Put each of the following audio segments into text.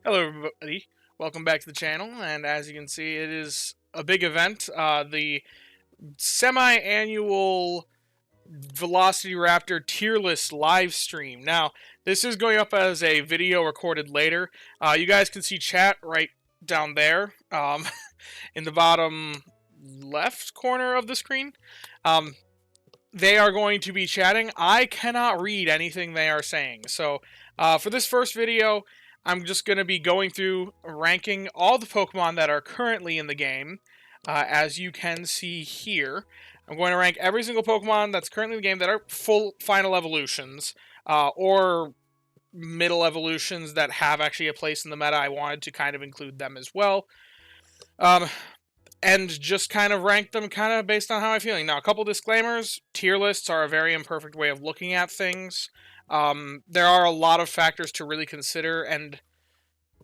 Hello, everybody. Welcome back to the channel. And as you can see, it is a big event. The semi-annual Velociraptor tier list live stream. Now, this is going up as a video recorded later. You guys can see chat right down there in the bottom left corner of the screen. They are going to be chatting. I cannot read anything they are saying. So, for this first video, I'm just going to be going through ranking all the Pokemon that are currently in the game. As you can see here, I'm going to rank every single Pokemon that's currently in the game that are full final evolutions, or middle evolutions that have actually a place in the meta. I wanted to kind of include them as well. And just kind of rank them kind of based on how I'm feeling. Now, a couple disclaimers. Tier lists are a very imperfect way of looking at things. There are a lot of factors to really consider, and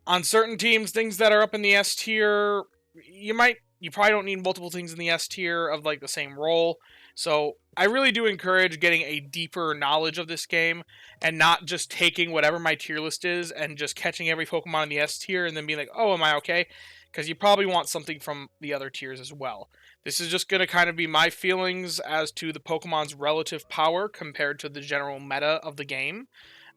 on certain teams, things that are up in the S tier, you probably don't need multiple things in the S tier of like the same role. So I really do encourage getting a deeper knowledge of this game and not just taking whatever my tier list is and just catching every Pokemon in the S tier and then being like, oh, am I okay? Because you probably want something from the other tiers as well. This is just going to kind of be my feelings as to the Pokemon's relative power compared to the general meta of the game.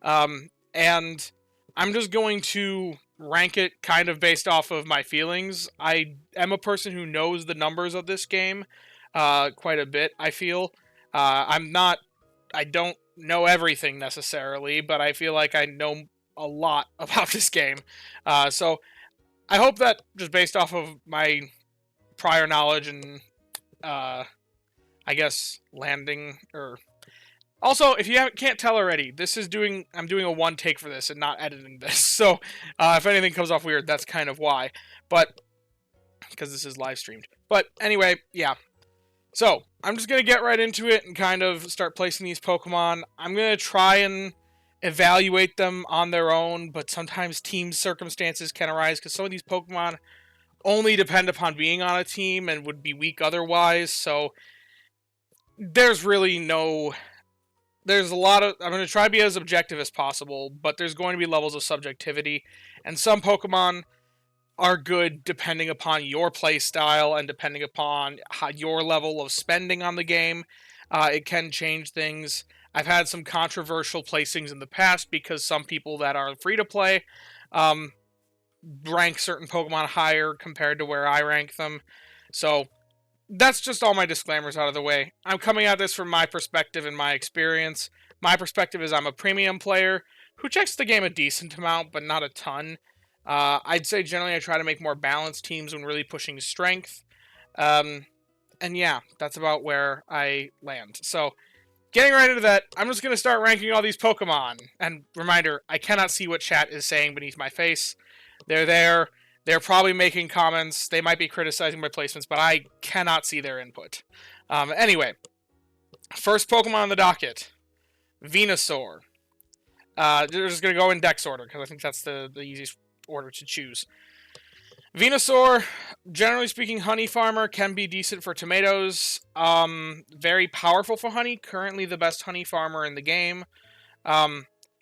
And I'm just going to rank it kind of based off of my feelings. I am a person who knows the numbers of this game quite a bit, I feel. I don't know everything necessarily, but I feel like I know a lot about this game. So I hope that just based off of my prior knowledge and I guess landing or also, if you can't tell already, I'm doing a one take for this and not editing this. So if anything comes off weird, that's kind of why. But because this is live streamed. But anyway, yeah. So I'm just gonna get right into it and kind of start placing these Pokemon. I'm gonna try and evaluate them on their own, but sometimes team circumstances can arise because some of these Pokemon only depend upon being on a team and would be weak otherwise. So there's really no. There's a lot of. I'm going to try to be as objective as possible, but there's going to be levels of subjectivity, and some Pokemon are good depending upon your play style and depending upon your level of spending on the game. It can change things. I've had some controversial placings in the past because some people that are free to play rank certain Pokemon higher compared to where I rank them. So that's just all my disclaimers out of the way. I'm coming at this from my perspective and my experience. My perspective is I'm a premium player who checks the game a decent amount, but not a ton. I'd say generally I try to make more balanced teams when really pushing strength. And yeah, that's about where I land. So, getting right into that, I'm just going to start ranking all these Pokemon. And reminder, I cannot see what chat is saying beneath my face. They're there. They're probably making comments. They might be criticizing my placements, but I cannot see their input. Anyway, first Pokemon on the docket, Venusaur. They're just going to go in Dex order, because I think that's the easiest order to choose. Venusaur, generally speaking, honey farmer, can be decent for tomatoes. Very powerful for honey. Currently the best honey farmer in the game.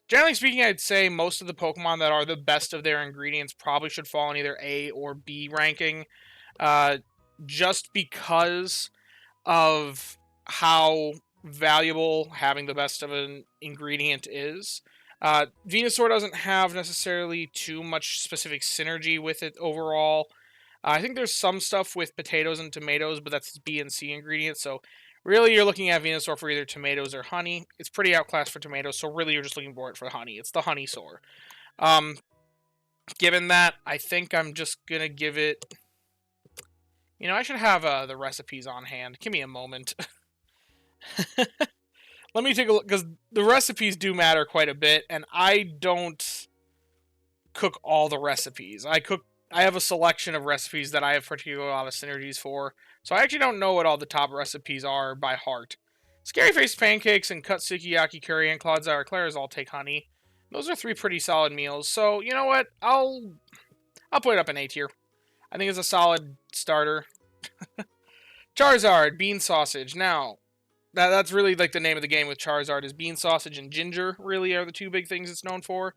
Generally speaking, I'd say most of the Pokemon that are the best of their ingredients probably should fall in either A or B ranking. Just because of how valuable having the best of an ingredient is. Venusaur doesn't have necessarily too much specific synergy with it overall. I think there's some stuff with potatoes and tomatoes, but that's B and C ingredients, so really you're looking at Venusaur for either tomatoes or honey. It's pretty outclassed for tomatoes, so really you're just looking for it for honey. It's the Honeysaur. Given that, I think I'm just going to give it... You know, I should have the recipes on hand. Give me a moment. Let me take a look, because the recipes do matter quite a bit, and I don't cook all the recipes. I have a selection of recipes that I have particularly a lot of synergies for, so I actually don't know what all the top recipes are by heart. Scary Face Pancakes and Cut Sukiyaki Curry and Claude's Sour Clairs all take honey. Those are 3 pretty solid meals, so you know what? I'll put it up in A tier. I think it's a solid starter. Charizard, Bean Sausage. Now, that's really like the name of the game with Charizard is Bean Sausage and Ginger, really are the 2 big things it's known for.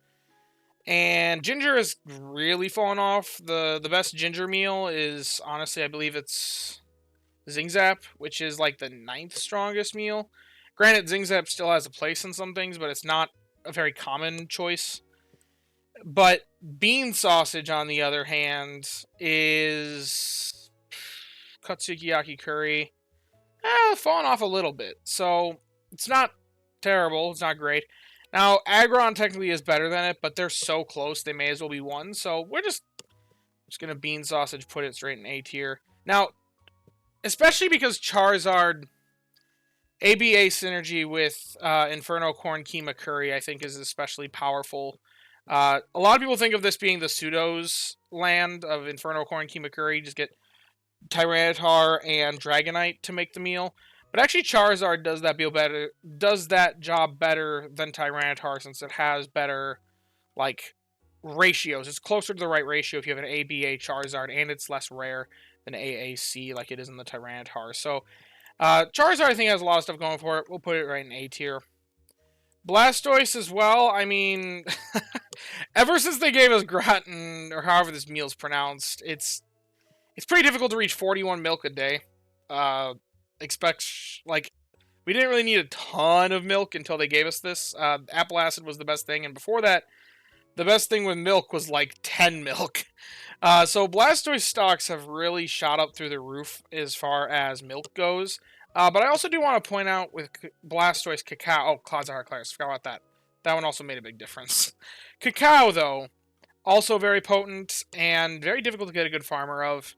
And ginger has really fallen off. The best ginger meal is, honestly, I believe it's Zing Zap, which is like the 9th strongest meal. Granted, Zing Zap still has a place in some things, but it's not a very common choice. But bean sausage, on the other hand, is Katsukiyaki curry. Fallen off a little bit. So it's not terrible. It's not great. Now, Agron technically is better than it, but they're so close, they may as well be one. So we're just going to bean sausage, put it straight in A tier. Now, especially because Charizard ABA synergy with Inferno Corn Keema Curry, I think, is especially powerful. A lot of people think of this being the Pseudos land of Inferno Corn Keema Curry. Just get Tyranitar and Dragonite to make the meal. But actually, Charizard does that job better than Tyranitar, since it has better, like, ratios. It's closer to the right ratio if you have an ABA Charizard, and it's less rare than AAC like it is in the Tyranitar. So, Charizard, I think, has a lot of stuff going for it. We'll put it right in A tier. Blastoise as well. I mean, ever since they gave us Gratin, or however this meal's pronounced, it's pretty difficult to reach 41 milk a day. Like, we didn't really need a ton of milk until they gave us this. Apple Acid was the best thing, and before that, the best thing with milk was like 10 milk. So Blastoise stocks have really shot up through the roof as far as milk goes. But I also do want to point out with Blastoise Cacao... Oh, Clouds of Heart Claris. Forgot about that. That one also made a big difference. Cacao, though, also very potent and very difficult to get a good farmer of.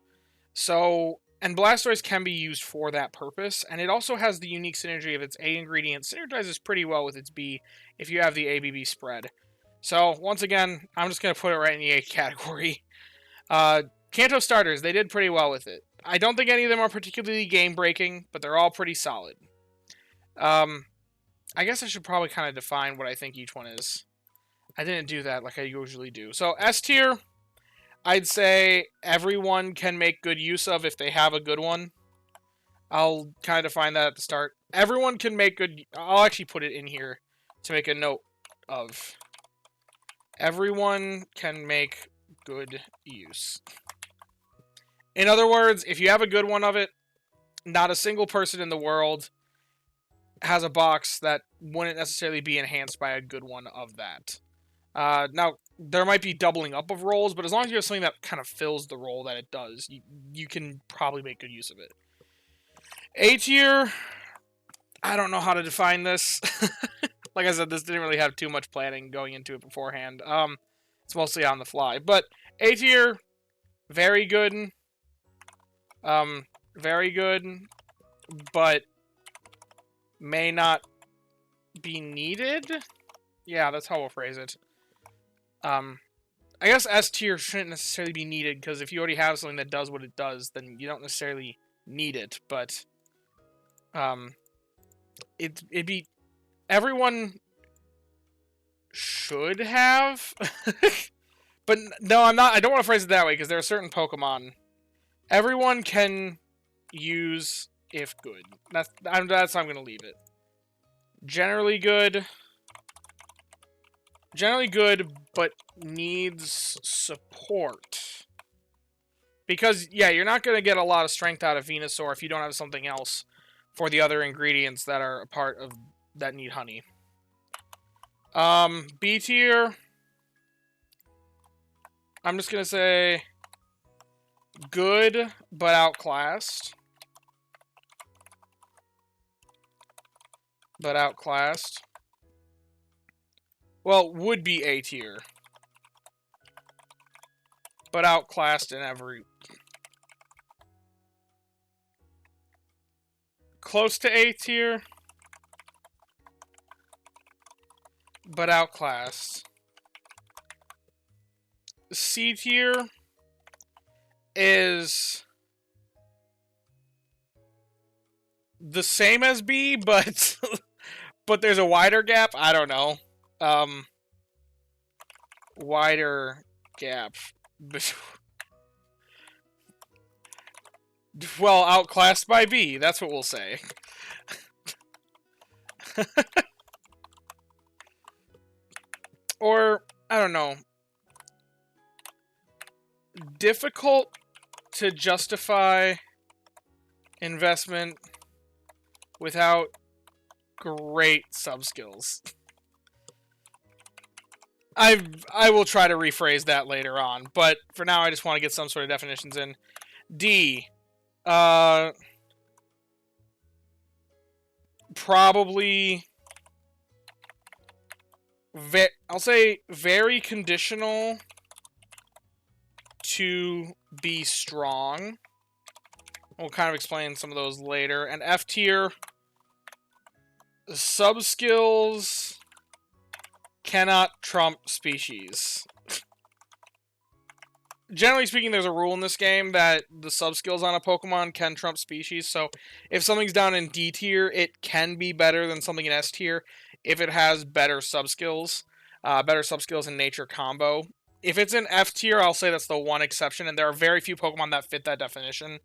So... And Blastoise can be used for that purpose, and it also has the unique synergy of its A ingredient. Synergizes pretty well with its B if you have the ABB spread. So, once again, I'm just going to put it right in the A category. Kanto starters, they did pretty well with it. I don't think any of them are particularly game-breaking, but they're all pretty solid. I guess I should probably kind of define what I think each one is. I didn't do that like I usually do. So, S tier, I'd say everyone can make good use of if they have a good one. I'll kind of define that at the start. Everyone can make good... I'll actually put it in here to make a note of... Everyone can make good use. In other words, if you have a good one of it, not a single person in the world has a box that wouldn't necessarily be enhanced by a good one of that. Now, there might be doubling up of roles, but as long as you have something that kind of fills the role that it does, you can probably make good use of it. A tier, I don't know how to define this. Like I said, this didn't really have too much planning going into it beforehand. It's mostly on the fly. But A tier, very good. Very good, but may not be needed. Yeah, that's how we'll phrase it. I guess S tier shouldn't necessarily be needed, because if you already have something that does what it does, then you don't necessarily need it. But it'd be... Everyone should have. But no, I'm not. I don't want to phrase it that way, because there are certain Pokemon everyone can use if good. That's how I'm going to leave it. Generally good. Generally good, but needs support. Because, yeah, you're not going to get a lot of strength out of Venusaur if you don't have something else for the other ingredients that are a part of that need honey. B tier. I'm just going to say good, but outclassed. But outclassed. Well, would be A tier. But outclassed in every... Close to A tier. But outclassed. C tier is the same as B, but but there's a wider gap. I don't know. Wider gap. Well, outclassed by B. That's what we'll say. Or, I don't know. difficult to justify investment without great sub-skills. I will try to rephrase that later on, but for now I just want to get some sort of definitions in. D. Probably... I'll say very conditional to be strong. We'll kind of explain some of those later. And F tier, sub-skills cannot trump species. Generally speaking, there's a rule in this game that the sub-skills on a Pokemon can trump species, so if something's down in D tier, it can be better than something in S tier if it has better sub-skills in nature combo. If it's in F tier, I'll say that's the one exception, and there are very few Pokemon that fit that definition.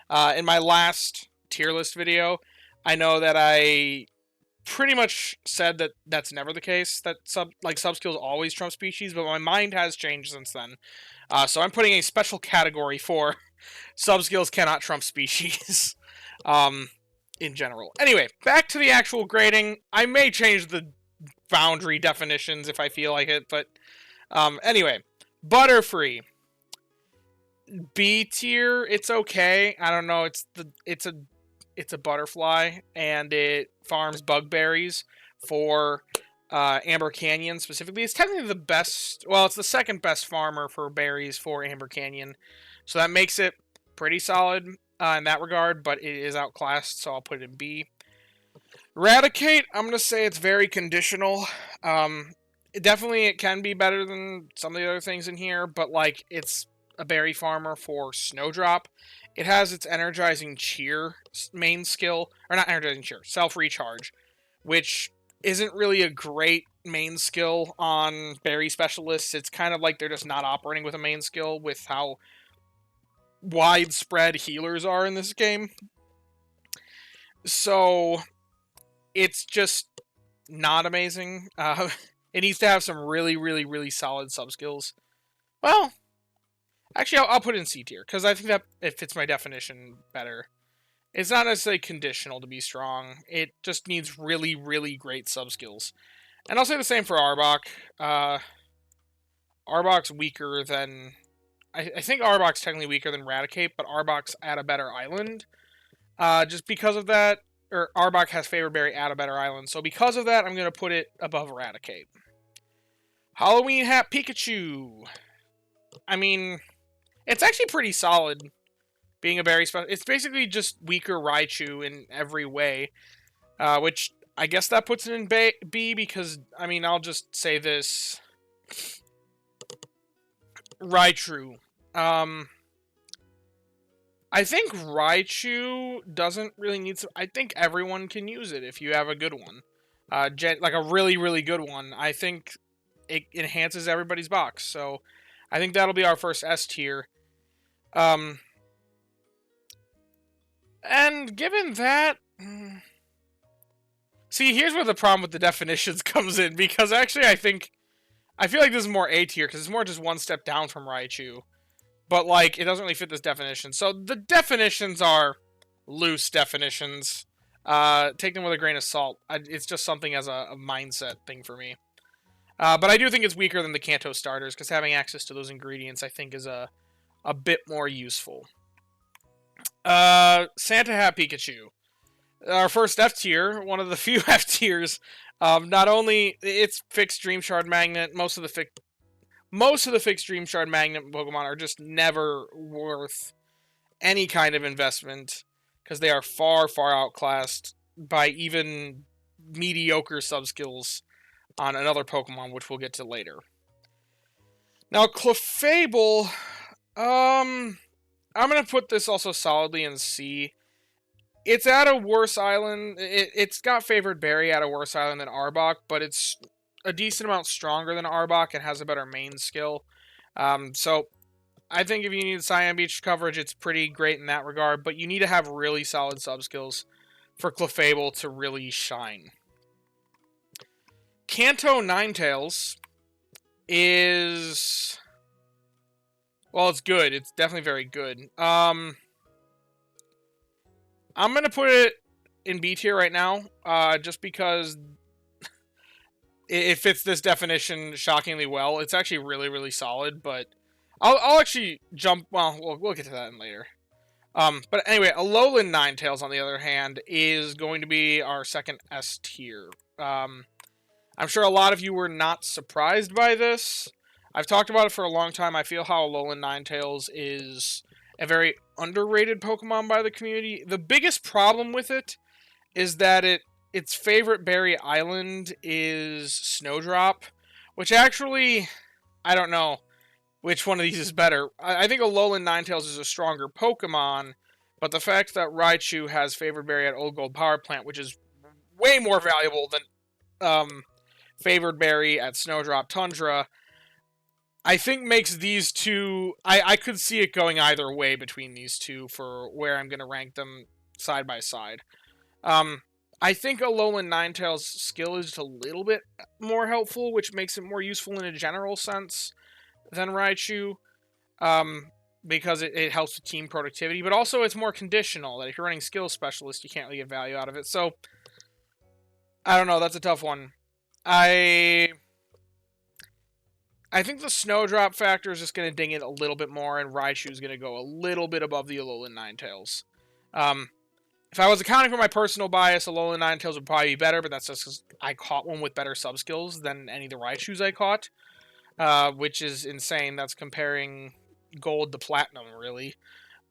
In my last tier list video, I know that I pretty much said that that's never the case, that sub-skills always trump species, but my mind has changed since then. So I'm putting a special category for sub-skills cannot trump species in general. Anyway, back to the actual grading. I may change the boundary definitions if I feel like it, but anyway, Butterfree. B tier, it's okay. I don't know, it's a butterfly, and it farms bug berries for Amber Canyon specifically. It's technically the best, well, it's the second best farmer for berries for Amber Canyon, so that makes it pretty solid in that regard, but it is outclassed, so I'll put it in B. Raticate, I'm going to say it's very conditional. Definitely it can be better than some of the other things in here, but like, it's a berry farmer for Snowdrop. It has its Energizing Cheer main skill, or not Energizing Cheer, Self-Recharge, which isn't really a great main skill on berry specialists. It's kind of like they're just not operating with a main skill with how widespread healers are in this game. So it's just not amazing. It needs to have some really, really, really solid sub-skills. Well, actually, I'll put it in C tier, because I think that it fits my definition better. It's not necessarily conditional to be strong. It just needs really, really great sub-skills. And I'll say the same for Arbok. Arbok's weaker than... I think Arbok's technically weaker than Raticate, but Arbok's at a better island. Just because of that, or Arbok has Favorite Berry at a better island. So because of that, I'm going to put it above Raticate. Halloween Hat Pikachu. I mean, it's actually pretty solid being a berry special. It's basically just weaker Raichu in every way, which I guess that puts it in B because, I mean, I'll just say this. Raichu. I think Raichu doesn't really need to... I think everyone can use it if you have a good one. Like a really, really good one. I think it enhances everybody's box. So I think that'll be our first S tier. And given that... See, here's where the problem with the definitions comes in. Because actually I feel like this is more A tier. Because it's more just one step down from Raichu. But, like, it doesn't really fit this definition. So, the definitions are loose definitions. Take them with a grain of salt. It's just something as a mindset thing for me. But I do think it's weaker than the Kanto starters, because having access to those ingredients, I think, is a bit more useful. Santa Hat Pikachu. Our first F tier, one of the few F tiers. Not only it's fixed Dream Shard Magnet, most of the fixed Dream Shard Magnet Pokemon are just never worth any kind of investment because they are far, far outclassed by even mediocre sub-skills on another Pokemon, which we'll get to later. Now, Clefable, I'm going to put this also solidly in C. It's at a worse island. It's got Favored Berry at a worse island than Arbok, but it's a decent amount stronger than Arbok and has a better main skill. So I think if you need Cyan Beach coverage, it's pretty great in that regard, but you need to have really solid sub-skills for Clefable to really shine. Kanto Ninetales is Well, it's good. It's definitely very good. I'm gonna put it in B tier right now, just because it fits this definition shockingly well. It's actually really, really solid, but I'll actually jump. Well, we'll get to that in later. But anyway, Alolan Ninetales, on the other hand, is going to be our second S tier. I'm sure a lot of you were not surprised by this. I've talked about it for a long time. I feel how Alolan Ninetales is a very underrated Pokemon by the community. The biggest problem with it is that its favorite berry island is Snowdrop, which actually, I don't know which one of these is better. I think Alolan Ninetales is a stronger Pokemon, but the fact that Raichu has favored berry at Old Gold Power Plant, which is way more valuable than favored berry at Snowdrop Tundra, I think makes these two... I could see it going either way between these two for where I'm going to rank them side by side. I think Alolan Ninetales' skill is just a little bit more helpful, which makes it more useful in a general sense than Raichu, because it helps with team productivity, but also it's more conditional, that if you're running Skill Specialist, you can't really get value out of it. So, I don't know, that's a tough one. I think the Snowdrop factor is just going to ding it a little bit more, and Raichu is going to go a little bit above the Alolan Ninetales. If I was accounting for my personal bias, Alolan Ninetales would probably be better, but that's just because I caught one with better sub-skills than any of the Raichus I caught, which is insane. That's comparing gold to platinum, really.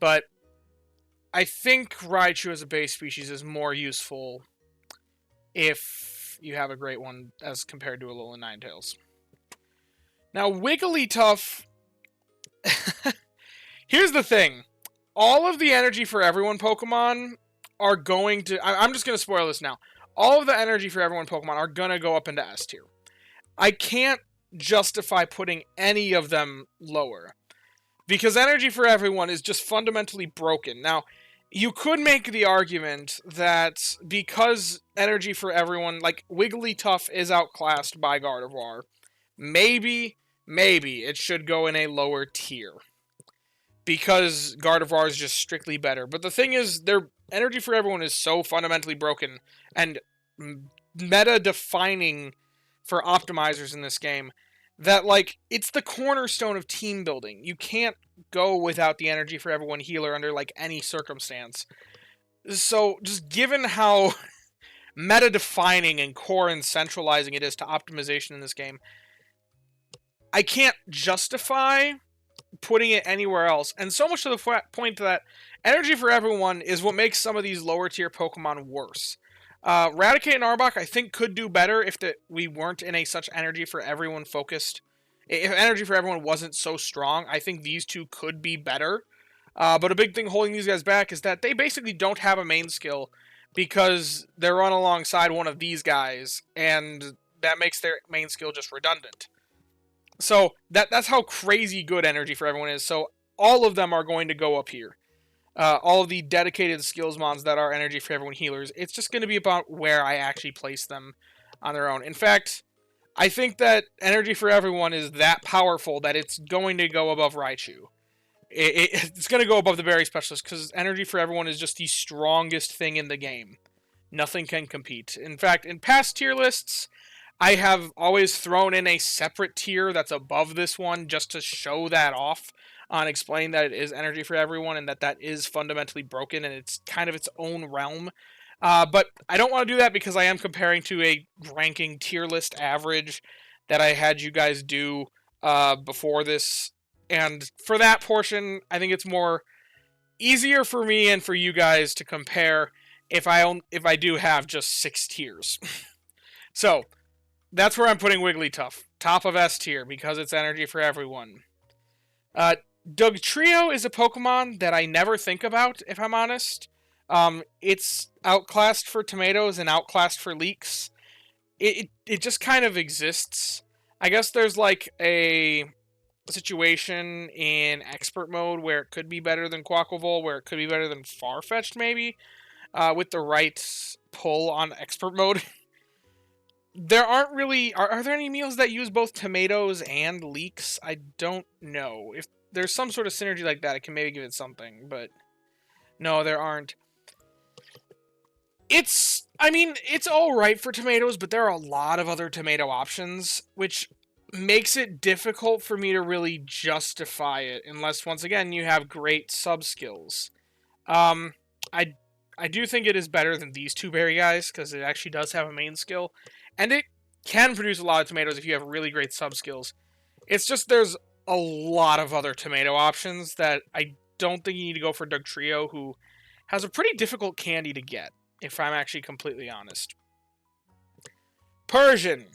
But I think Raichu as a base species is more useful if you have a great one as compared to Alolan Ninetales. Now, Wigglytuff... Here's the thing. All of the Energy for Everyone Pokemon are going to... I'm just going to spoil this now. All of the Energy for Everyone Pokemon are going to go up into S tier. I can't justify putting any of them lower, because Energy for Everyone is just fundamentally broken. Now, you could make the argument that because Energy for Everyone, like, Wigglytuff is outclassed by Gardevoir, maybe it should go in a lower tier, because Gardevoir is just strictly better. But the thing is, their Energy for Everyone is so fundamentally broken and meta-defining for optimizers in this game that, like, it's the cornerstone of team building. You can't go without the Energy for Everyone healer under, like, any circumstance. So, just given how meta-defining and core and centralizing it is to optimization in this game, I can't justify putting it anywhere else. And so much to the point that Energy for Everyone is what makes some of these lower tier Pokemon worse. Raticate and Arbok, I think, could do better if we weren't in a such Energy for Everyone focused. If Energy for Everyone wasn't so strong, I think these two could be better. But a big thing holding these guys back is that they basically don't have a main skill, because they're run alongside one of these guys, and that makes their main skill just redundant. So that's how crazy good Energy for Everyone is. So all of them are going to go up here. All of the dedicated skills mons that are Energy for Everyone healers, it's just going to be about where I actually place them on their own. In fact, I think that Energy for Everyone is that powerful that it's going to go above Raichu. It's going to go above the Berry Specialist, because Energy for Everyone is just the strongest thing in the game. Nothing can compete. In fact, in past tier lists, I have always thrown in a separate tier that's above this one just to show that off, and explain that it is Energy for Everyone and that is fundamentally broken and it's kind of its own realm. But I don't want to do that because I am comparing to a ranking tier list average that I had you guys do before this. And for that portion, I think it's more easier for me and for you guys to compare if I do have just 6 tiers. So, that's where I'm putting Wigglytuff. Top of S tier, because it's Energy for Everyone. Dugtrio is a Pokemon that I never think about, if I'm honest. It's outclassed for tomatoes and outclassed for leeks. It just kind of exists. I guess there's like a situation in expert mode where it could be better than Quaquaval, where it could be better than Farfetch'd, maybe, with the right pull on expert mode. There aren't really... Are there any meals that use both tomatoes and leeks? I don't know. there's some sort of synergy like that. It can maybe give it something, but no, there aren't. I mean, it's alright for tomatoes, but there are a lot of other tomato options, which makes it difficult for me to really justify it, unless, once again, you have great sub-skills. I, I do think it is better than these two berry guys, because it actually does have a main skill, and it can produce a lot of tomatoes if you have really great sub-skills. It's just there's a lot of other tomato options that I don't think you need to go for Doug Trio, who has a pretty difficult candy to get, if I'm actually completely honest. Persian.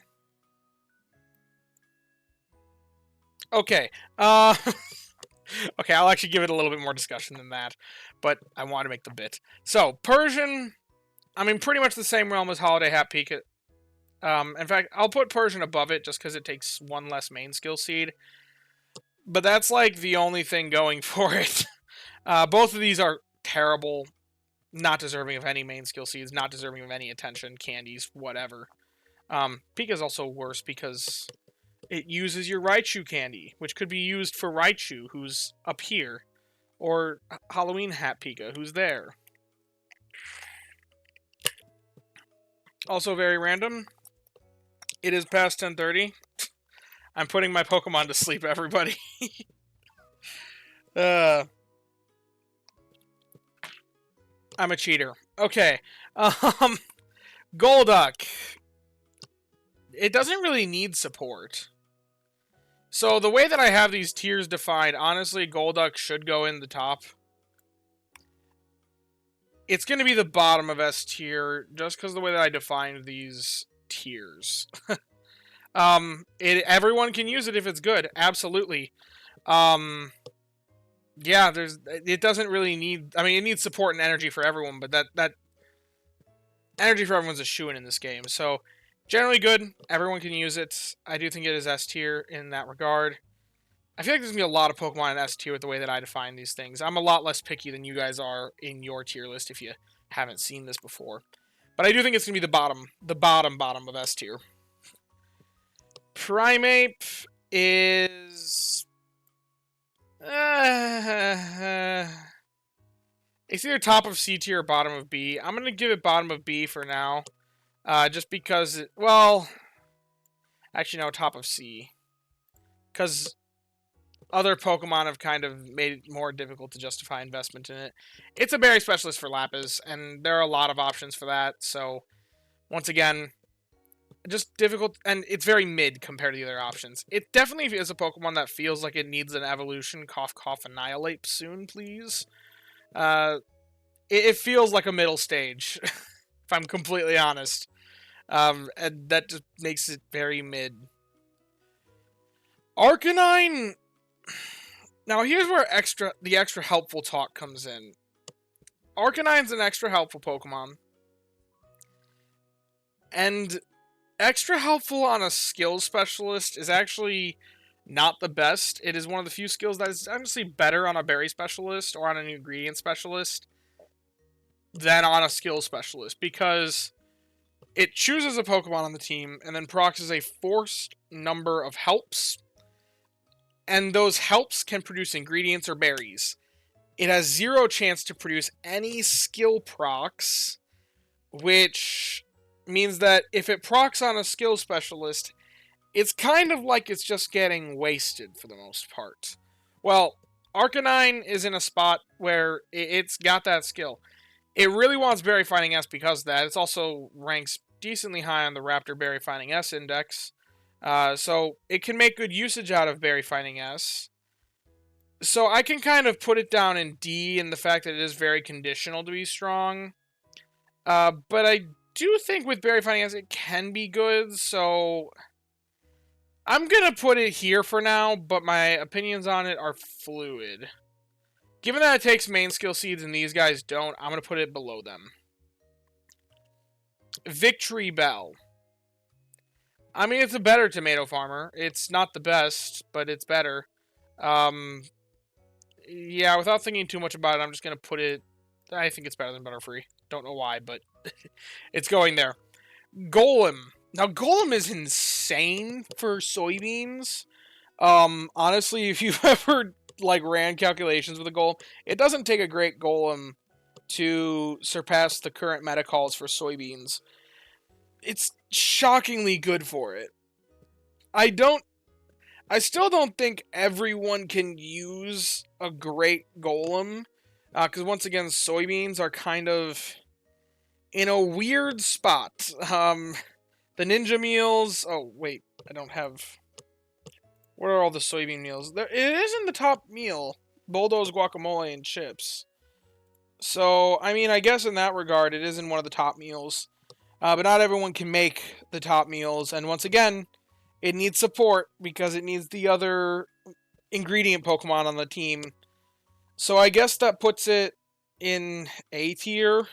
Okay. Okay, I'll actually give it a little bit more discussion than that, but I want to make the bit. So, Persian, I mean, pretty much the same realm as Holiday Hat Pika. In fact, I'll put Persian above it just because it takes one less main skill seed. But that's like the only thing going for it. Both of these are terrible, not deserving of any main skill seeds, not deserving of any attention, candies, whatever. Pika's also worse because it uses your Raichu candy, which could be used for Raichu, who's up here, or Halloween Hat Pika, who's there. Also very random. It is past 10:30. I'm putting my Pokemon to sleep, everybody. I'm a cheater. Okay. Golduck. It doesn't really need support. So the way that I have these tiers defined, honestly, Golduck should go in the top. It's going to be the bottom of S tier, just because of the way that I defined these tiers. Everyone can use it if it's good, absolutely. Yeah, it doesn't really need, I mean, it needs support and energy for everyone, but that energy for everyone's a shoo-in in this game, so generally good, everyone can use it. I do think it is S tier in that regard. I feel like there's going to be a lot of Pokemon in S tier with the way that I define these things. I'm a lot less picky than you guys are in your tier list if you haven't seen this before. But I do think it's going to be the bottom of S tier. Primeape is... it's either top of C tier or bottom of B. I'm going to give it bottom of B for now. Just because, well... Actually, no, top of C. Because other Pokemon have kind of made it more difficult to justify investment in it. It's a berry specialist for Lapis, and there are a lot of options for that, so... Once again... just difficult, and it's very mid compared to the other options. It definitely is a Pokemon that feels like it needs an evolution. Cough, cough, annihilate soon, please. It feels like a middle stage, if I'm completely honest. And that just makes it very mid. Arcanine... Now, here's where the extra helpful talk comes in. Arcanine's an extra helpful Pokemon. And... extra helpful on a skill specialist is actually not the best. It is one of the few skills that is honestly better on a berry specialist or on an ingredient specialist than on a skill specialist, because it chooses a Pokemon on the team and then procs a forced number of helps, and those helps can produce ingredients or berries. It has 0 chance to produce any skill procs, which... means that if it procs on a skill specialist, it's kind of like it's just getting wasted for the most part. Well, Arcanine is in a spot where it's got that skill. It really wants Berry Finding S because of that. It's also ranks decently high on the Raptor Berry Finding S index. So it can make good usage out of Berry Finding S. So I can kind of put it down in D in the fact that it is very conditional to be strong. But I do think with Berry Finding S it can be good, so I'm gonna put it here for now, but my opinions on it are fluid. Given that it takes main skill seeds and these guys don't, I'm gonna put it below them. Victory Bell. I mean, it's a better tomato farmer. It's not the best, but it's better. Yeah, without thinking too much about it, I'm just gonna put it... I think it's better than Butterfree. Don't know why, but it's going there. Golem. Now, Golem is insane for soybeans. Honestly, if you've ever like ran calculations with a golem. It doesn't take a great golem to surpass the current meta calls for soybeans. It's shockingly good for it. I still don't think everyone can use a great golem, because once again, soybeans are kind of in a weird spot. The ninja meals. Oh wait, I don't have. What are all the soybean meals? It is in the top meal. Bulldoze, guacamole, and chips. So, I mean, I guess in that regard, it is in one of the top meals. But not everyone can make the top meals. And once again, it needs support because it needs the other ingredient Pokemon on the team. So I guess that puts it in A tier.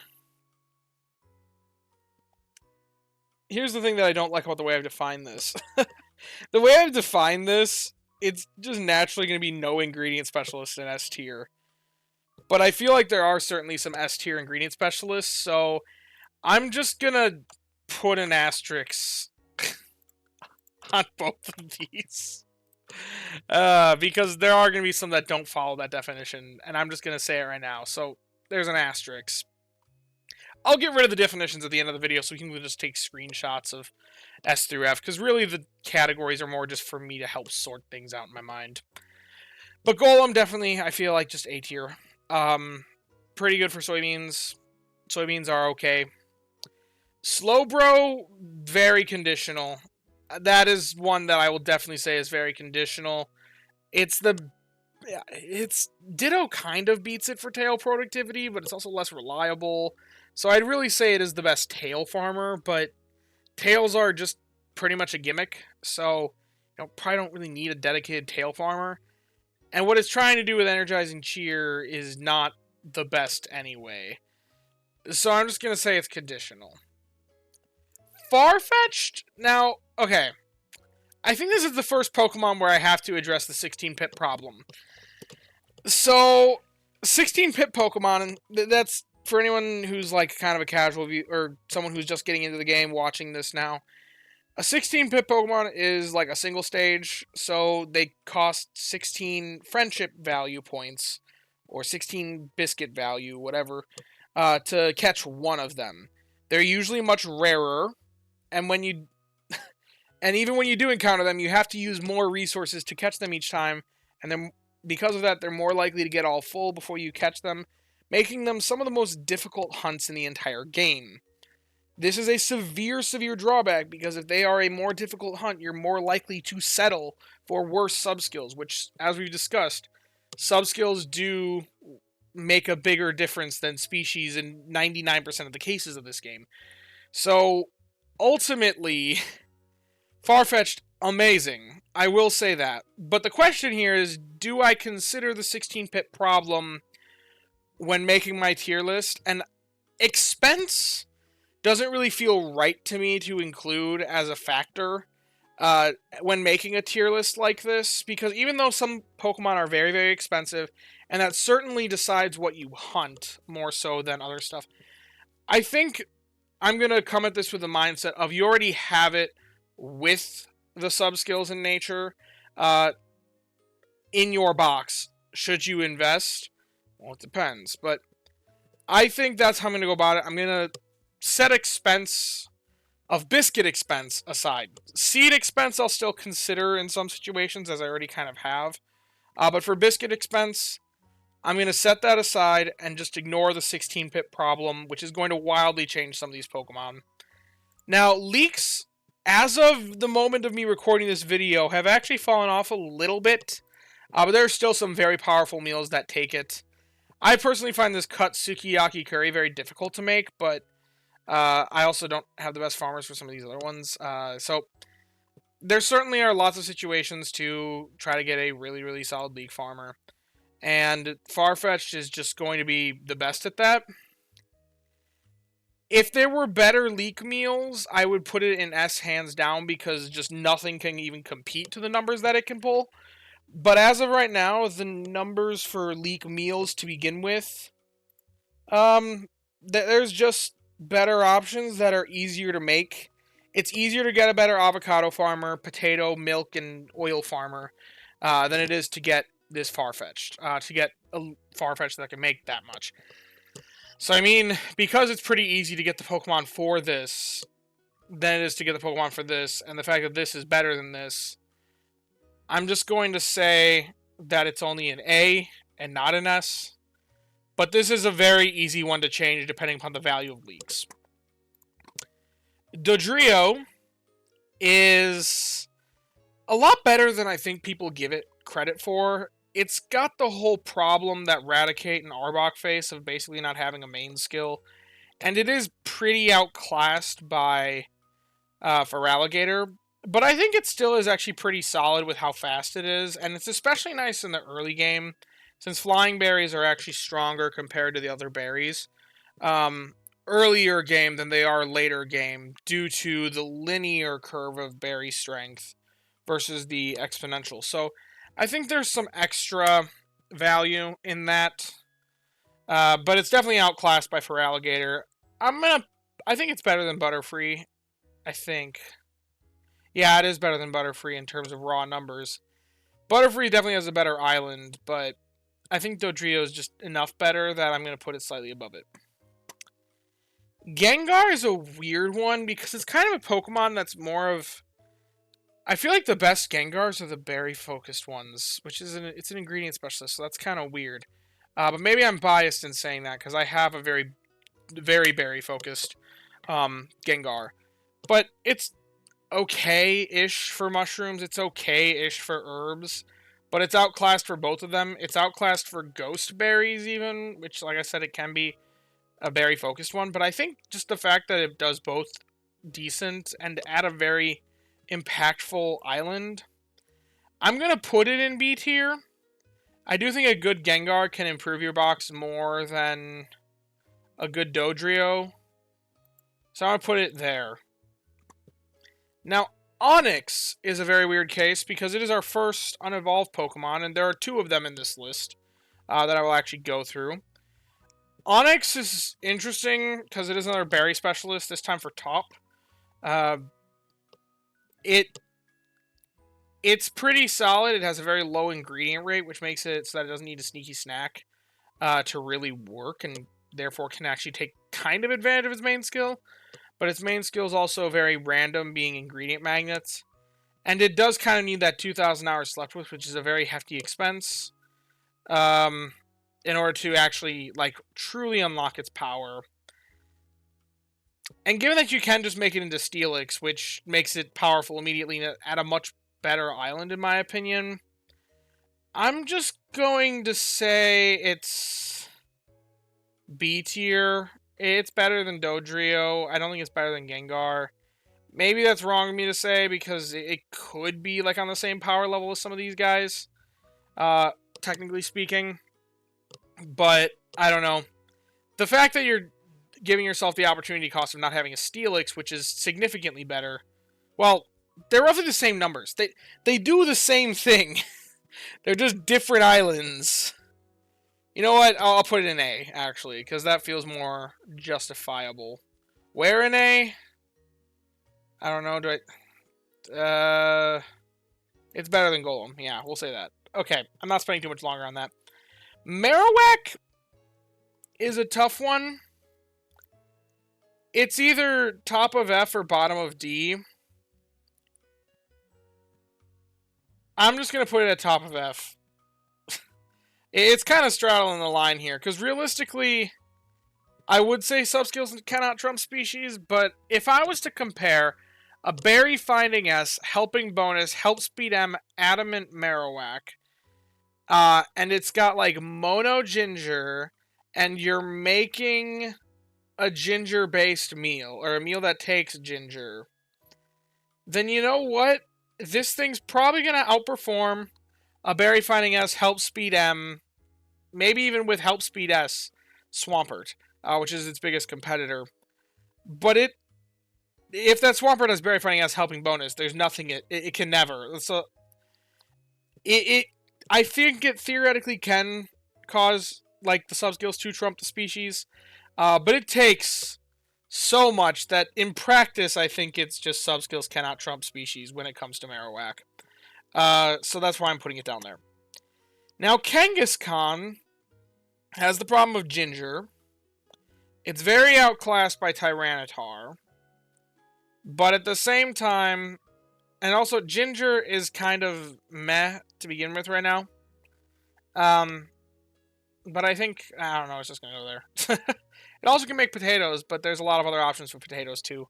Here's the thing that I don't like about the way I've defined this. The way I've defined this, it's just naturally going to be no ingredient specialist in S tier. But I feel like there are certainly some S tier ingredient specialists, so I'm just going to put an asterisk on both of these. Because there are going to be some that don't follow that definition, and I'm just going to say it right now. So there's an asterisk. I'll get rid of the definitions at the end of the video so we can just take screenshots of S through F, because really the categories are more just for me to help sort things out in my mind. But Golem, definitely, I feel like just A tier. Pretty good for soybeans. Soybeans are okay. Slowbro, very conditional. That is one that I will definitely say is very conditional. It's Ditto kind of beats it for tail productivity, but it's also less reliable. So I'd really say it is the best tail farmer, but tails are just pretty much a gimmick. So, probably don't really need a dedicated tail farmer. And what it's trying to do with Energizing Cheer is not the best anyway. So I'm just going to say it's conditional. Farfetch'd? Now, okay. I think this is the first Pokemon where I have to address the 16-pip problem. So, 16-pip Pokemon, that's for anyone who's like kind of a casual view, or someone who's just getting into the game watching this now. A 16-pip Pokemon is like a single stage, so they cost 16 friendship value points, or 16 biscuit value, whatever, to catch one of them. They're usually much rarer, and even when you do encounter them, you have to use more resources to catch them each time, and then because of that, they're more likely to get all full before you catch them, making them some of the most difficult hunts in the entire game. This is a severe, severe drawback, because if they are a more difficult hunt, you're more likely to settle for worse subskills, which, as we've discussed, subskills do make a bigger difference than species in 99% of the cases of this game. So, ultimately, Farfetch'd, amazing. I will say that. But the question here is, do I consider the 16-pip problem when making my tier list? And expense doesn't really feel right to me to include as a factor when making a tier list like this, because even though some Pokemon are very, very expensive, and that certainly decides what you hunt more so than other stuff, I think I'm going to come at this with the mindset of you already have it with the subskills in nature in your box. Should you invest? Well, it depends, but I think that's how I'm going to go about it. I'm going to set expense of biscuit expense aside. Seed expense I'll still consider in some situations, as I already kind of have. But for biscuit expense, I'm going to set that aside and just ignore the 16-pip problem, which is going to wildly change some of these Pokemon. Now, leaks, as of the moment of me recording this video, have actually fallen off a little bit. But there are still some very powerful meals that take it. I personally find this cut sukiyaki curry very difficult to make, but I also don't have the best farmers for some of these other ones. So there certainly are lots of situations to try to get a really, really solid league farmer. And Farfetch'd is just going to be the best at that. If there were better leak meals, I would put it in S hands down, because just nothing can even compete to the numbers that it can pull. But as of right now, the numbers for leak meals to begin with, there's just better options that are easier to make. It's easier to get a better avocado farmer, potato, milk, and oil farmer than it is to get this Farfetch'd, to get a Farfetch'd that can make that much. So, I mean, because it's pretty easy to get the Pokemon for this than it is to get the Pokemon for this, and the fact that this is better than this, I'm just going to say that it's only an A and not an S. But this is a very easy one to change depending upon the value of leaks. Dodrio is a lot better than I think people give it credit for. It's got the whole problem that Raticate and Arbok face of basically not having a main skill. And it is pretty outclassed by Feraligatr. But I think it still is actually pretty solid with how fast it is. And it's especially nice in the early game, since Flying Berries are actually stronger compared to the other berries. Earlier game than they are later game due to the linear curve of berry strength versus the exponential. So I think there's some extra value in that. But it's definitely outclassed by Feraligatr. I think it's better than Butterfree. I think. Yeah, it is better than Butterfree in terms of raw numbers. Butterfree definitely has a better island, but I think Dodrio is just enough better that I'm going to put it slightly above it. Gengar is a weird one because it's kind of a Pokemon that's more of... I feel like the best Gengars are the berry-focused ones, which is it's an ingredient specialist, so that's kind of weird. But maybe I'm biased in saying that because I have a very, very berry-focused Gengar. But it's okay-ish for mushrooms. It's okay-ish for herbs. But it's outclassed for both of them. It's outclassed for ghost berries even, which, like I said, it can be a berry-focused one. But I think just the fact that it does both decent and at a very impactful island, I'm going to put it in B tier. I do think a good Gengar can improve your box more than a good Dodrio. So I'm going to put it there. Now, Onix is a very weird case because it is our first unevolved Pokemon, and there are two of them in this list that I will actually go through. Onix is interesting because it is another berry specialist, this time for top. It's pretty solid. It has a very low ingredient rate, which makes it so that it doesn't need a sneaky snack to really work, and therefore can actually take kind of advantage of its main skill. But its main skill is also very random, being ingredient magnets. And it does kind of need that 2,000 hours slept with, which is a very hefty expense. In order to actually, like, truly unlock its power. And given that you can just make it into Steelix, which makes it powerful immediately at a much better island, in my opinion, I'm just going to say it's B tier. It's better than Dodrio. I don't think it's better than Gengar. Maybe that's wrong of me to say because it could be like on the same power level as some of these guys, technically speaking. But I don't know. The fact that you're giving yourself the opportunity cost of not having a Steelix, which is significantly better. Well, they're roughly the same numbers. They do the same thing. They're just different islands. You know what? I'll put it in A, actually, because that feels more justifiable. Where in A? I don't know. It's better than Golem. Yeah, we'll say that. Okay, I'm not spending too much longer on that. Marowak is a tough one. It's either top of F or bottom of D. I'm just going to put it at top of F. It's kind of straddling the line here, because realistically, I would say subskills cannot trump species, but if I was to compare a Berry Finding S, Helping Bonus, Help Speed M, Adamant Marowak, and it's got like Mono Ginger, and you're making a ginger-based meal, or a meal that takes ginger, then you know what? This thing's probably going to outperform a Berry Finding S, Help Speed M, maybe even with Help Speed S, Swampert, which is its biggest competitor. But if that Swampert has Berry Finding S, Helping Bonus, there's nothing it can never. So I think it theoretically can cause like the subskills to trump the species, but it takes so much that in practice I think it's just subskills cannot trump species when it comes to Marowak. So that's why I'm putting it down there. Now, Kangaskhan has the problem of Ginger. It's very outclassed by Tyranitar. But at the same time, and also Ginger is kind of meh to begin with right now. But I think, I don't know, it's just going to go there. It also can make potatoes, but there's a lot of other options for potatoes too,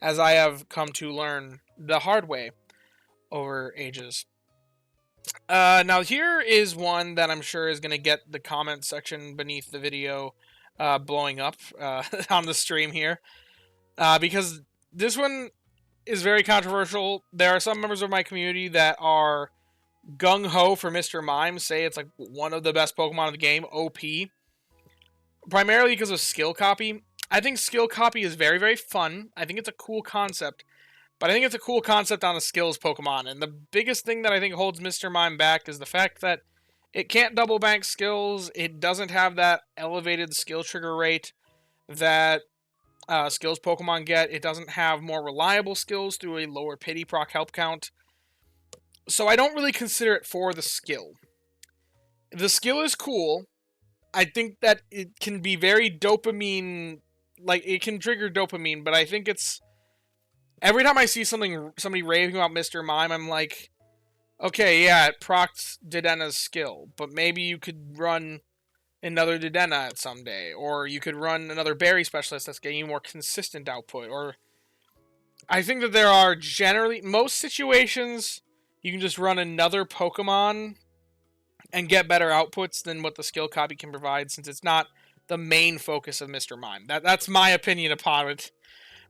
as I have come to learn the hard way over ages. Now here is one that I'm sure is going to get the comment section beneath the video blowing up on the stream here. Because this one is very controversial. There are some members of my community that are gung-ho for Mr. Mime, say it's like one of the best Pokemon in the game, OP. Primarily because of skill copy. I think skill copy is very, very fun. I think it's a cool concept. But I think it's a cool concept on a skills Pokemon. And the biggest thing that I think holds Mr. Mime back is the fact that it can't double bank skills. It doesn't have that elevated skill trigger rate that skills Pokemon get. It doesn't have more reliable skills through a lower pity proc help count. So I don't really consider it for the skill. The skill is cool. I think that it can be very dopamine, like it can trigger dopamine, but I think it's every time I see somebody raving about Mr. Mime, I'm like, okay, yeah, it procs Dedena's skill, but maybe you could run another Dedena at some day, or you could run another berry specialist that's getting you more consistent output, or I think that there are generally, most situations, you can just run another Pokemon and get better outputs than what the skill copy can provide, since it's not the main focus of Mr. Mime. That's my opinion upon it.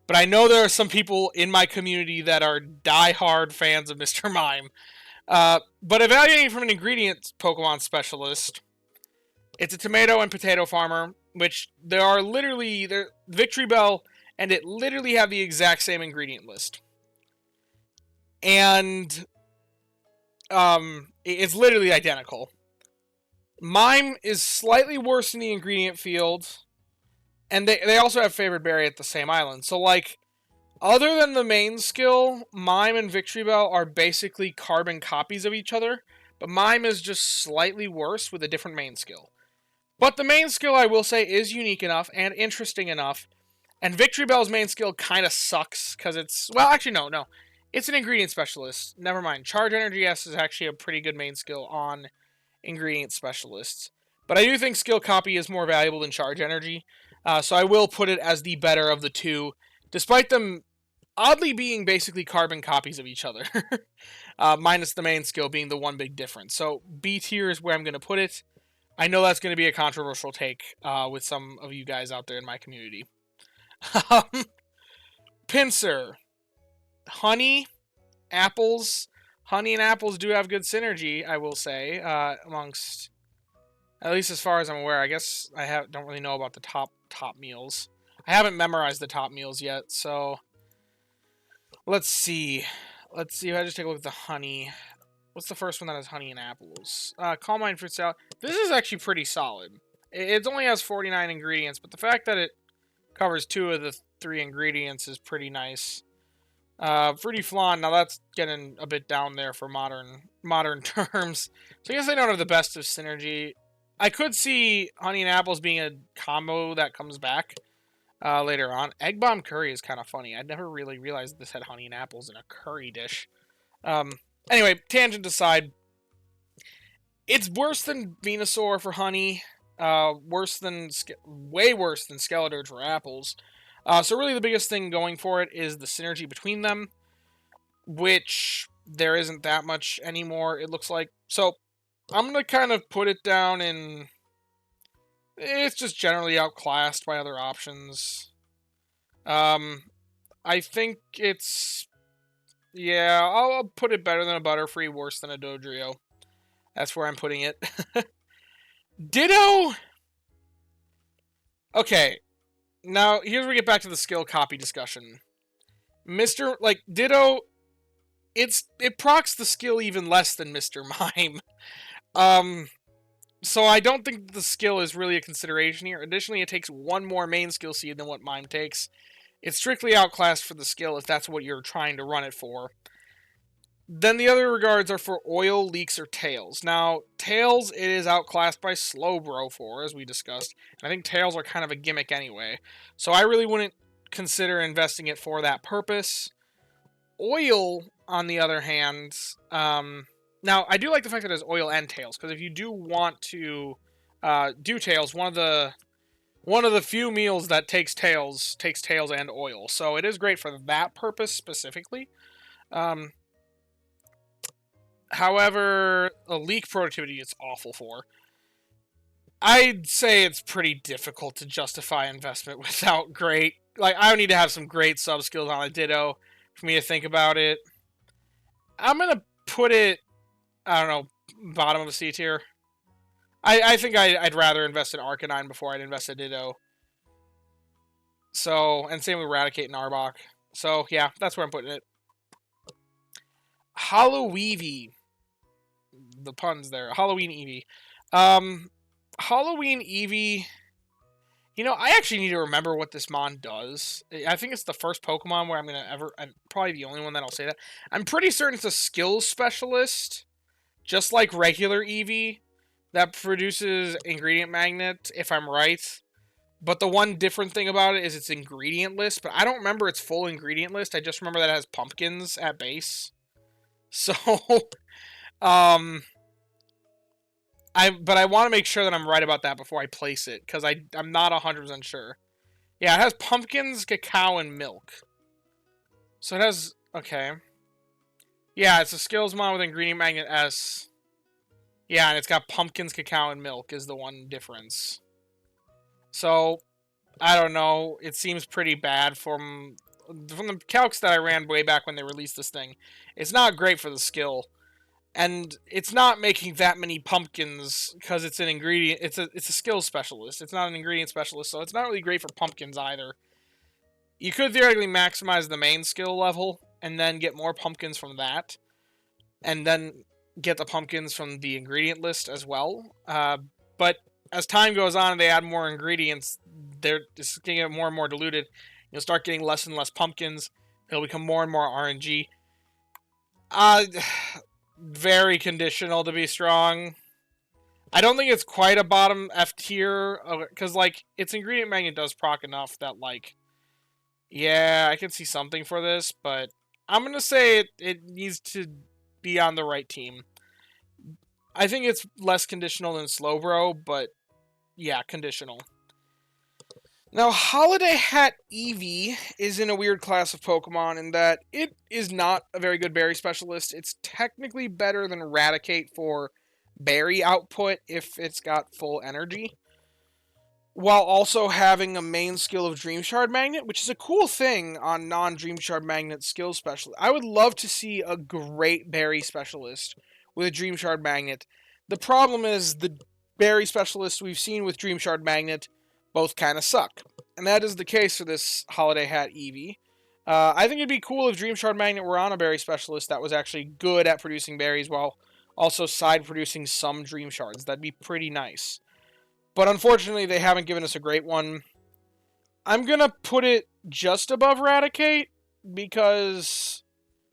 But I know there are some people in my community that are die-hard fans of Mr. Mime. But evaluating from an ingredient Pokemon specialist, it's a tomato and potato farmer, which there are literally Victory Bell and it literally have the exact same ingredient list. And it's literally identical. Mime is slightly worse in the ingredient field, and they also have favored berry at the same island. So, like, other than the main skill, Mime and Victory Bell are basically carbon copies of each other, but Mime is just slightly worse with a different main skill. But the main skill, I will say, is unique enough and interesting enough, and Victory Bell's main skill kind of sucks, because it's... Well, actually, no. It's an ingredient specialist. Never mind. Charge Energy S is actually a pretty good main skill on ingredient specialists. But I do think skill copy is more valuable than Charge Energy, so I will put it as the better of the two, despite them oddly being basically carbon copies of each other, minus the main skill being the one big difference. So B tier is where I'm going to put it. I know that's going to be a controversial take with some of you guys out there in my community. Pinsir. Honey, apples. Honey and apples do have good synergy, I will say, amongst, at least as far as I'm aware. I guess I don't really know about the top meals. I haven't memorized the top meals yet, so let's see. If I just take a look at the honey. What's the first one that has honey and apples? Calm Mind Fruit Salad. This is actually pretty solid. It only has 49 ingredients, but the fact that it covers 2 of the 3 ingredients is pretty nice. Fruity Flan, now that's getting a bit down there for modern terms. So I guess they don't have the best of synergy. I could see honey and apples being a combo that comes back later on. Egg Bomb Curry is kind of funny. I'd never really realized this had honey and apples in a curry dish. Anyway, tangent aside, it's worse than Venusaur for honey. Way worse than Skeletor for apples. So really the biggest thing going for it is the synergy between them, which there isn't that much anymore, it looks like. So I'm going to kind of put it down in... It's just generally outclassed by other options. I think it's... Yeah, I'll put it better than a Butterfree, worse than a Dodrio. That's where I'm putting it. Ditto! Okay. Now, here's where we get back to the skill copy discussion. Ditto, it procs the skill even less than Mr. Mime. So I don't think the skill is really a consideration here. Additionally, it takes 1 more main skill seed than what Mime takes. It's strictly outclassed for the skill if that's what you're trying to run it for. Then the other regards are for oil, leeks, or tails. Now, tails it is outclassed by Slowbro for, as we discussed. And I think tails are kind of a gimmick anyway. So I really wouldn't consider investing it for that purpose. Oil, on the other hand, now I do like the fact that it has oil and tails, because if you do want to do tails, one of the few meals that takes tails and oil. So it is great for that purpose specifically. However, a leak productivity it's awful for. I'd say it's pretty difficult to justify investment without great... Like, I would need to have some great sub skills on a Ditto for me to think about it. I'm going to put it, I don't know, bottom of a C tier. I think I'd rather invest in Arcanine before I'd invest in Ditto. So, and same with Raticate and Arbok. So, yeah, that's where I'm putting it. Holloweevee. The puns there. Halloween Eevee. Halloween Eevee... You know, I actually need to remember what this mon does. I think it's the first Pokemon where I'm going to ever... And probably the only one that I'll say that. I'm pretty certain it's a skills specialist. Just like regular Eevee. That produces Ingredient Magnet, if I'm right. But the one different thing about it is its ingredient list. But I don't remember its full ingredient list. I just remember that it has pumpkins at base. So... But I want to make sure that I'm right about that before I place it, because I'm not 100% sure. Yeah, it has pumpkins, cacao, and milk. So it has... Okay. Yeah, it's a skills mod with Ingredient Magnet S. Yeah, and it's got pumpkins, cacao, and milk is the one difference. So, I don't know. It seems pretty bad from the calcs that I ran way back when they released this thing. It's not great for the skill. And it's not making that many pumpkins because it's an ingredient. It's a skill specialist. It's not an ingredient specialist, so it's not really great for pumpkins either. You could theoretically maximize the main skill level and then get more pumpkins from that, and then get the pumpkins from the ingredient list as well. But as time goes on and they add more ingredients, they're just going to get more and more diluted. You'll start getting less and less pumpkins. It'll become more and more RNG. Very conditional to be strong. I don't think it's quite a bottom F tier, because, like, its Ingredient Magnet does proc enough that, like, yeah, I can see something for this, but I'm going to say it needs to be on the right team. I think it's less conditional than Slowbro, but, yeah, conditional. Now, Holiday Hat Eevee is in a weird class of Pokemon in that it is not a very good berry specialist. It's technically better than Raticate for berry output if it's got full energy, while also having a main skill of Dream Shard Magnet, which is a cool thing on non-Dream Shard Magnet skill specialist. I would love to see a great berry specialist with a Dream Shard Magnet. The problem is the berry specialists we've seen with Dream Shard Magnet both kind of suck. And that is the case for this Holiday Hat Eevee. I think it'd be cool if Dream Shard Magnet were on a berry specialist that was actually good at producing berries while also side producing some Dream Shards. That'd be pretty nice. But unfortunately, they haven't given us a great one. I'm going to put it just above Raticate because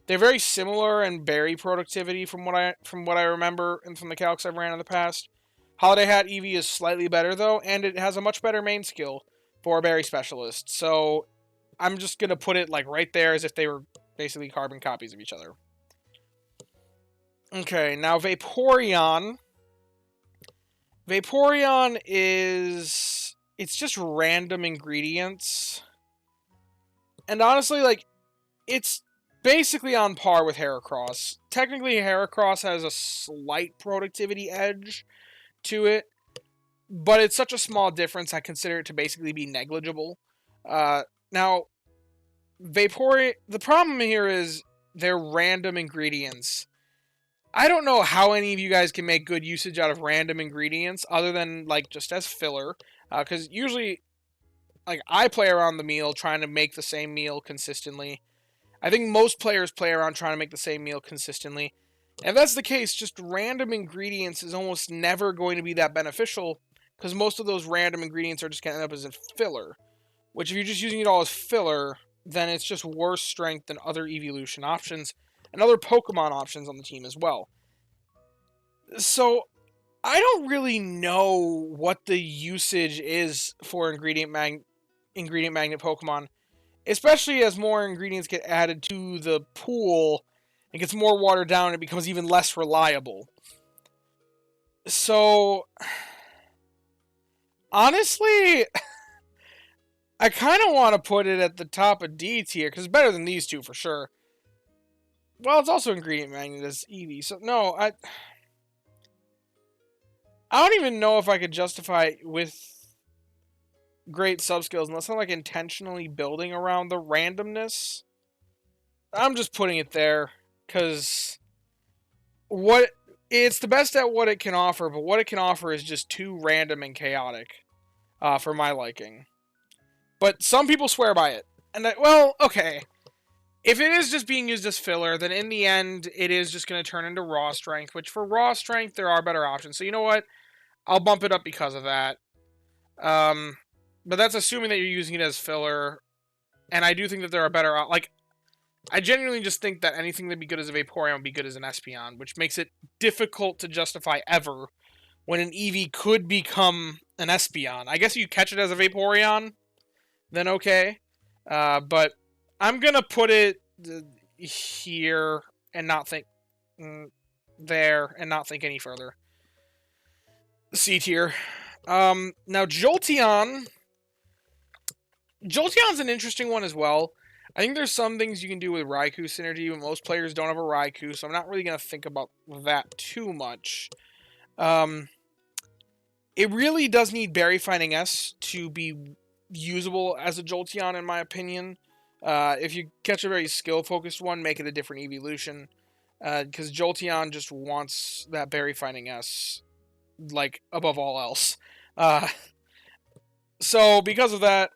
they're very similar in berry productivity from what I remember and from the calcs I've ran in the past. Holiday Hat Eevee is slightly better, though, and it has a much better main skill for a berry specialist. So I'm just going to put it like right there as if they were basically carbon copies of each other. Okay, now Vaporeon. Vaporeon is... It's just random ingredients. And honestly, like, it's basically on par with Heracross. Technically, Heracross has a slight productivity edge to it, but it's such a small difference, I consider it to basically be negligible. Now, Vaporeon... The problem here is they're random ingredients. I don't know how any of you guys can make good usage out of random ingredients other than, like, just as filler. Because usually, like, I play around the meal trying to make the same meal consistently. I think most players play around trying to make the same meal consistently. And if that's the case, just random ingredients is almost never going to be that beneficial because most of those random ingredients are just going to end up as a filler. Which, if you're just using it all as filler, then it's just worse strength than other Eeveelution options. and other Pokemon options on the team as well. So I don't really know what the usage is for ingredient magnet Pokemon, especially as more ingredients get added to the pool. It gets more watered down and it becomes even less reliable. So, honestly, I kind of want to put it at the top of D tier, because it's better than these two for sure. Well, it's also ingredient magnet as Eevee, so no, I don't even know if I could justify it with great sub-skills, unless I'm like intentionally building around the randomness. I'm just putting it there, because it's the best at what it can offer, but what it can offer is just too random and chaotic, for my liking. But some people swear by it. And well, okay. If it is just being used as filler, then in the end, it is just going to turn into raw strength, which for raw strength, there are better options. So you know what? I'll bump it up because of that. But that's assuming that you're using it as filler. And I do think that there are better... Like, I genuinely just think that anything that'd be good as a Vaporeon would be good as an Espeon, which makes it difficult to justify ever when an Eevee could become an Espeon. I guess you catch it as a Vaporeon, then okay. But I'm going to put it here and not think there and not think any further. C tier. Now, Jolteon's an interesting one as well. I think there's some things you can do with Raikou synergy, but most players don't have a Raikou, so I'm not really going to think about that too much. It really does need Berry Finding S to be usable as a Jolteon, in my opinion. If you catch a very skill-focused one, make it a different evolution. Because Jolteon just wants that Berry Finding S, like, above all else. So, because of that...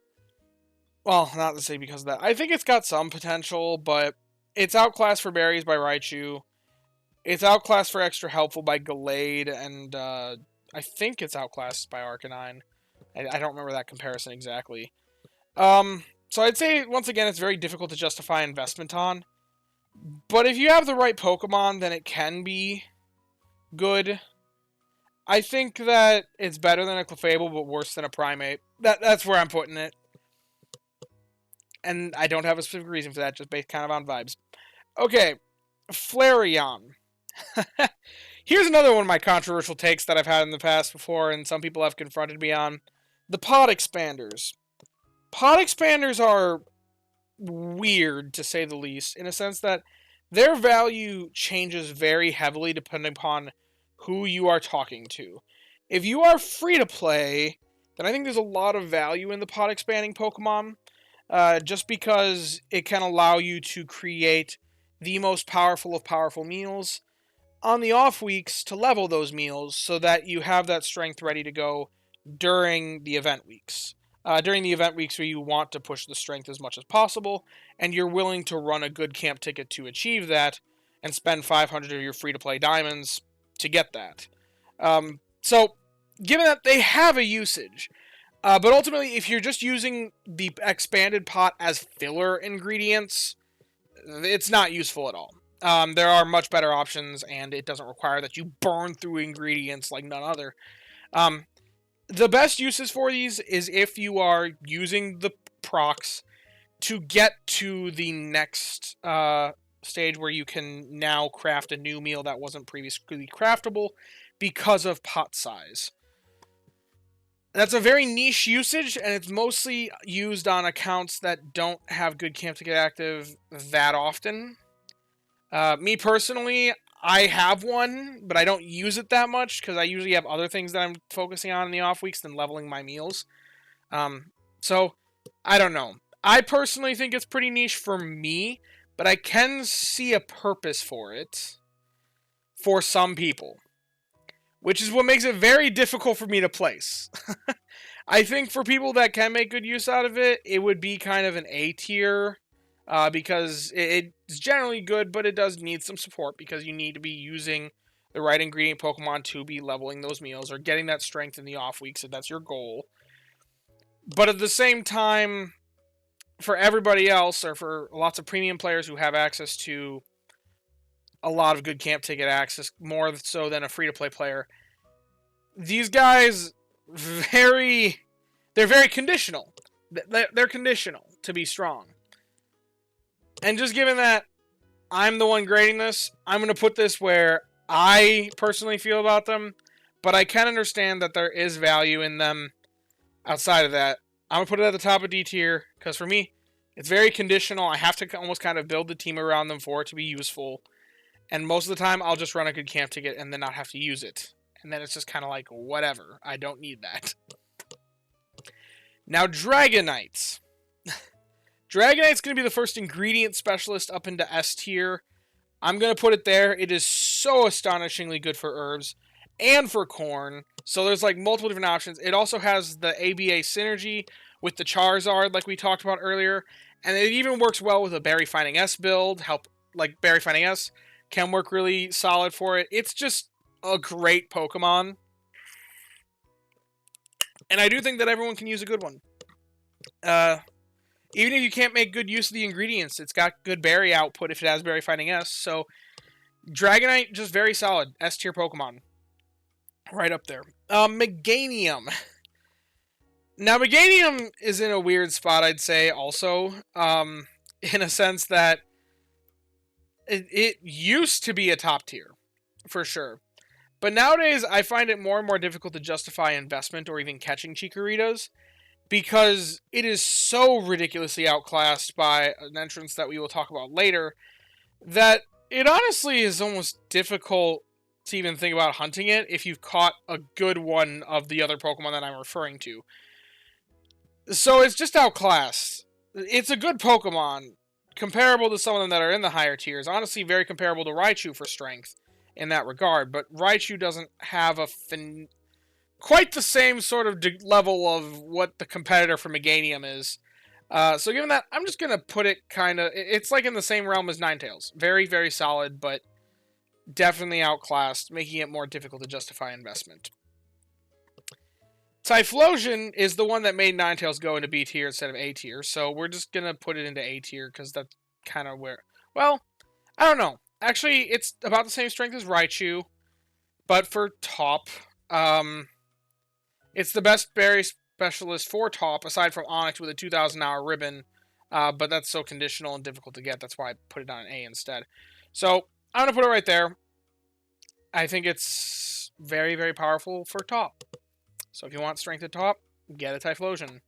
Well, not to say because of that. I think it's got some potential, but it's outclassed for berries by Raichu. It's outclassed for extra helpful by Gallade, and I think it's outclassed by Arcanine. I don't remember that comparison exactly. So I'd say, once again, it's very difficult to justify investment on. But if you have the right Pokemon, then it can be good. I think that it's better than a Clefable, but worse than a Primate. That's where I'm putting it. And I don't have a specific reason for that, just based kind of on vibes. Okay, Flareon. Here's another one of my controversial takes that I've had in the past before, and some people have confronted me on. The Pod Expanders. Pod Expanders are weird, to say the least, in a sense that their value changes very heavily depending upon who you are talking to. If you are free to play, then I think there's a lot of value in the Pod Expanding Pokemon. Just because it can allow you to create the most powerful of powerful meals on the off weeks to level those meals so that you have that strength ready to go during the event weeks. During the event weeks where you want to push the strength as much as possible, and you're willing to run a good camp ticket to achieve that, and spend 500 of your free-to-play diamonds to get that. So, given that they have a usage... but ultimately, if you're just using the expanded pot as filler ingredients, it's not useful at all. There are much better options, and it doesn't require that you burn through ingredients like none other. The best uses for these is if you are using the procs to get to the next stage where you can now craft a new meal that wasn't previously craftable because of pot size. That's a very niche usage, and it's mostly used on accounts that don't have good camp to get active that often. Me personally, I have one, but I don't use it that much, because I usually have other things that I'm focusing on in the off weeks than leveling my meals. So, I don't know. I personally think it's pretty niche for me, but I can see a purpose for it for some people. Which is what makes it very difficult for me to place. I think for people that can make good use out of it, it would be kind of an A tier. Because it's generally good, but it does need some support because you need to be using the right ingredient Pokemon to be leveling those meals or getting that strength in the off weeks if that's your goal. But at the same time, for everybody else, or for lots of premium players who have access to a lot of good camp ticket access, more so than a free-to-play player. These guys, they're very conditional. They're conditional to be strong. And just given that I'm the one grading this, I'm going to put this where I personally feel about them, but I can understand that there is value in them outside of that. I'm going to put it at the top of D tier, because for me, it's very conditional. I have to almost kind of build the team around them for it to be useful. And most of the time, I'll just run a good camp ticket and then not have to use it. And then it's just kind of like, whatever. I don't need that. Now, Dragonites. Dragonite's going to be the first ingredient specialist up into S tier. I'm going to put it there. It is so astonishingly good for herbs and for corn. So there's like multiple different options. It also has the ABA synergy with the Charizard like we talked about earlier. And it even works well with a Berry Finding S build. Like Berry Finding S can work really solid for it. It's just a great Pokemon. And I do think that everyone can use a good one. Even if you can't make good use of the ingredients, it's got good berry output if it has Berry Finding S. So, Dragonite, just very solid. S tier Pokemon. Right up there. Meganium. Now, Meganium is in a weird spot, I'd say, also. In a sense that it used to be a top tier, for sure. But nowadays, I find it more and more difficult to justify investment or even catching Chikoritas, because it is so ridiculously outclassed by an entrance that we will talk about later, that it honestly is almost difficult to even think about hunting it if you've caught a good one of the other Pokemon that I'm referring to. So it's just outclassed. It's a good Pokemon, comparable to some of them that are in the higher tiers. Honestly, very comparable to Raichu for strength in that regard, but Raichu doesn't have quite the same sort of level of what the competitor for Meganium is. So given that, I'm just going to put it kind of... It's like in the same realm as Ninetales. Very, very solid, but definitely outclassed, making it more difficult to justify investment. Typhlosion is the one that made Ninetales go into B tier instead of A tier, so we're just going to put it into A tier, because that's kind of where... Well, I don't know. Actually, it's about the same strength as Raichu, but for top... It's the best berry specialist for top, aside from Onyx with a 2,000-hour ribbon. But that's so conditional and difficult to get. That's why I put it on an A instead. So, I'm going to put it right there. I think it's very, very powerful for top. So, if you want strength at top, get a Typhlosion.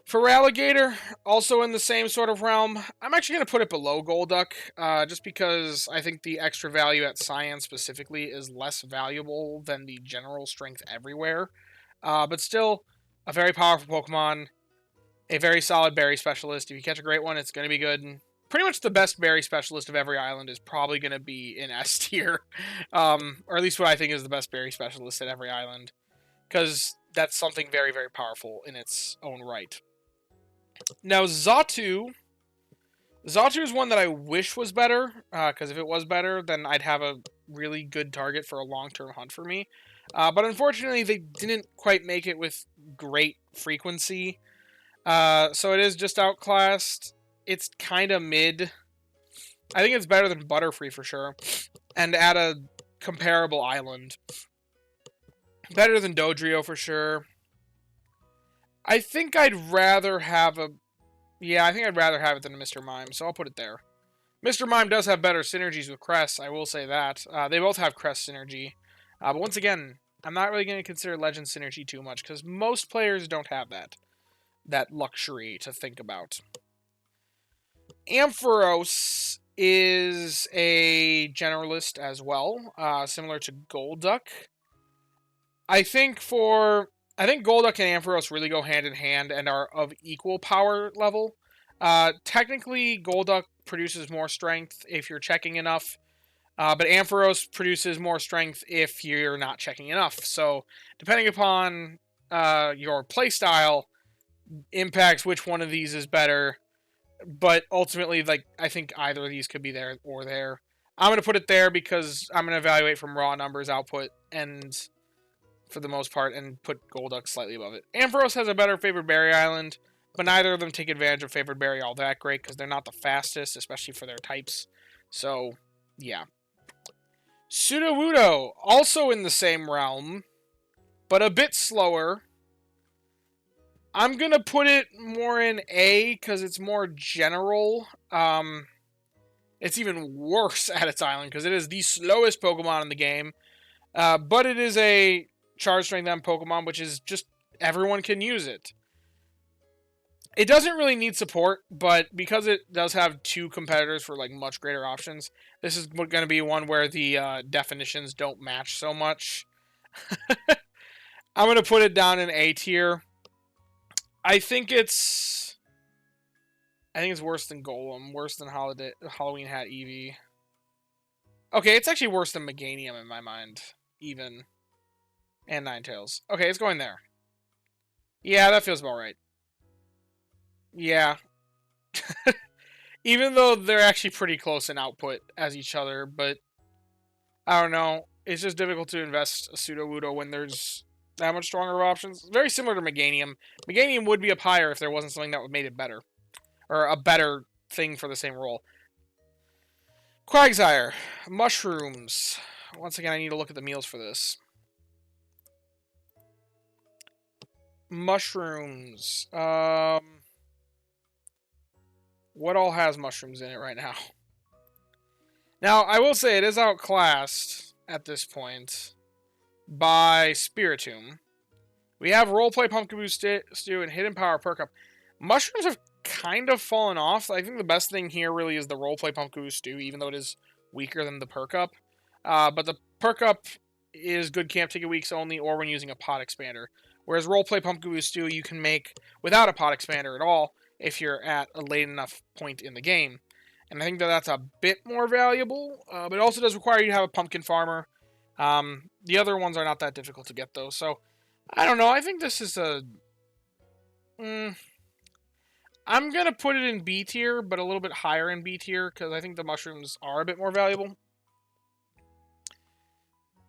For Ralligator, also in the same sort of realm, I'm actually going to put it below Golduck, just because I think the extra value at Science specifically is less valuable than the general strength everywhere. But still, a very powerful Pokemon, a very solid berry specialist. If you catch a great one, it's going to be good. Pretty much the best berry specialist of every island is probably going to be in S tier, or at least what I think is the best berry specialist at every island, because that's something very, very powerful in its own right. Now, Xatu is one that I wish was better, because if it was better, then I'd have a really good target for a long-term hunt for me. But unfortunately, they didn't quite make it with great frequency. So it is just outclassed. It's kind of mid. I think it's better than Butterfree for sure, and at a comparable island. Better than Dodrio for sure. I think I'd rather have a... Yeah, I think I'd rather have it than a Mr. Mime, so I'll put it there. Mr. Mime does have better synergies with Crest, I will say that. They both have Crest synergy. But once again, I'm not really going to consider Legend synergy too much, because most players don't have that luxury to think about. Ampharos is a generalist as well, similar to Golduck. I think Golduck and Ampharos really go hand in hand and are of equal power level. Technically, Golduck produces more strength if you're checking enough, but Ampharos produces more strength if you're not checking enough. So, depending upon your playstyle, impacts which one of these is better. But ultimately, I think either of these could be there or there. I'm going to put it there because I'm going to evaluate from raw numbers output and... for the most part, and put Golduck slightly above it. Ampharos has a better Favored Berry Island, but neither of them take advantage of Favored Berry all that great, because they're not the fastest, especially for their types. So, Yeah. Sudowoodo, also in the same realm, but a bit slower. I'm going to put it more in A because it's more general. It's even worse at its island because it is the slowest Pokemon in the game. But it is a Charge Strength M Pokemon, which is just everyone can use it. It doesn't really need support, but because it does have two competitors for like much greater options, this is going to be one where the definitions don't match so much. I'm going to put it down in A tier. I think it's worse than Golem, worse than Halloween Hat Eevee. Okay, it's actually worse than Meganium in my mind, even. And Ninetales. Okay, it's going there. Yeah, that feels about right. Yeah. Even though they're actually pretty close in output as each other, but I don't know. It's just difficult to invest a Sudowoodo when there's that much stronger options. Very similar to Meganium. Meganium would be up higher if there wasn't something that would made it better. Or a better thing for the same role. Quagsire. Mushrooms. Once again, I need to look at the meals for this. Mushrooms. What all has mushrooms in it right now? Now, I will say it is outclassed at this point by Spiritomb. We have Roleplay Pumpkaboo Stew and Hidden Power Perk Up. Mushrooms have kind of fallen off. I think the best thing here really is the Roleplay Pumpkaboo Stew, even though it is weaker than the Perk Up. But the Perk Up is good camp ticket weeks only or when using a pot expander. Whereas Roleplay Pumpkaboo Stew you can make without a pot expander at all if you're at a late enough point in the game. And I think that that's a bit more valuable, but it also does require you to have a pumpkin farmer. The other ones are not that difficult to get, though. So, I don't know. I think this is a... I'm going to put it in B tier, but a little bit higher in B tier, because I think the mushrooms are a bit more valuable.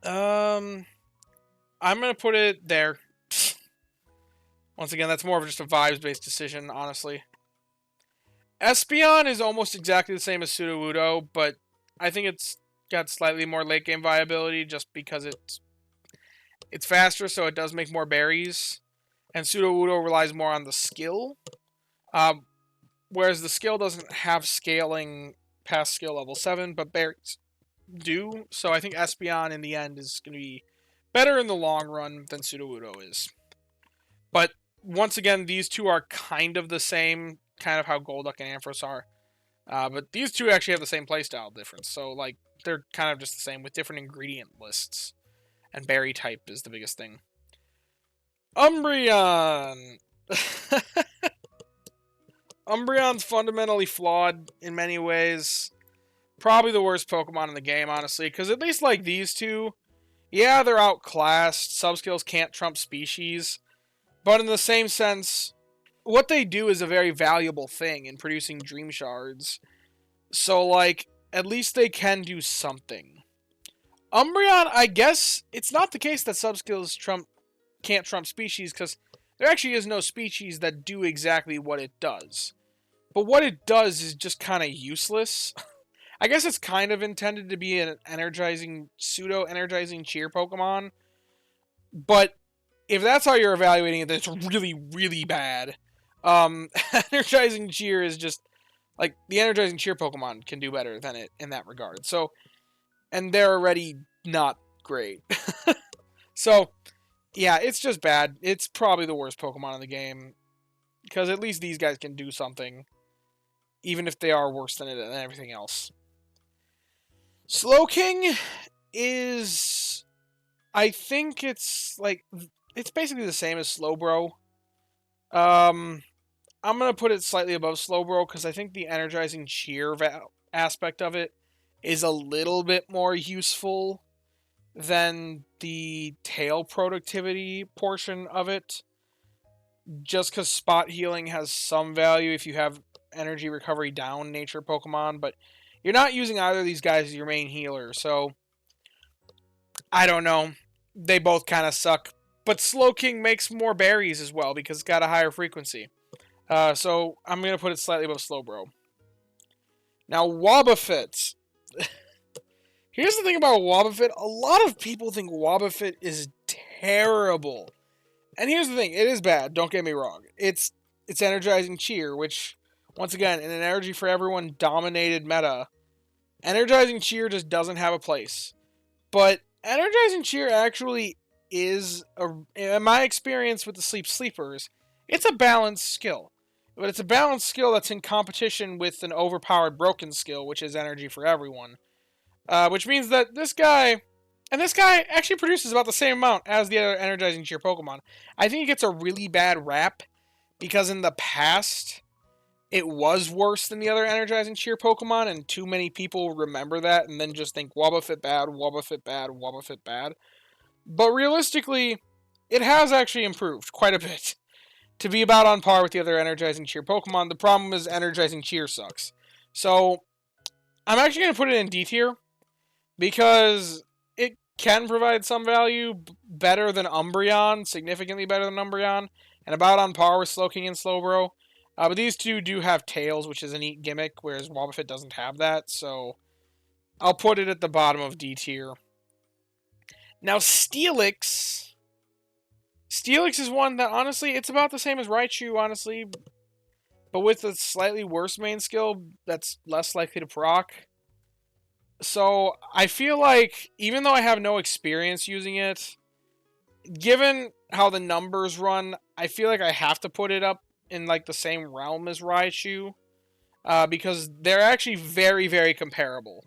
I'm going to put it there. Once again, that's more of just a vibes-based decision, honestly. Espeon is almost exactly the same as Sudowoodo, but I think it's got slightly more late-game viability just because it's faster, so it does make more berries. And Sudowoodo relies more on the skill. Whereas the skill doesn't have scaling past skill level 7, but berries do. So I think Espeon in the end is going to be better in the long run than Sudowoodo is. But once again, these two are kind of the same, kind of how Golduck and Ampharos are. But these two actually have the same playstyle difference. So, like, they're kind of just the same with different ingredient lists. And berry type is the biggest thing. Umbreon! Umbreon's fundamentally flawed in many ways. Probably the worst Pokemon in the game, honestly. Because at least like these two, yeah, they're outclassed. Subskills can't trump species. But in the same sense, what they do is a very valuable thing in producing Dream Shards. So, like, at least they can do something. Umbreon, I guess, it's not the case that subskills can't trump species, because there actually is no species that do exactly what it does. But what it does is just kind of useless. I guess it's kind of intended to be an pseudo-energizing cheer Pokemon. But if that's how you're evaluating it, then it's really, really bad. Energizing cheer is just... like, the energizing cheer Pokemon can do better than it in that regard. So, and they're already not great. So, yeah, it's just bad. It's probably the worst Pokemon in the game. Because at least these guys can do something. Even if they are worse than everything else. Slowking is... I think it's, like... it's basically the same as Slowbro. I'm going to put it slightly above Slowbro because I think the energizing cheer aspect of it is a little bit more useful than the tail productivity portion of it. Just because spot healing has some value if you have energy recovery down nature Pokemon, but you're not using either of these guys as your main healer, so I don't know. They both kind of suck. But Slowking makes more berries as well because it's got a higher frequency. So I'm going to put it slightly above Slowbro. Now, Wobbuffet. Here's the thing about Wobbuffet. A lot of people think Wobbuffet is terrible. And here's the thing. It is bad. Don't get me wrong. It's energizing cheer, which, once again, in an energy for everyone dominated meta, energizing cheer just doesn't have a place. But energizing cheer actually is, in my experience with the sleepers, it's a balanced skill. But it's a balanced skill that's in competition with an overpowered broken skill, which is energy for everyone. Which means that this guy actually produces about the same amount as the other energizing cheer Pokemon. I think he gets a really bad rap because in the past it was worse than the other energizing cheer Pokemon, and too many people remember that and then just think Wobbuffet bad, Wobbuffet bad, Wobbuffet bad. But realistically, it has actually improved quite a bit to be about on par with the other energizing cheer Pokemon. The problem is energizing cheer sucks. So I'm actually going to put it in D tier because it can provide some value better than Umbreon, significantly better than Umbreon, and about on par with Slowking and Slowbro. But these two do have tails, which is a neat gimmick, whereas Wobbuffet doesn't have that, so I'll put it at the bottom of D tier. Now, Steelix is one that, honestly, it's about the same as Raichu, honestly, but with a slightly worse main skill that's less likely to proc. So, I feel like, even though I have no experience using it, given how the numbers run, I feel like I have to put it up in, like, the same realm as Raichu, because they're actually very, very comparable.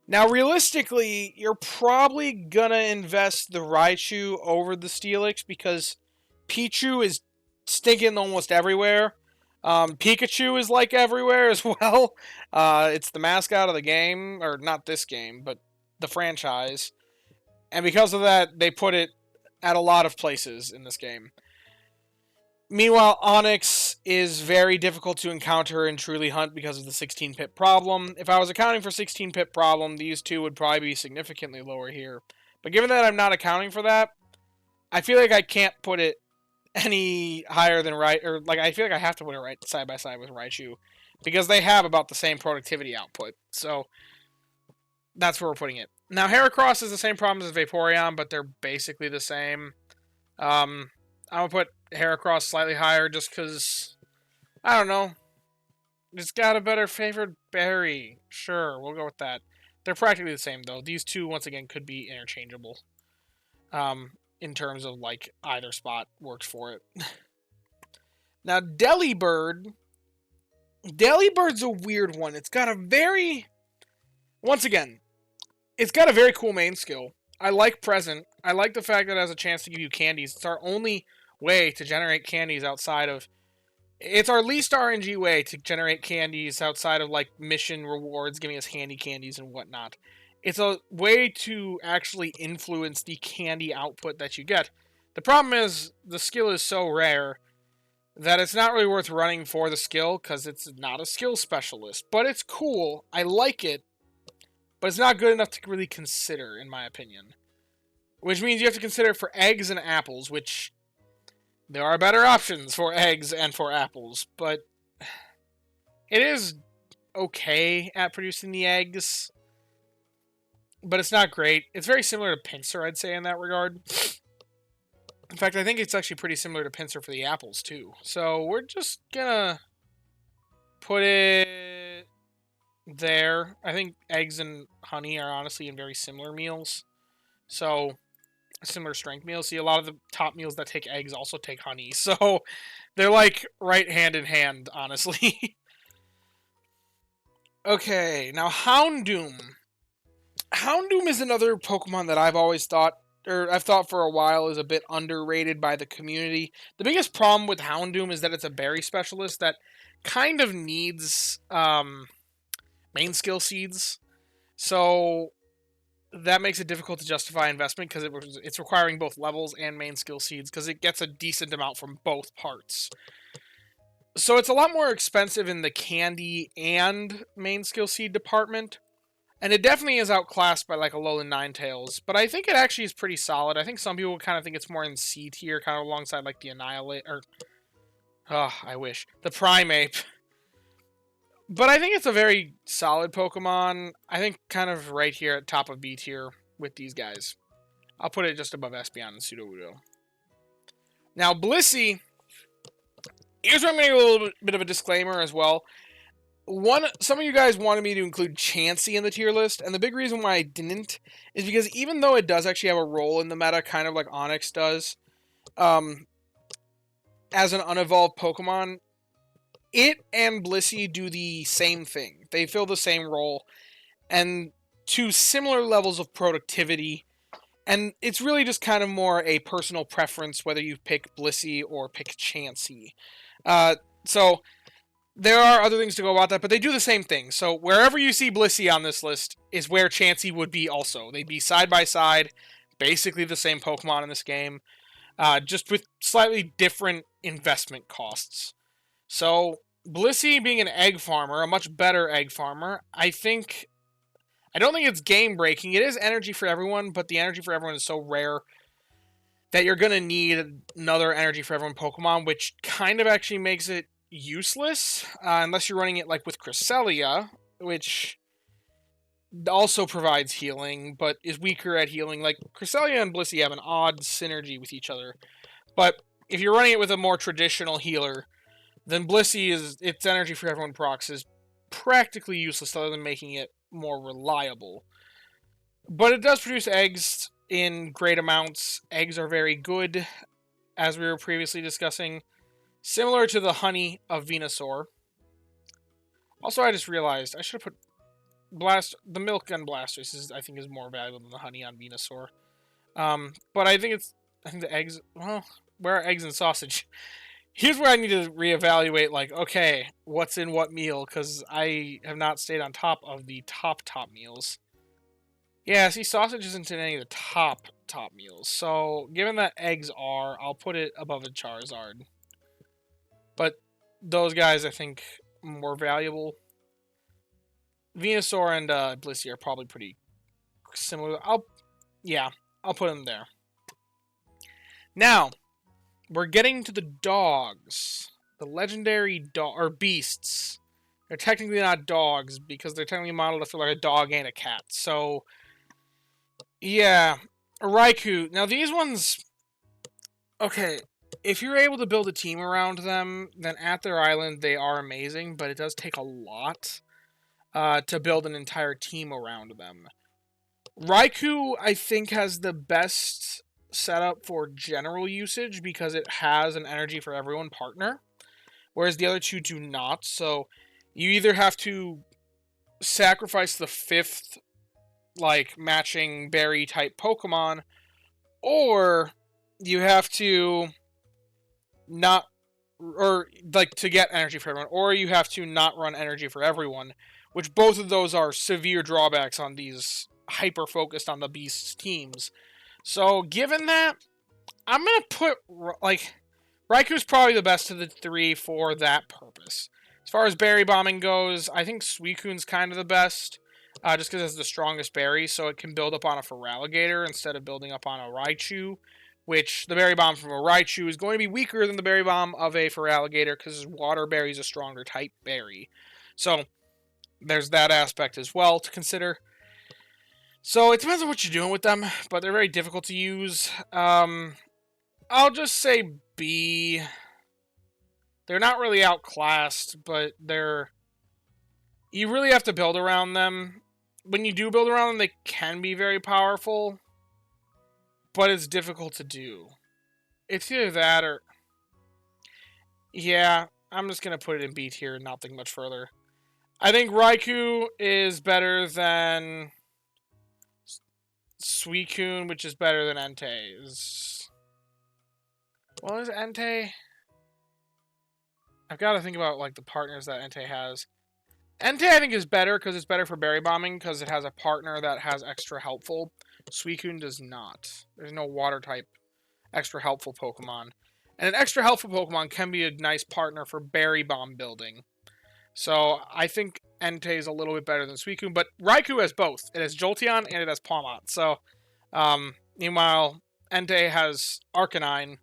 Now, realistically, you're probably gonna invest the Raichu over the Steelix, because Pichu is stinking almost everywhere. Pikachu is like everywhere as well. It's the mascot of the game, or not this game, but the franchise. And because of that, they put it at a lot of places in this game. Meanwhile, Onix is very difficult to encounter and truly hunt because of the 16-pip problem. If I was accounting for 16-pip problem, these two would probably be significantly lower here. But given that I'm not accounting for that, I feel like I can't put it any higher than I feel like I have to put it right side by side with Raichu, because they have about the same productivity output. So that's where we're putting it. Now, Heracross is the same problem as Vaporeon, but they're basically the same. I'm gonna put Heracross slightly higher just because, I don't know, it's got a better favored berry. Sure, we'll go with that. They're practically the same, though. These two, once again, could be interchangeable. In terms of, like, either spot works for it. Now, Delibird's a weird one. It's got a very... Once again, it's got a very cool main skill. I like Present. I like the fact that it has a chance to give you candies. It's our only way to generate candies outside of... It's our least RNG way to generate candies outside of, like, mission rewards, giving us handy candies and whatnot. It's a way to actually influence the candy output that you get. The problem is, the skill is so rare that it's not really worth running for the skill, because it's not a skill specialist. But it's cool. I like it. But it's not good enough to really consider, in my opinion. Which means you have to consider it for eggs and apples, which... There are better options for eggs and for apples, but it is okay at producing the eggs, but it's not great. It's very similar to Pinsir, I'd say, in that regard. In fact, I think it's actually pretty similar to Pinsir for the apples, too. So we're just gonna put it there. I think eggs and honey are honestly in very similar meals. So... similar strength meals. See, a lot of the top meals that take eggs also take honey. So they're like right hand in hand, honestly. Okay, now Houndoom. Houndoom is another Pokemon that I've always thought, or I've thought for a while, is a bit underrated by the community. The biggest problem with Houndoom is that it's a berry specialist that kind of needs main skill seeds. So that makes it difficult to justify investment because it's requiring both levels and main skill seeds because it gets a decent amount from both parts. So it's a lot more expensive in the candy and main skill seed department. And it definitely is outclassed by like a Alolan Ninetales. But I think it actually is pretty solid. I think some people kind of think it's more in C tier, kind of alongside like the Annihilate, or... Oh, I wish. The Primeape. But I think it's a very solid Pokemon. I think kind of right here at top of B tier with these guys. I'll put it just above Espeon and Sudowoodo. Now, Blissey, here's where I'm going to give a little bit of a disclaimer as well. Some of you guys wanted me to include Chansey in the tier list, and the big reason why I didn't is because even though it does actually have a role in the meta, kind of like Onix does, as an unevolved Pokemon, it and Blissey do the same thing. They fill the same role, and to similar levels of productivity. And it's really just kind of more a personal preference whether you pick Blissey or pick Chansey. So there are other things to go about that, but they do the same thing. So wherever you see Blissey on this list is where Chansey would be also. They'd be side by side, basically the same Pokemon in this game, just with slightly different investment costs. So Blissey being an egg farmer, a much better egg farmer, I don't think it's game breaking. It is energy for everyone, but the energy for everyone is so rare that you're going to need another energy for everyone Pokemon, which kind of actually makes it useless, unless you're running it like with Cresselia, which also provides healing, but is weaker at healing. Like, Cresselia and Blissey have an odd synergy with each other. But if you're running it with a more traditional healer, then Blissey its energy for everyone procs is practically useless other than making it more reliable. But it does produce eggs in great amounts. Eggs are very good, as we were previously discussing. Similar to the honey of Venusaur. Also, I just realized I should have put the milk on Blastoise I think is more valuable than the honey on Venusaur. But I think the eggs, well, where are eggs and sausage? Here's where I need to reevaluate, like, okay, what's in what meal, because I have not stayed on top of the top meals. Yeah, see, sausage isn't in any of the top meals. So, given that eggs are, I'll put it above a Charizard. But those guys, I think, more valuable. Venusaur and Blissey are probably pretty similar. I'll put them there. Now, we're getting to the dogs. The legendary or beasts. They're technically not dogs, because they're technically modeled after like a dog and a cat. So, yeah. Raichu. Now, these ones... Okay, if you're able to build a team around them, then at their island, they are amazing, but it does take a lot to build an entire team around them. Raichu, I think, has the best setup for general usage because it has an energy for everyone partner, whereas the other two do not. So you either have to sacrifice the 5th, like, matching berry type Pokemon, or you have to not, or like to get energy for everyone, or you have to not run energy for everyone, which both of those are severe drawbacks on these hyper-focused on the Beasts teams. So, given that, I'm going to put, like, Raiku's probably the best of the 3 for that purpose. As far as berry bombing goes, I think Suicune's kind of the best, just because it's the strongest berry, so it can build up on a Feraligatr instead of building up on a Raichu, which the berry bomb from a Raichu is going to be weaker than the berry bomb of a Feraligatr, because water berry is a stronger type berry. So, there's that aspect as well to consider. So, it depends on what you're doing with them, but they're very difficult to use. I'll just say B. They're not really outclassed, but you really have to build around them. When you do build around them, they can be very powerful, but it's difficult to do. It's either that or... Yeah, I'm just going to put it in B tier and not think much further. I think Raichu is better than Suicune, which is better than Entei. What is Entei? I've got to think about, like, the partners that Entei has. Entei, I think, is better because it's better for berry bombing because it has a partner that has extra helpful. Suicune does not. There's no water type extra helpful Pokemon. And an extra helpful Pokemon can be a nice partner for berry bomb building. So I think Entei is a little bit better than Suicune, but Raikou has both. It has Jolteon and it has Pawmot. So, meanwhile, Entei has Arcanine,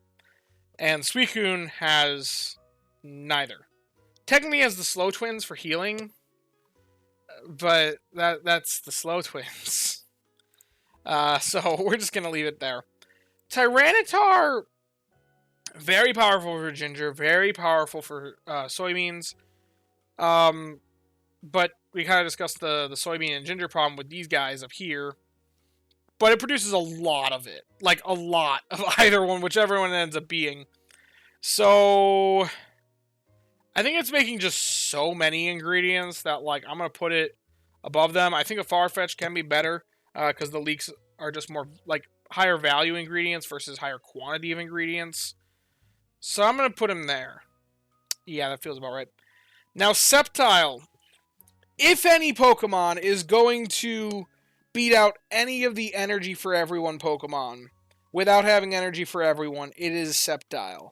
and Suicune has neither. technically has the slow twins for healing, but that's the slow twins. So we're just gonna leave it there. Tyranitar, very powerful for Ginger, very powerful for soybeans. But we kind of discussed the soybean and ginger problem with these guys up here. But it produces a lot of it. Like, a lot of either one, whichever one it ends up being. So, I think it's making just so many ingredients that, like, I'm going to put it above them. I think a Farfetch can be better, because the leeks are just more, like, higher value ingredients versus higher quantity of ingredients. So I'm going to put him there. Yeah, that feels about right. Now, Sceptile. If any Pokemon is going to beat out any of the Energy for Everyone Pokemon without having Energy for Everyone, it is Sceptile.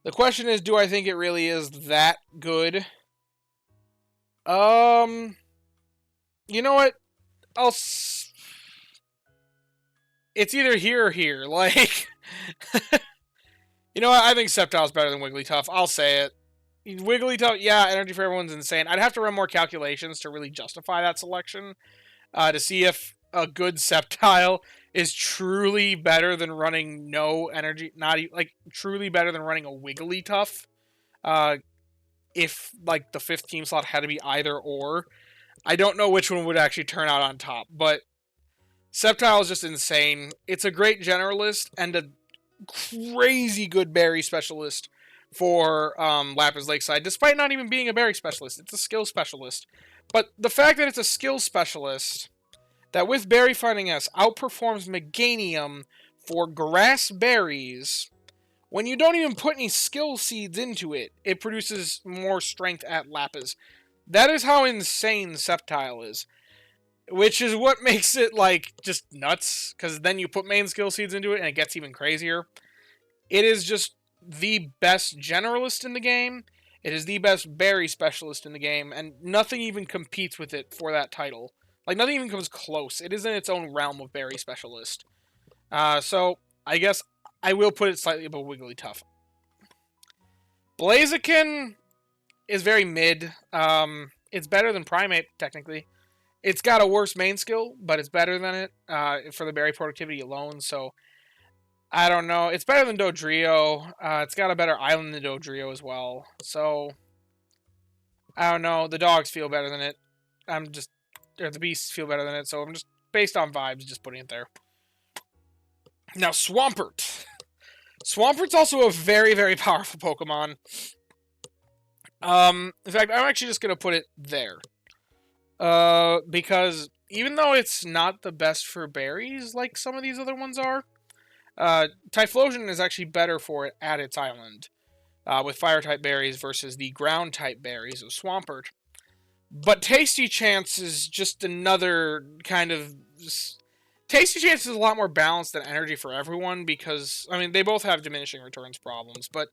The question is, do I think it really is that good? You know what? It's either here or here. Like, you know what? I think Sceptile's better than Wigglytuff. I'll say it. Wigglytuff, yeah, Energy for Everyone's insane. I'd have to run more calculations to really justify that selection, to see if a good Sceptile is truly better than running no energy, like, truly better than running a Wigglytuff. If, like, the 5th team slot had to be either or. I don't know which one would actually turn out on top, but Sceptile is just insane. It's a great generalist and a crazy good berry specialist for Lapis Lakeside, despite not even being a berry specialist. It's a skill specialist. But the fact that it's a skill specialist that with Berry Finding S outperforms Meganium for grass berries, when you don't even put any skill seeds into it, it produces more strength at Lapis. That is how insane Sceptile is. Which is what makes it, like, just nuts, because then you put main skill seeds into it and it gets even crazier. It is just the best generalist in the game. It is the best berry specialist in the game, and nothing even competes with it for that title. Like, nothing even comes close. It is in its own realm of berry specialist. So, I guess I will put it slightly above Wigglytuff. Blaziken is very mid. It's better than Primate, technically. It's got a worse main skill, but it's better than it for the berry productivity alone, so I don't know. It's better than Dodrio. It's got a better island than Dodrio as well. So, I don't know. The dogs feel better than it. Or the beasts feel better than it. So, I'm just, based on vibes, just putting it there. Now, Swampert. Swampert's also a very, very powerful Pokemon. In fact, I'm actually just going to put it there. Because even though it's not the best for berries like some of these other ones are, Typhlosion is actually better for it at its island, with Fire-type berries versus the Ground-type berries of Swampert. But Tasty Chance is just another kind of... Tasty Chance is a lot more balanced than Energy for Everyone because, I mean, they both have diminishing returns problems, but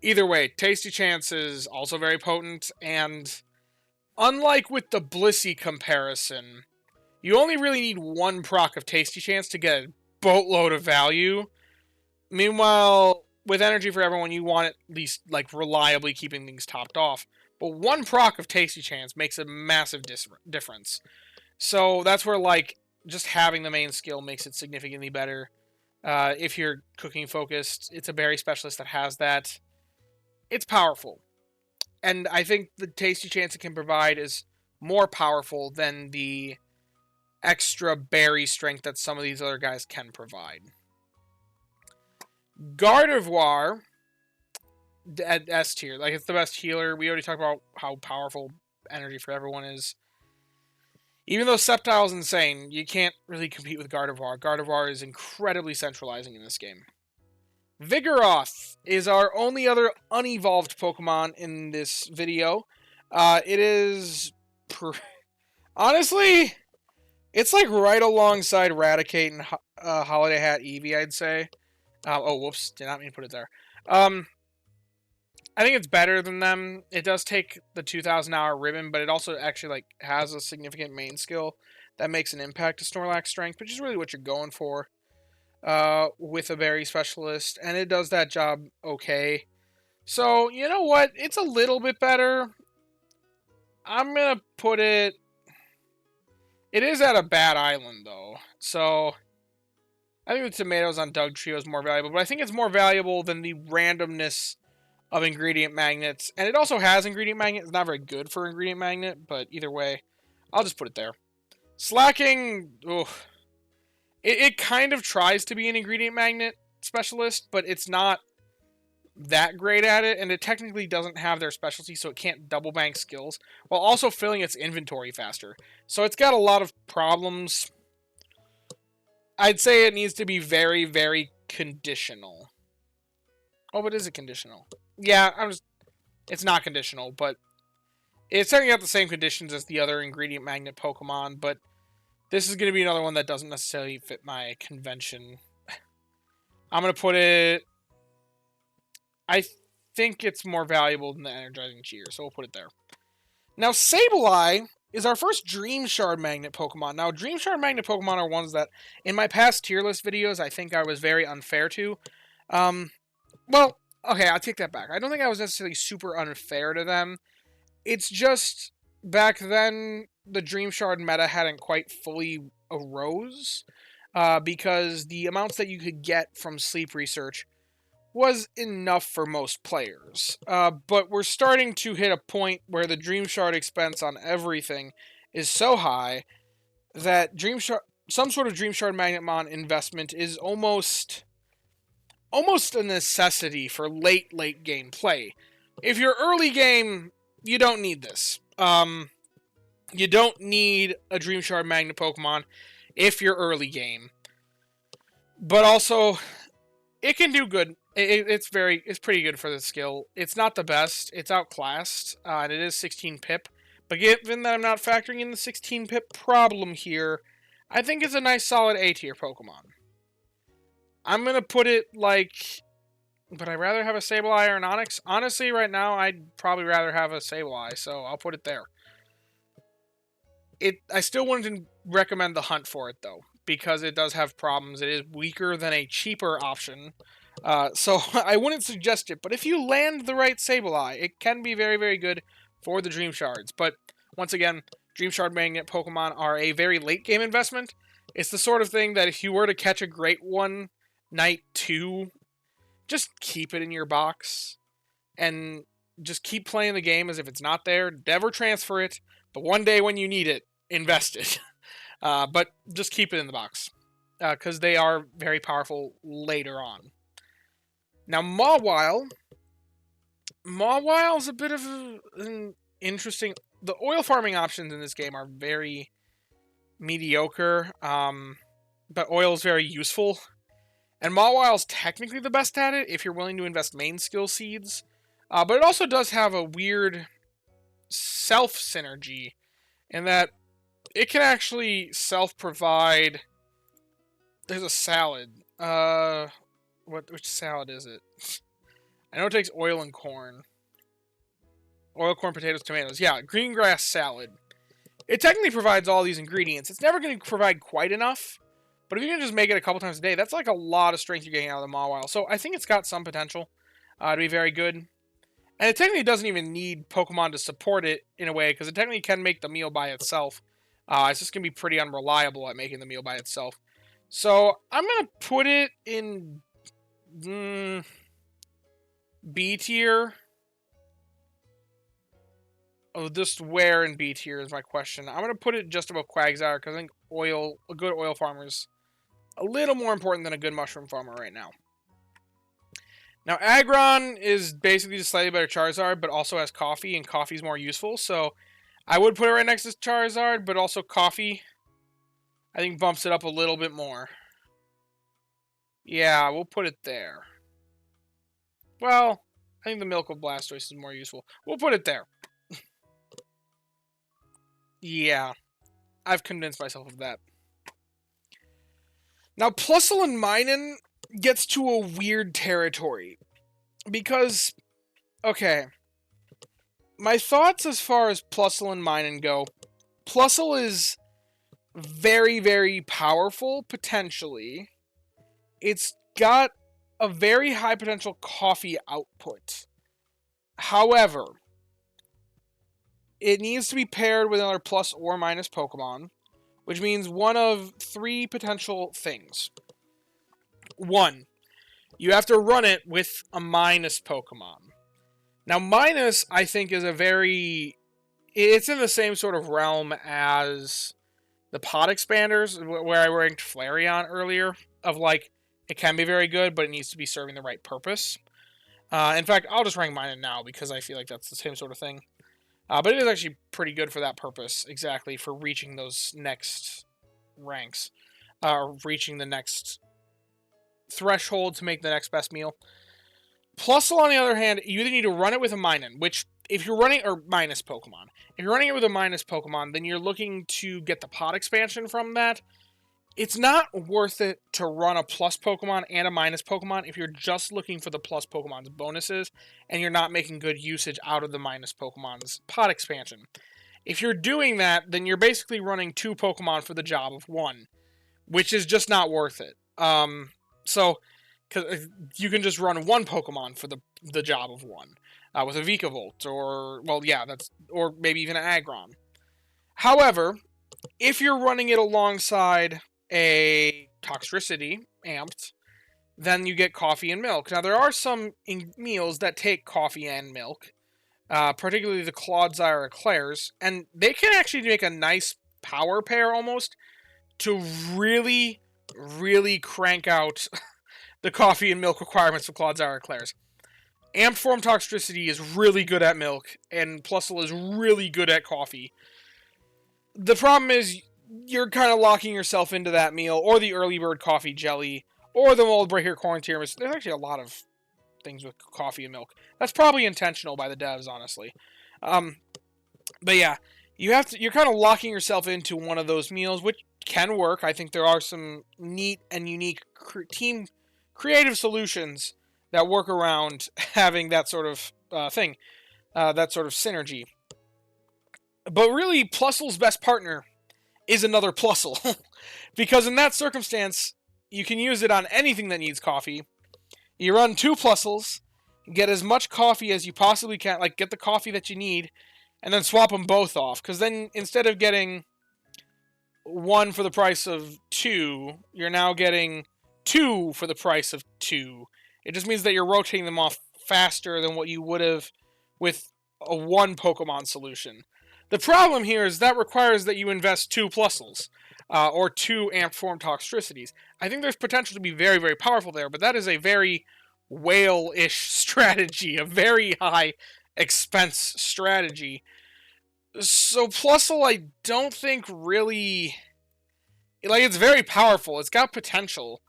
either way, Tasty Chance is also very potent, and unlike with the Blissey comparison, you only really need one proc of Tasty Chance to get a boatload of value. Meanwhile, with Energy for Everyone, you want at least, like, reliably keeping things topped off. But one proc of Tasty Chance makes a massive difference. So that's where, like, just having the main skill makes it significantly better. If you're cooking focused, it's a berry specialist that has that. It's powerful. And I think the Tasty Chance it can provide is more powerful than the extra berry strength that some of these other guys can provide. Gardevoir at S tier. Like, it's the best healer. We already talked about how powerful Energy for Everyone is. Even though Sceptile is insane, you can't really compete with Gardevoir. Gardevoir is incredibly centralizing in this game. Vigoroth is our only other unevolved Pokemon in this video. It is... honestly, it's like right alongside Raticate and Holiday Hat Eevee, I'd say. Oh, whoops. Did not mean to put it there. I think it's better than them. It does take the 2,000-hour ribbon, but it also actually, like, has a significant main skill that makes an impact to Snorlax strength, which is really what you're going for with a berry specialist, and it does that job okay. So, you know what? It's a little bit better. I'm going to put it... It is at a bad island, though. So, I think the tomatoes on Doug Trio is more valuable. But I think it's more valuable than the randomness of ingredient magnets. And it also has ingredient magnet. It's not very good for ingredient magnet. But either way, I'll just put it there. Slacking... Ugh. It kind of tries to be an ingredient magnet specialist, but it's not that great at it, and it technically doesn't have their specialty, so it can't double bank skills, while also filling its inventory faster. So it's got a lot of problems. I'd say it needs to be very, very conditional. Oh, but is it conditional? Yeah, it's not conditional, but it's certainly got the same conditions as the other ingredient magnet Pokemon, but this is going to be another one that doesn't necessarily fit my convention. I'm going to put it... I think it's more valuable than the Energizing Cheer, so we'll put it there. Now, Sableye is our first Dream Shard Magnet Pokemon. Now, Dream Shard Magnet Pokemon are ones that, in my past tier list videos, I think I was very unfair to. Well, okay, I'll take that back. I don't think I was necessarily super unfair to them. It's just, back then, the Dream Shard meta hadn't quite fully arose, because the amounts that you could get from sleep research was enough for most players. But we're starting to hit a point where the Dream Shard expense on everything is so high that some sort of Dream Shard Magnemon investment is almost a necessity for late game play. If you're early game, you don't need this. You don't need a Dream Shard Magnet Pokemon if you're early game. But also, it can do good. It's pretty good for the skill. It's not the best. It's outclassed, and it is 16 pip. But given that I'm not factoring in the 16 pip problem here, I think it's a nice solid A tier Pokemon. I'm gonna put it like... But I'd rather have a Sableye or an Onix. Honestly, right now, I'd probably rather have a Sableye, so I'll put it there. I still wouldn't recommend the hunt for it, though, because it does have problems. It is weaker than a cheaper option, so I wouldn't suggest it. But if you land the right Sableye, it can be very, very good for the Dream Shards. But once again, Dream Shard Magnet Pokemon are a very late game investment. It's the sort of thing that if you were to catch a great one, night 2, just keep it in your box and just keep playing the game as if it's not there. Never transfer it, but one day when you need it, invest it. But just keep it in the box, because they are very powerful later on. Now, Mawile is a bit of an interesting... The oil farming options in this game are very mediocre, but oil is very useful. And Mawile's technically the best at it if you're willing to invest main skill seeds. But it also does have a weird self-synergy in that it can actually self-provide... There's a salad. Which salad is it? I know it takes oil and corn. Oil, corn, potatoes, tomatoes. Yeah, green grass salad. It technically provides all these ingredients. It's never going to provide quite enough. But if you can just make it a couple times a day, that's like a lot of strength you're getting out of the Mawile. So I think it's got some potential to be very good. And it technically doesn't even need Pokemon to support it in a way, because it technically can make the meal by itself. It's just going to be pretty unreliable at making the meal by itself. So I'm going to put it in B tier. Oh, just where in B tier is my question. I'm going to put it just above Quagsire, because I think a good oil farmer is a little more important than a good mushroom farmer right now. Now, Aggron is basically just slightly better Charizard, but also has Coffee, and Coffee's more useful, so I would put it right next to Charizard, but also Coffee, I think, bumps it up a little bit more. Yeah, we'll put it there. Well, I think the Milk of Blastoise is more useful. We'll put it there. Yeah, I've convinced myself of that. Now, Plusle and Minun gets to a weird territory. Because, okay, my thoughts as far as Plusle and Minun go, Plusle is very, very powerful, potentially. It's got a very high potential coffee output. However, it needs to be paired with another plus or minus Pokemon, which means one of 3 potential things. 1, you have to run it with a minus Pokemon. Now, minus, I think, is a very... It's in the same sort of realm as the pot expanders, where I ranked Flareon earlier, of like, it can be very good, but it needs to be serving the right purpose. In fact, I'll just rank mine now, because I feel like that's the same sort of thing. But it is actually pretty good for that purpose, exactly, for reaching those next ranks. Reaching the next threshold to make the next best meal. Plusle, on the other hand, you either need to run it with a Minun, which, if you're running, or minus Pokemon. If you're running it with a minus Pokemon, then you're looking to get the pot expansion from that. It's not worth it to run a plus Pokemon and a minus Pokemon if you're just looking for the plus Pokemon's bonuses, and you're not making good usage out of the minus Pokemon's pot expansion. If you're doing that, then you're basically running 2 Pokemon for the job of 1, which is just not worth it. So, because you can just run 1 Pokemon for the job of 1, with a Vikavolt, or, well, yeah, or maybe even an Aggron. However, if you're running it alongside a Toxtricity amped, then you get coffee and milk. Now, there are some meals that take coffee and milk, particularly the Clodsire Eclairs, and they can actually make a nice power pair almost to really, really crank out the coffee and milk requirements of Clodsire Eclairs. Amped form Toxtricity is really good at milk, and Plusle is really good at coffee. The problem is, you're kind of locking yourself into that meal, or the early bird coffee jelly, or the mold breaker corn tiramisu. There's actually a lot of things with coffee and milk. That's probably intentional by the devs, honestly. But yeah, you're kind of locking yourself into one of those meals, which can work. I think there are some neat and unique team creative solutions that work around having that sort of thing, that sort of synergy. But really, Plusle's best partner is another Plusle. Because in that circumstance, you can use it on anything that needs coffee. You run 2 Plusles, get as much coffee as you possibly can, like get the coffee that you need, and then swap them both off. Because then, instead of getting 1 for the price of 2, you're now getting 2 for the price of 2. It just means that you're rotating them off faster than what you would have with a 1 Pokemon solution. The problem here is that requires that you invest 2 Plusles, or 2 amped form Toxtricities. I think there's potential to be very, very powerful there, but that is a very whale-ish strategy, a very high expense strategy. So Plusle, I don't think really... Like, it's very powerful, it's got potential,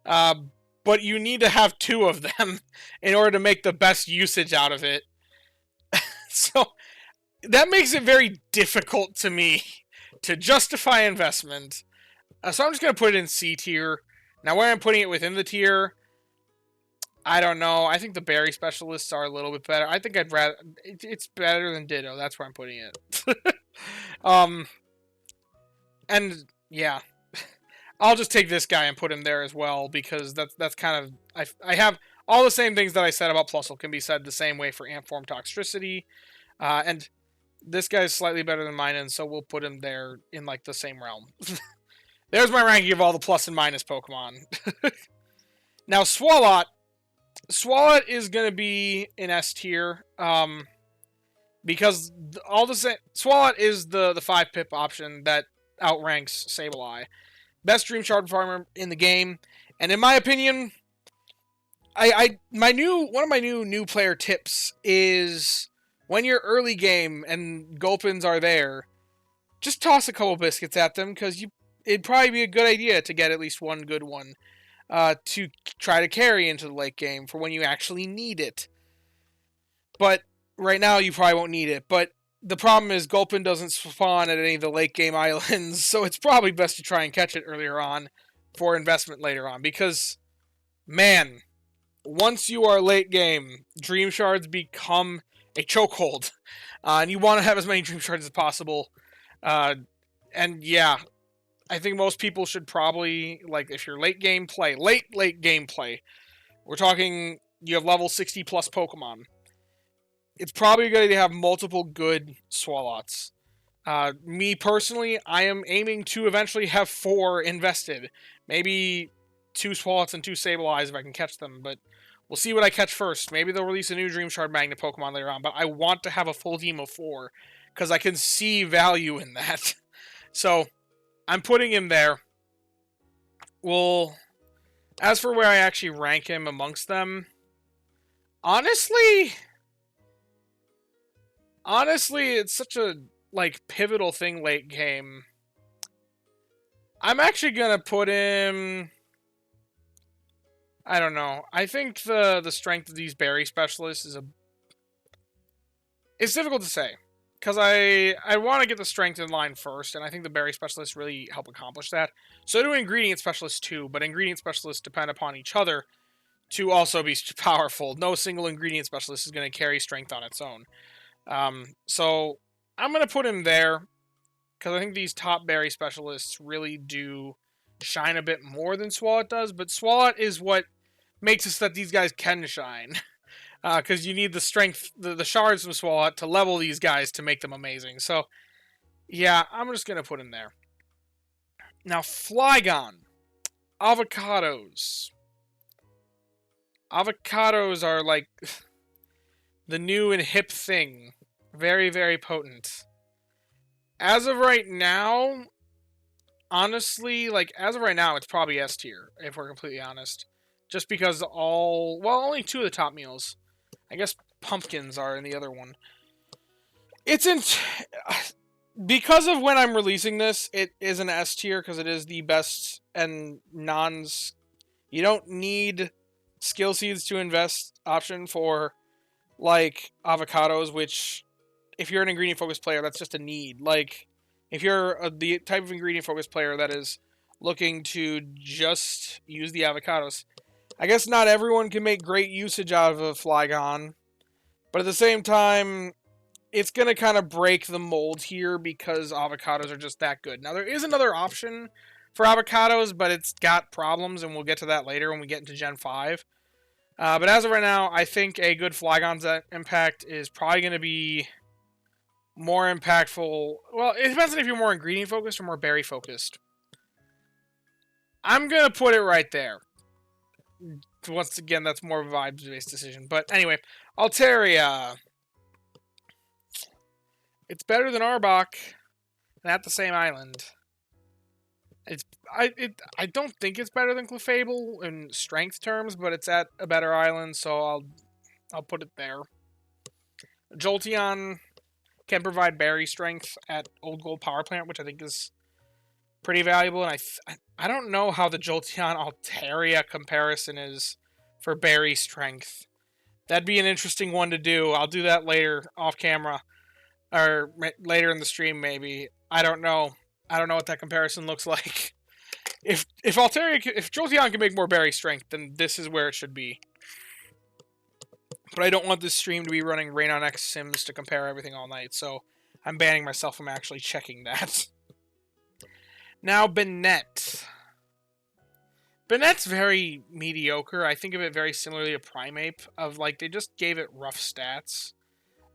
but you need to have 2 of them in order to make the best usage out of it. So, that makes it very difficult to me to justify investment. So I'm just going to put it in C tier. Now, where I'm putting it within the tier, I don't know. I think the berry specialists are a little bit better. I think I'd rather... It's better than Ditto. That's where I'm putting it. And, yeah. I'll just take this guy and put him there as well, because that's kind of... I have all the same things that I said about Plusle can be said the same way for Amp Form Toxtricity. And this guy's slightly better than mine, and so we'll put him there in, like, the same realm. There's my ranking of all the plus and minus Pokemon. Now, Swalot. Swalot is going to be in S tier, because all the same... Swalot is the 5-pip option that outranks Sableye. Best Dream Shard farmer in the game, and in my opinion, one of my new player tips is, when you're early game and Gulpins are there, just toss a couple biscuits at them, because it'd probably be a good idea to get at least one good one, to try to carry into the late game for when you actually need it. But right now you probably won't need it, but the problem is Gulpin doesn't spawn at any of the late game islands, so it's probably best to try and catch it earlier on for investment later on, because, man, once you are late game, Dream Shards become a chokehold, and you want to have as many Dream Shards as possible, and yeah, I think most people should probably, like, if you're late game play, late game play, we're talking, you have level 60 plus Pokemon, it's probably going to have multiple good Swallots. Me personally, I am aiming to eventually have 4 invested. Maybe 2 Swallots and 2 Sableyes if I can catch them, but we'll see what I catch first. Maybe they'll release a new Dream Shard Magnet Pokemon later on, but I want to have a full team of 4, because I can see value in that. So, I'm putting him there. Well, as for where I actually rank him amongst them, honestly, it's such a pivotal thing late game. I'm actually gonna put him. I don't know. I think the strength of these berry specialists is it's difficult to say, because I want to get the strength in line first, and I think the berry specialists really help accomplish that. So do ingredient specialists too, but ingredient specialists depend upon each other to also be powerful. No single ingredient specialist is going to carry strength on its own. So I'm going to put him there, because I think these top berry specialists really do shine a bit more than Swalot does, but Swalot is what makes it so that these guys can shine. Because you need the strength, the shards from Swalot to level these guys to make them amazing. So, yeah, I'm just going to put him there. Now, Flygon. Avocados. Avocados are like the new and hip thing. Very, very potent. As of right now, honestly, as of right now, it's probably S tier, if we're completely honest. Just because only 2 of the top meals. I guess pumpkins are in the other one. Because of when I'm releasing this, it is an S tier, because it is the best and you don't need skill seeds to invest option for, avocados, which, if you're an ingredient-focused player, that's just a need. If you're the type of ingredient-focused player that is looking to just use the avocados, I guess not everyone can make great usage out of a Flygon, but at the same time, it's going to kind of break the mold here because avocados are just that good. Now, there is another option for avocados, but it's got problems, and we'll get to that later when we get into Gen 5. But as of right now, I think a good Flygon's impact is probably going to be more impactful. Well, it depends on if you're more ingredient-focused or more berry-focused. I'm going to put it right there. Once again, that's more of a vibes-based decision. But anyway, Altaria. It's better than Arbok, and at the same island. I don't think it's better than Clefable in strength terms, but it's at a better island, so I'll put it there. Jolteon can provide berry strength at Old Gold Power Plant, which I think is pretty valuable, and I don't know how the Jolteon Altaria comparison is for berry strength. That'd be an interesting one to do. I'll do that later off camera, or later in the stream maybe. I don't know. I don't know what that comparison looks like. If Jolteon can make more berry strength, then this is where it should be. But I don't want this stream to be running Rain on X Sims to compare everything all night, so I'm banning myself from actually checking that. Now, Banette. Banette's very mediocre. I think of it very similarly to Primeape, of they just gave it rough stats.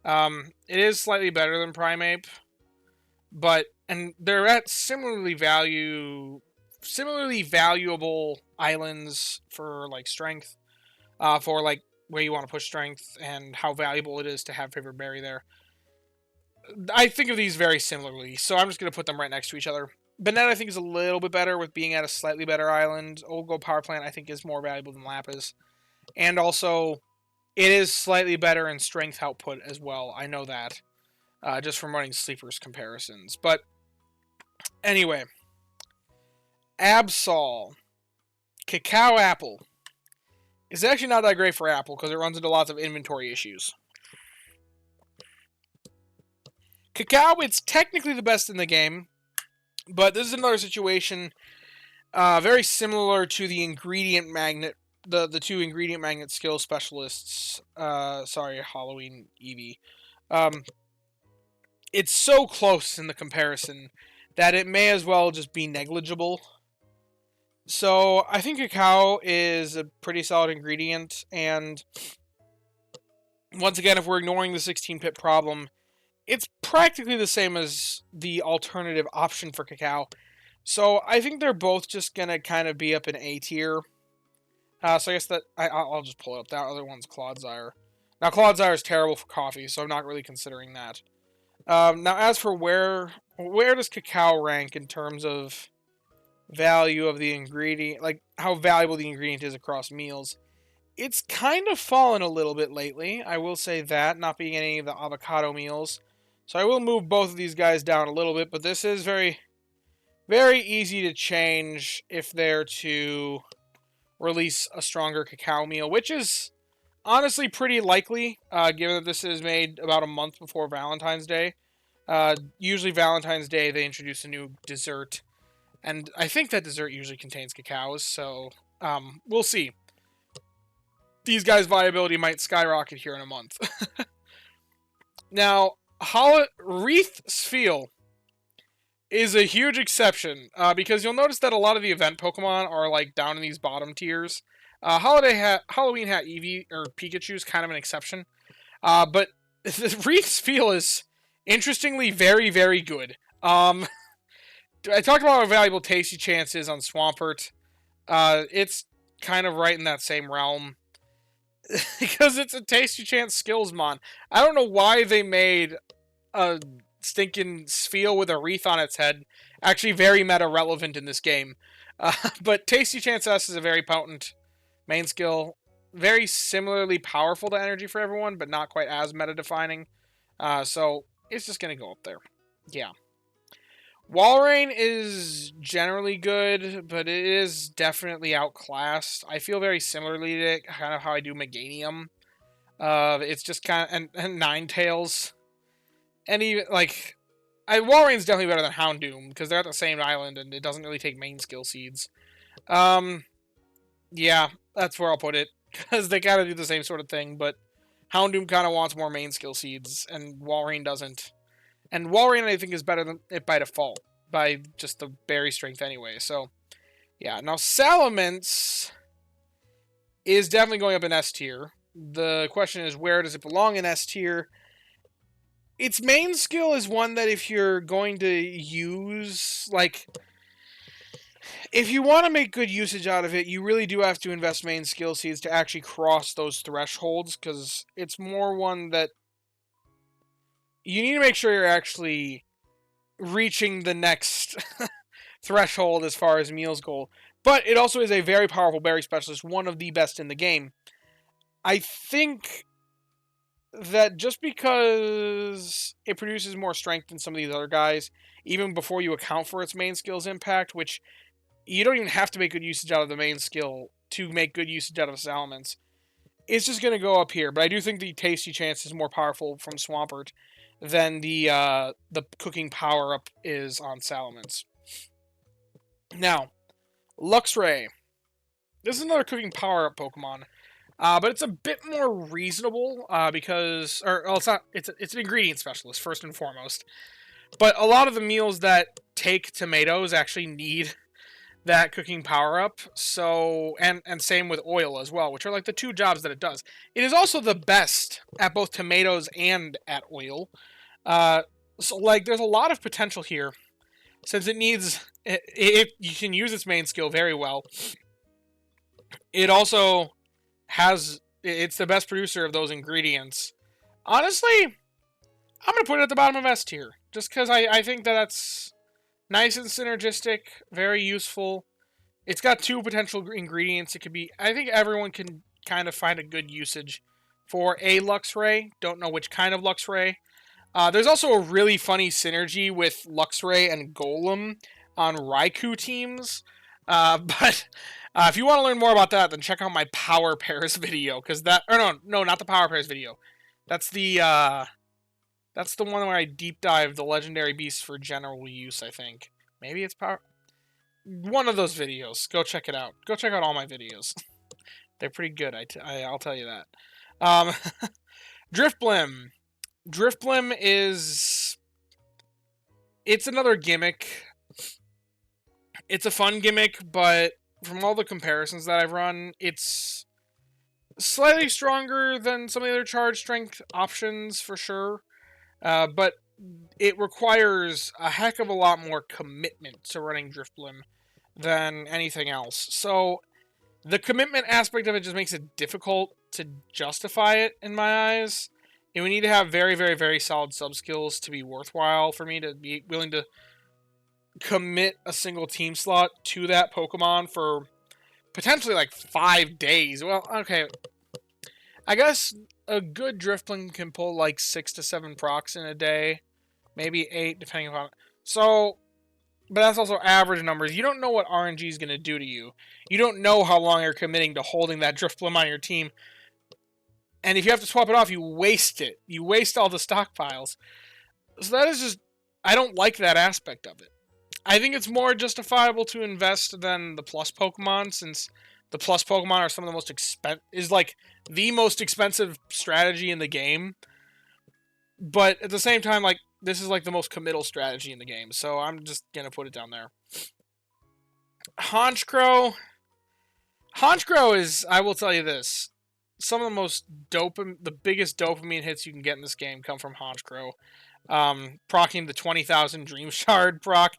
It is slightly better than Primeape, and they're at similarly valuable islands for strength, for where you want to push strength and how valuable it is to have favorite berry there. I think of these very similarly, so I'm just going to put them right next to each other. Banette, I think, is a little bit better with being at a slightly better island. Old Gold Power Plant, I think, is more valuable than Lapis. And also, it is slightly better in strength output as well. I know that, just from running Sleepers comparisons. But, anyway. Absol. Cacao Apple. It's actually not that great for Apple, because it runs into lots of inventory issues. Cacao, it's technically the best in the game, but this is another situation very similar to the ingredient magnet, the 2 ingredient magnet skill specialists. Halloween Eevee. It's so close in the comparison that it may as well just be negligible. So I think Cacao is a pretty solid ingredient, and Once again, if we're ignoring the 16-pip problem, it's practically the same as the alternative option for Cacao. So I think they're both just going to kind of be up in A tier. So I guess that I'll just pull it up. That other one's Clodsire. Now, Clodsire is terrible for coffee, so I'm not really considering that. Now, as for where does Cacao rank in terms of value of the ingredient, like how valuable the ingredient is across meals? It's kind of fallen a little bit lately. I will say that, not being any of the avocado meals. So I will move both of these guys down a little bit, but this is very, very easy to change if they're to release a stronger cacao meal, which is honestly pretty likely, given that this is made about a month before Valentine's Day. Usually Valentine's Day they introduce a new dessert, and I think that dessert usually contains cacaos, so we'll see. These guys' viability might skyrocket here in a month. Now, Wreath Sceptile is a huge exception, because you'll notice that a lot of the event Pokemon are like down in these bottom tiers. Halloween Hat Eevee or Pikachu is kind of an exception, but Wreath Sceptile is interestingly very, very good. I talked about how valuable Tasty Chance is on Swampert. It's kind of right in that same realm. Because it's a Tasty Chance skills mon. I don't know why they made a stinking Sceptile with a wreath on its head actually very meta relevant in this game. But Tasty Chance S is a very potent main skill. Very similarly powerful to Energy for Everyone, but not quite as meta defining. So it's just going to go up there. Yeah. Walrein is generally good, but it is definitely outclassed. I feel very similarly to kind of how I do Meganium. It's just kind of... And Ninetales. And even, like... Walrein's definitely better than Houndoom, because they're at the same island, and it doesn't really take main skill seeds. Yeah, that's where I'll put it. Because they kind of do the same sort of thing, but Houndoom kind of wants more main skill seeds, and Walrein doesn't. And Walrein, I think, is better than it by default, by just the berry strength anyway. So, yeah. Now, Salamence is definitely going up in S tier. The question is, where does it belong in S tier? Its main skill is one that if you're going to use, like... If you want to make good usage out of it, you really do have to invest main skill seeds to actually cross those thresholds, because it's more one that you need to make sure you're actually reaching the next threshold as far as meals go. But it also is a very powerful berry specialist, one of the best in the game. I think that just because it produces more strength than some of these other guys, even before you account for its main skill's impact, which you don't even have to make good usage out of the main skill to make good usage out of Salamence, it's just going to go up here. But I do think the Tasty Chance is more powerful from Swampert than the cooking power-up is on Salamence. Now, Luxray. This is another cooking power-up Pokemon. But it's a bit more reasonable, because... well, it's not... It's an ingredient specialist, first and foremost. But a lot of the meals that take tomatoes actually need that cooking power-up, so... And same with oil as well, which are like the two jobs that it does. It is also the best at both tomatoes and at oil. So, like, there's a lot of potential here, since it needs... you can use its main skill very well. It also has... It's the best producer of those ingredients. Honestly, I'm going to put it at the bottom of S tier, just because I think that that's nice and synergistic, very useful. It's got two potential ingredients. It could be... I think everyone can kind of find a good usage for a Luxray. Don't know which kind of Luxray. There's also a really funny synergy with Luxray and Golem on Raikou teams. But if you want to learn more about that, then check out my Power Pairs video. Because that... Or no, not the Power Pairs video. That's the one where I deep dive the legendary beasts for general use, I think. Maybe it's Power... One of those videos. Go check it out. Go check out all my videos. They're pretty good, I'll tell you that. Drifblim. Drifblim is... It's another gimmick. It's a fun gimmick, but from all the comparisons that I've run, it's Slightly stronger than some of the other charge strength options for sure, but it requires a heck of a lot more commitment to running Drifblim than anything else. So the commitment aspect of it just makes it difficult to justify it in my eyes. And we need to have very, very, very solid sub skills to be worthwhile for me to be willing to commit a single team slot to that Pokemon for potentially like 5 days. Well, okay, I guess a good Drifblim can pull like 6 to 7 procs in a day, maybe 8, depending upon. So, but that's also average numbers. You don't know what RNG is going to do to you. You don't know how long you're committing to holding that Drifblim on your team. And if you have to swap it off, you waste it. You waste all the stockpiles. So that is just, I don't like that aspect of it. I think it's more justifiable to invest than the plus Pokemon, since the plus Pokemon are some of the most the most expensive strategy in the game. But at the same time, like, this is like the most committal strategy in the game, so I'm just gonna put it down there. Honchkrow. Honchkrow is, I will tell you this, some of the most the biggest dopamine hits you can get in this game come from Honchkrow. Proccing the 20,000 Dream Shard proc.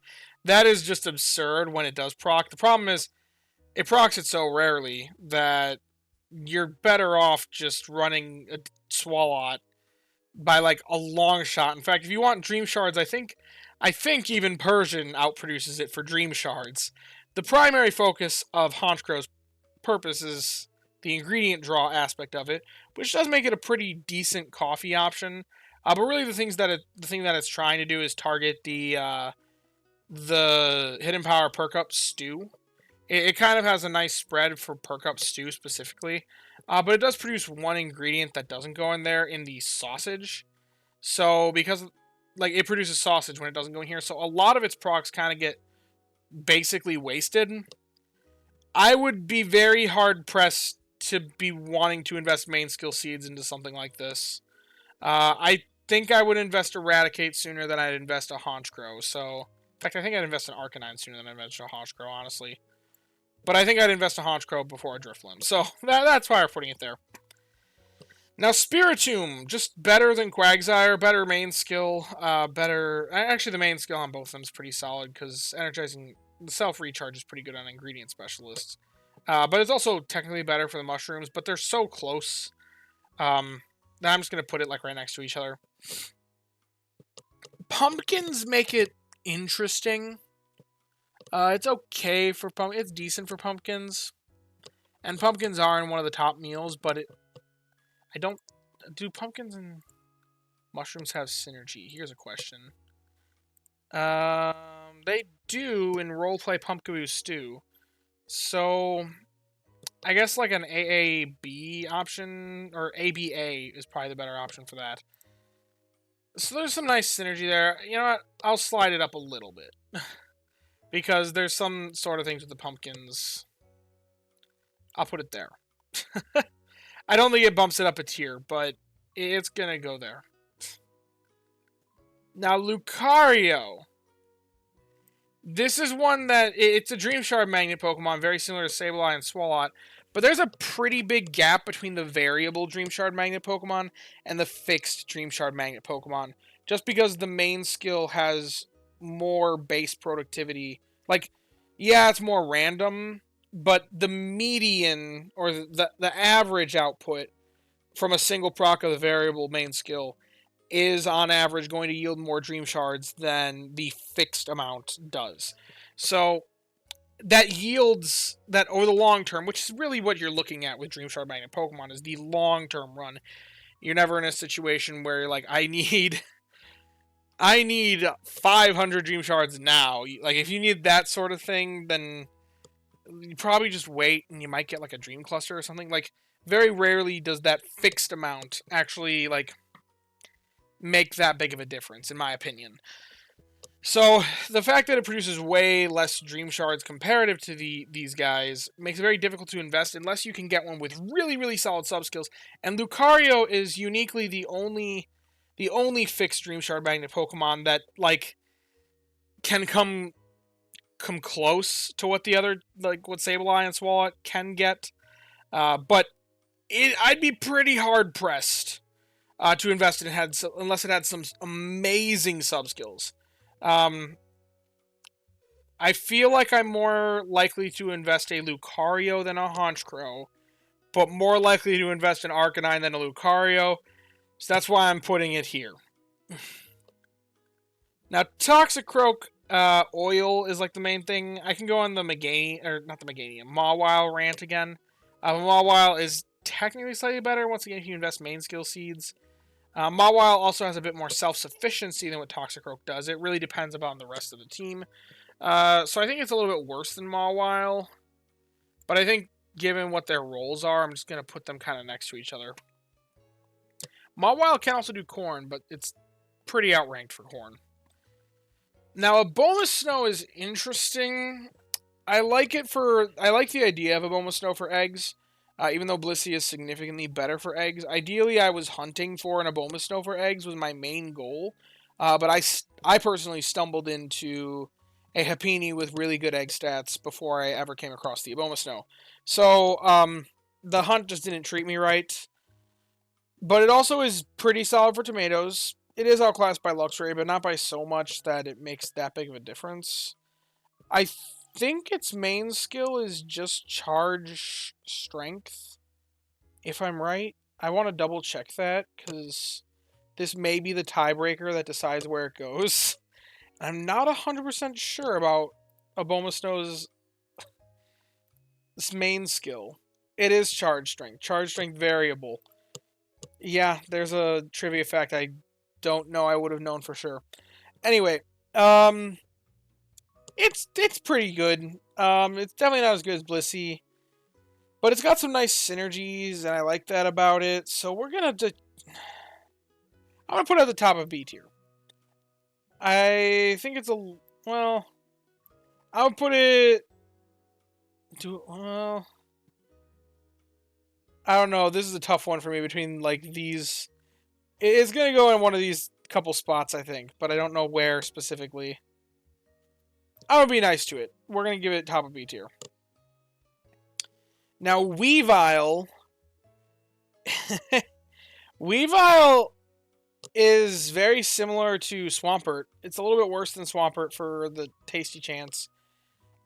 That is just absurd when it does proc. The problem is, it procs it so rarely that you're better off just running a Swalot by like a long shot. In fact, if you want Dream Shards, I think even Persian outproduces it for Dream Shards. The primary focus of Honchkrow's purpose is the ingredient draw aspect of it, which does make it a pretty decent coffee option. But really, the thing that it's trying to do is target the Hidden Power Perk Up Stew. It kind of has a nice spread for Perk Up Stew specifically, but it does produce one ingredient that doesn't go in there in the sausage. So because like it produces sausage when it doesn't go in here, so a lot of its procs kind of get basically wasted. I would be very hard pressed to be wanting to invest main skill seeds into something like this. I think I would invest Eradicate sooner than I'd invest a Honchkrow. So, in fact, I think I'd invest an Arcanine sooner than I'd invest a Honchkrow, honestly. But I think I'd invest a Honchkrow before a Drifblim. So, that's why we're putting it there. Now, Spiritomb, just better than Quagsire, better main skill, better... Actually, the main skill on both of them is pretty solid, because Energizing... The self-recharge is pretty good on Ingredient Specialists. But it's also technically better for the mushrooms, but they're so close. I'm just going to put it like right next to each other. Pumpkins make it interesting. It's okay for it's decent for pumpkins. And pumpkins are in one of the top meals, but do pumpkins and mushrooms have synergy? Here's a question. They do in roleplay Pumpkaboo Stew. So, I guess like an AAB option, or ABA is probably the better option for that. So there's some nice synergy there. You know what? I'll slide it up a little bit. Because there's some sort of things with the pumpkins. I'll put it there. I don't think it bumps it up a tier, but it's gonna go there. Now, Lucario. This is one that, it's a Dream Shard Magnet Pokemon, very similar to Sableye and Swalot, but there's a pretty big gap between the variable Dream Shard Magnet Pokemon and the fixed Dream Shard Magnet Pokemon, just because the main skill has more base productivity. Like, yeah, it's more random, but the median, or the average output from a single proc of the variable main skill is on average going to yield more Dream Shards than the fixed amount does. So that yields that over the long term, which is really what you're looking at with Dream Shard Magnet Pokemon, is the long term run. You're never in a situation where you're like, I need 500 Dream Shards now. Like, if you need that sort of thing, then you probably just wait and you might get like a Dream Cluster or something. Like, very rarely does that fixed amount actually like make that big of a difference, in my opinion. So, the fact that it produces way less Dream Shards comparative to these guys makes it very difficult to invest unless you can get one with really, really solid sub-skills. And Lucario is uniquely the only fixed Dream Shard Magnet Pokemon that, like, can come close to what the other, like, what Sableye and Swalot can get. But I'd be pretty hard pressed to invest in it unless it had some amazing sub skills. I feel like I'm more likely to invest a Lucario than a Honchkrow, but more likely to invest in Arcanine than a Lucario, so that's why I'm putting it here. Now, Toxicroak oil is like the main thing. I can go on the Mawile rant again. Mawile is technically slightly better once again if you invest main skill seeds. Mawile also has a bit more self-sufficiency than what Toxicroak does. It really depends upon the rest of the team. So I think it's a little bit worse than Mawile. But I think given what their roles are, I'm just going to put them kind of next to each other. Mawile can also do Corn, but it's pretty outranked for Corn. Now, a Bonus Snow is interesting. I like the idea of a Bonus Snow for eggs, even though Blissey is significantly better for eggs. Ideally, I was hunting for an Aboma Snow for eggs was my main goal, but I personally stumbled into a Happiny with really good egg stats before I ever came across the Aboma Snow. So, the hunt just didn't treat me right. But it also is pretty solid for tomatoes. It is outclassed by Luxray, but not by so much that it makes that big of a difference. I think its main skill is just charge strength, if I'm right. I want to double check that, because this may be the tiebreaker that decides where it goes. I'm not 100% sure about Aboma Snow's main skill. It is charge strength variable. Yeah, there's a trivia fact I don't know I would have known for sure. Anyway, it's pretty good. It's definitely not as good as Blissey, but it's got some nice synergies, and I like that about it. So I'm gonna put it at the top of B tier. I think it's well. I would put it. Well, I don't know. This is a tough one for me between like these. It's gonna go in one of these couple spots, I think, but I don't know where specifically. I would be nice to it. We're gonna give it top of B tier. Now, Weavile. Weavile is very similar to Swampert. It's a little bit worse than Swampert for the tasty chance.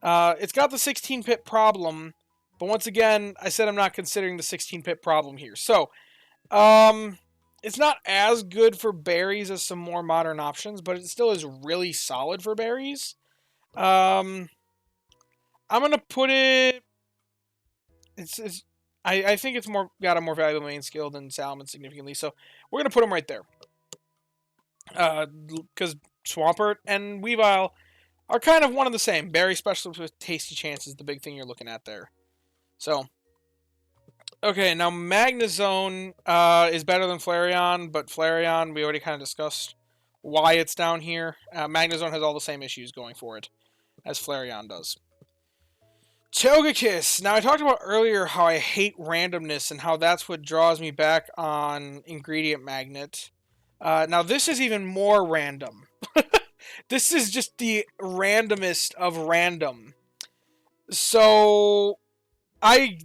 It's got the 16-pip problem, but once again, I said I'm not considering the 16-pip problem here. So, it's not as good for berries as some more modern options, but it still is really solid for berries. I'm gonna put it. I think it's got a more valuable main skill than Salmon significantly, so we're gonna put them right there. Because Swampert and Weavile are kind of one and the same. Berry specialist with tasty chance is the big thing you're looking at there. So, okay, now Magnezone is better than Flareon, but Flareon, we already kind of discussed why it's down here. Magnezone has all the same issues going for it as Flareon does. Togekiss. Now, I talked about earlier how I hate randomness and how that's what draws me back on Ingredient Magnet. Now, this is even more random. This is just the randomest of random. So, I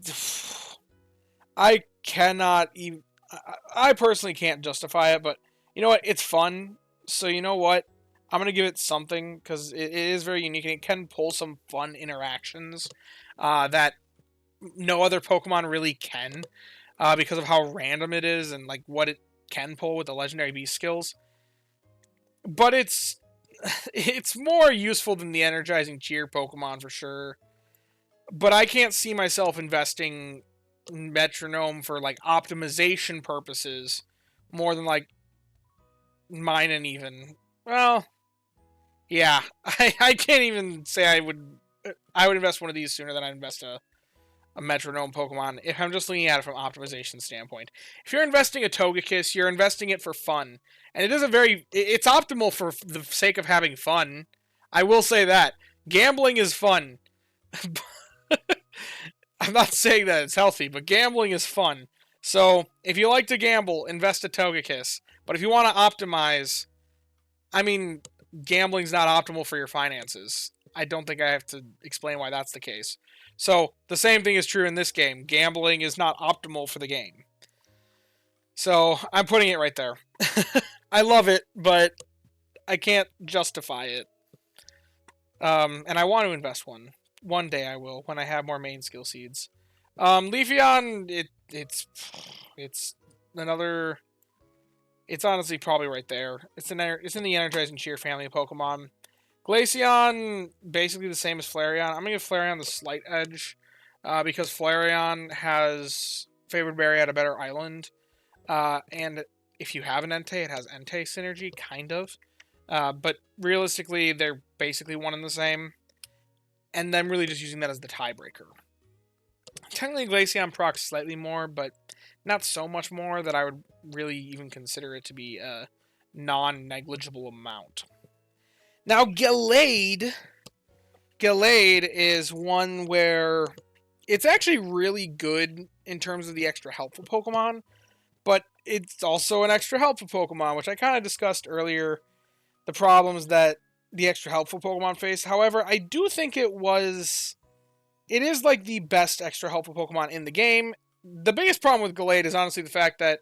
cannot even... I personally can't justify it, but you know what? It's fun. So, you know what? I'm going to give it something, because it is very unique, and it can pull some fun interactions that no other Pokemon really can, because of how random it is, and like what it can pull with the Legendary Beast skills. But it's more useful than the Energizing Cheer Pokemon, for sure. But I can't see myself investing Metronome for, like, optimization purposes more than, like, mine and even... Well... Yeah, I can't even say I would invest one of these sooner than I'd invest a Metronome Pokemon if I'm just looking at it from optimization standpoint. If you're investing a Togekiss, you're investing it for fun. And it's optimal for the sake of having fun. I will say that. Gambling is fun. I'm not saying that it's healthy, but gambling is fun. So, if you like to gamble, invest a Togekiss. But if you want to optimize, I mean... Gambling's not optimal for your finances. I don't think I have to explain why that's the case. So the same thing is true in this game. Gambling is not optimal for the game. So I'm putting it right there. I love it, but I can't justify it. And I want to invest one. One day I will, when I have more main skill seeds. Leafeon, it's another. It's honestly probably right there. It's in the Energize and Cheer family of Pokemon. Glaceon, basically the same as Flareon. I'm gonna give Flareon the slight edge, because Flareon has Favored Berry at a better island, and if you have an Entei, it has Entei synergy, kind of. But realistically, they're basically one and the same. And I'm really just using that as the tiebreaker. Technically, Glaceon procs slightly more, but not so much more that I would really even consider it to be a non-negligible amount. Now, Gallade is one where it's actually really good in terms of the extra helpful Pokemon, but it's also an extra helpful Pokemon, which I kind of discussed earlier, the problems that the extra helpful Pokemon face. However, I do think it is like the best extra helpful Pokemon in the game. The biggest problem with Gallade is honestly the fact that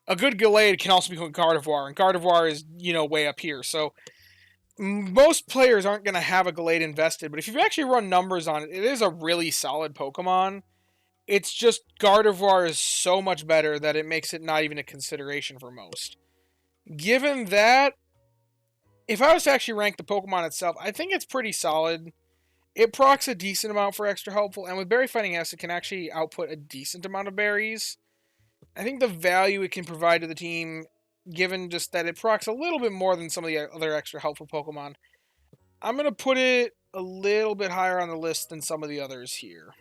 a good Gallade can also become Gardevoir, and Gardevoir is, way up here. So most players aren't going to have a Gallade invested, but if you actually run numbers on it, it is a really solid Pokemon. It's just Gardevoir is so much better that it makes it not even a consideration for most. Given that, if I was to actually rank the Pokemon itself, I think it's pretty solid. It procs a decent amount for extra helpful, and with Berry Fighting S, it can actually output a decent amount of berries. I think the value it can provide to the team, given just that it procs a little bit more than some of the other extra helpful Pokemon, I'm going to put it a little bit higher on the list than some of the others here.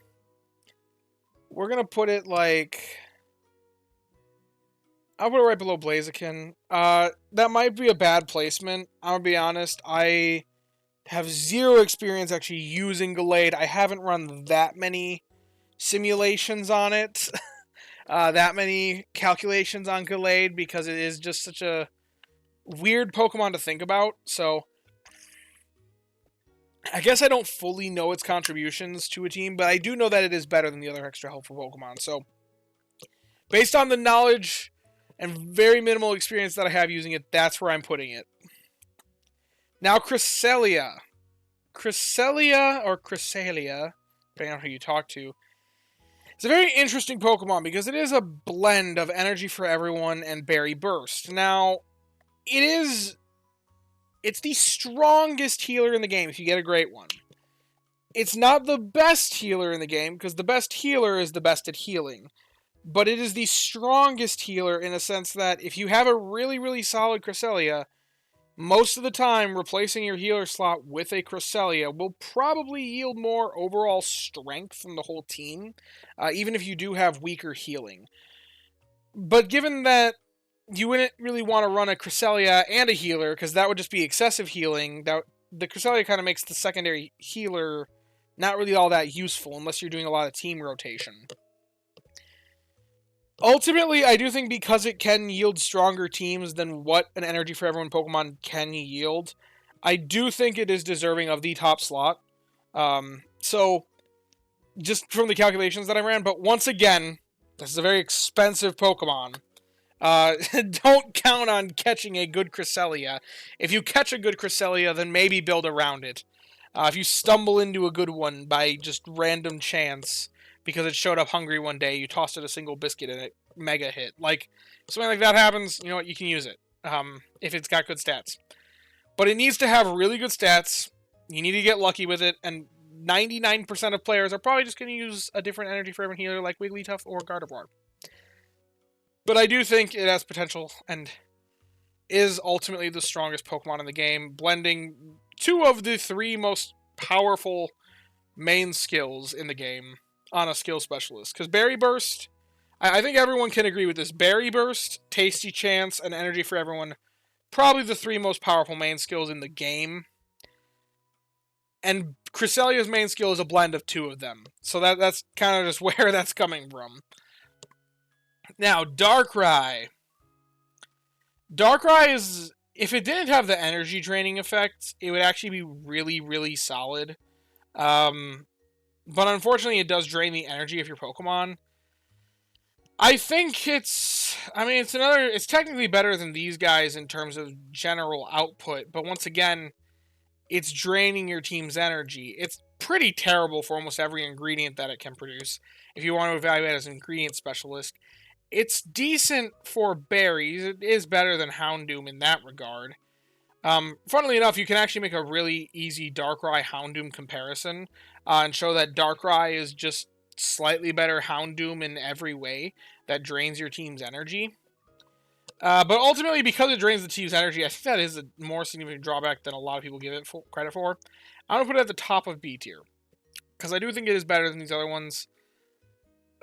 We're going to put it I'll put it right below Blaziken. That might be a bad placement. I'm going to be honest. I have zero experience actually using Gallade. I haven't run that many simulations on it. That many calculations on Gallade, because it is just such a weird Pokemon to think about. So I guess I don't fully know its contributions to a team, but I do know that it is better than the other extra helpful Pokemon. So based on the knowledge and very minimal experience that I have using it, that's where I'm putting it. Now, Cresselia. Cresselia, or Cresselia, depending on who you talk to, it's a very interesting Pokemon because it is a blend of Energy for Everyone and Berry Burst. Now, it's the strongest healer in the game if you get a great one. It's not the best healer in the game because the best healer is the best at healing. But it is the strongest healer in a sense that if you have a really, really solid Cresselia, most of the time, replacing your healer slot with a Cresselia will probably yield more overall strength from the whole team, even if you do have weaker healing. But given that you wouldn't really want to run a Cresselia and a healer, because that would just be excessive healing, the Cresselia kind of makes the secondary healer not really all that useful unless you're doing a lot of team rotation. Ultimately, I do think because it can yield stronger teams than what an Energy for Everyone Pokemon can yield, I do think it is deserving of the top slot. So, just from the calculations that I ran, but once again, this is a very expensive Pokemon. Don't count on catching a good Cresselia. If you catch a good Cresselia, then maybe build around it. If you stumble into a good one by just random chance, because it showed up hungry one day, you tossed it a single biscuit and it mega hit. Like, something like that happens, you know what, you can use it. If it's got good stats. But it needs to have really good stats. You need to get lucky with it, and 99% of players are probably just going to use a different Energy for Everyone healer like Wigglytuff or Gardevoir. But I do think it has potential, and is ultimately the strongest Pokemon in the game, blending two of the three most powerful main skills in the game on a skill specialist. Because Berry Burst, I think everyone can agree with this. Berry Burst, Tasty Chance, and Energy for Everyone, probably the three most powerful main skills in the game. And Cresselia's main skill is a blend of two of them. So that's kind of just where that's coming from. Now, Darkrai. Darkrai is, if it didn't have the energy draining effect, it would actually be really, really solid. but unfortunately it does drain the energy of your Pokemon. I think it's technically better than these guys in terms of general output, but once again, it's draining your team's energy. It's pretty terrible for almost every ingredient that it can produce. If you want to evaluate as an ingredient specialist, it's decent for berries. It is better than Houndoom in that regard. Funnily enough, you can actually make a really easy Darkrai Houndoom comparison and show that Darkrai is just slightly better Houndoom in every way that drains your team's energy. But ultimately, because it drains the team's energy, I think that is a more significant drawback than a lot of people give it credit for. I'm going to put it at the top of B tier, because I do think it is better than these other ones.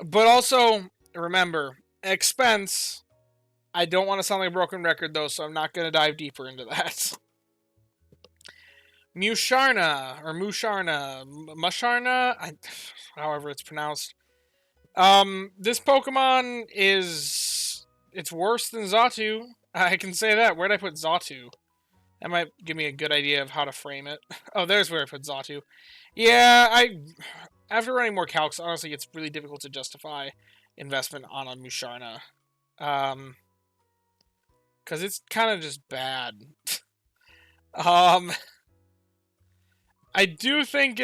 But also, remember, expense. I don't want to sound like a broken record, though, so I'm not going to dive deeper into that. Musharna, however it's pronounced. This Pokemon it's worse than Xatu. I can say that. Where'd I put Xatu? That might give me a good idea of how to frame it. Oh, there's where I put Xatu. Yeah, after running more calcs, honestly, it's really difficult to justify investment on a Musharna. Because it's kind of just bad. I do think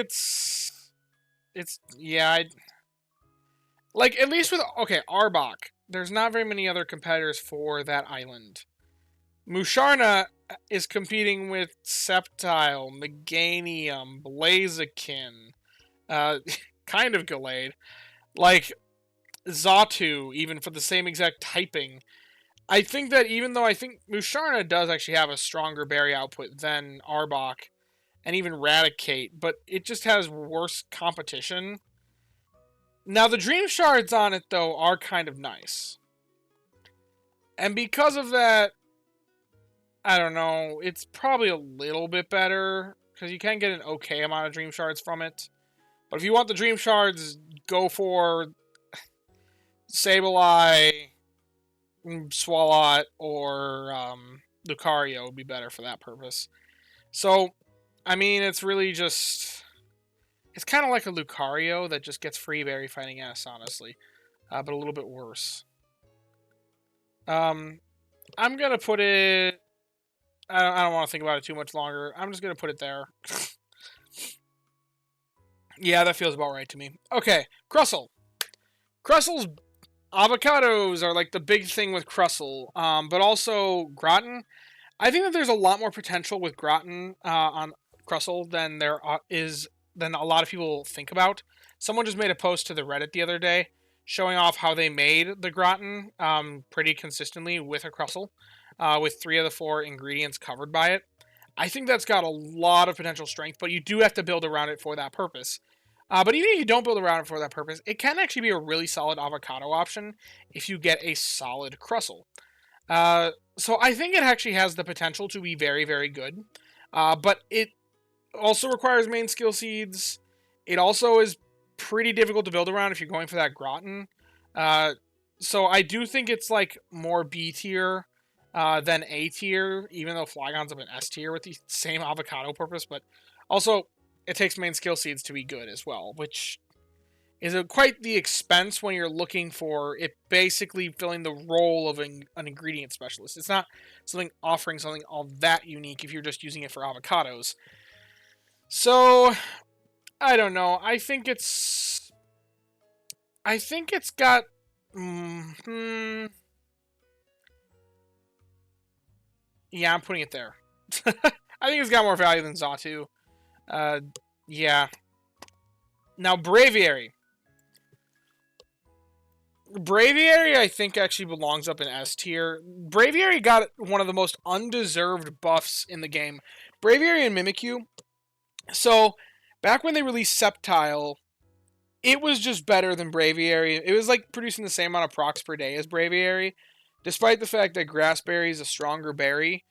like, at least with, okay, Arbok, there's not very many other competitors for that island. Musharna is competing with Sceptile, Meganium, Blaziken, kind of Gallade, like Xatu, even for the same exact typing. I think that even though I think Musharna does actually have a stronger berry output than Arbok, and even Raticate, but it just has worse competition. Now, the Dream Shards on it, though, are kind of nice. And because of that, I don't know, it's probably a little bit better, because you can get an okay amount of Dream Shards from it. But if you want the Dream Shards, go for Sableye, Swalot, or Lucario would be better for that purpose. So, I mean, it's really just... It's kind of like a Lucario that just gets free berry fighting S, honestly. But a little bit worse. I'm going to put it... I don't want to think about it too much longer. I'm just going to put it there. Yeah, that feels about right to me. Okay, Crustle. Crustle's avocados are like the big thing with Crustle. But also Groton. I think that there's a lot more potential with Groton on Crustle than there is than a lot of people think about. Someone just made a post to the Reddit the other day showing off how they made the Groton pretty consistently with a Crustle, with 3 of the 4 ingredients covered by it. I think that's got a lot of potential strength, but you do have to build around it for that purpose. But even if you don't build around it for that purpose, it can actually be a really solid avocado option if you get a solid Crustle. So I think it actually has the potential to be very, very good. But it also requires main skill seeds. It also is pretty difficult to build around if you're going for that Groton. So I do think it's like more B tier than A tier, even though Flygon's up in S tier with the same avocado purpose. But also, it takes main skill seeds to be good as well, which is quite the expense when you're looking for it basically filling the role of an ingredient specialist. It's not offering something all that unique if you're just using it for avocados. So, I don't know. I think it's got... Yeah, I'm putting it there. I think it's got more value than Xatu. Yeah. Now, Braviary. Braviary, I think, actually belongs up in S tier. Braviary got one of the most undeserved buffs in the game. Braviary and Mimikyu. So, back when they released Sceptile, it was just better than Braviary. It was like producing the same amount of procs per day as Braviary, despite the fact that Grassberry is a stronger berry.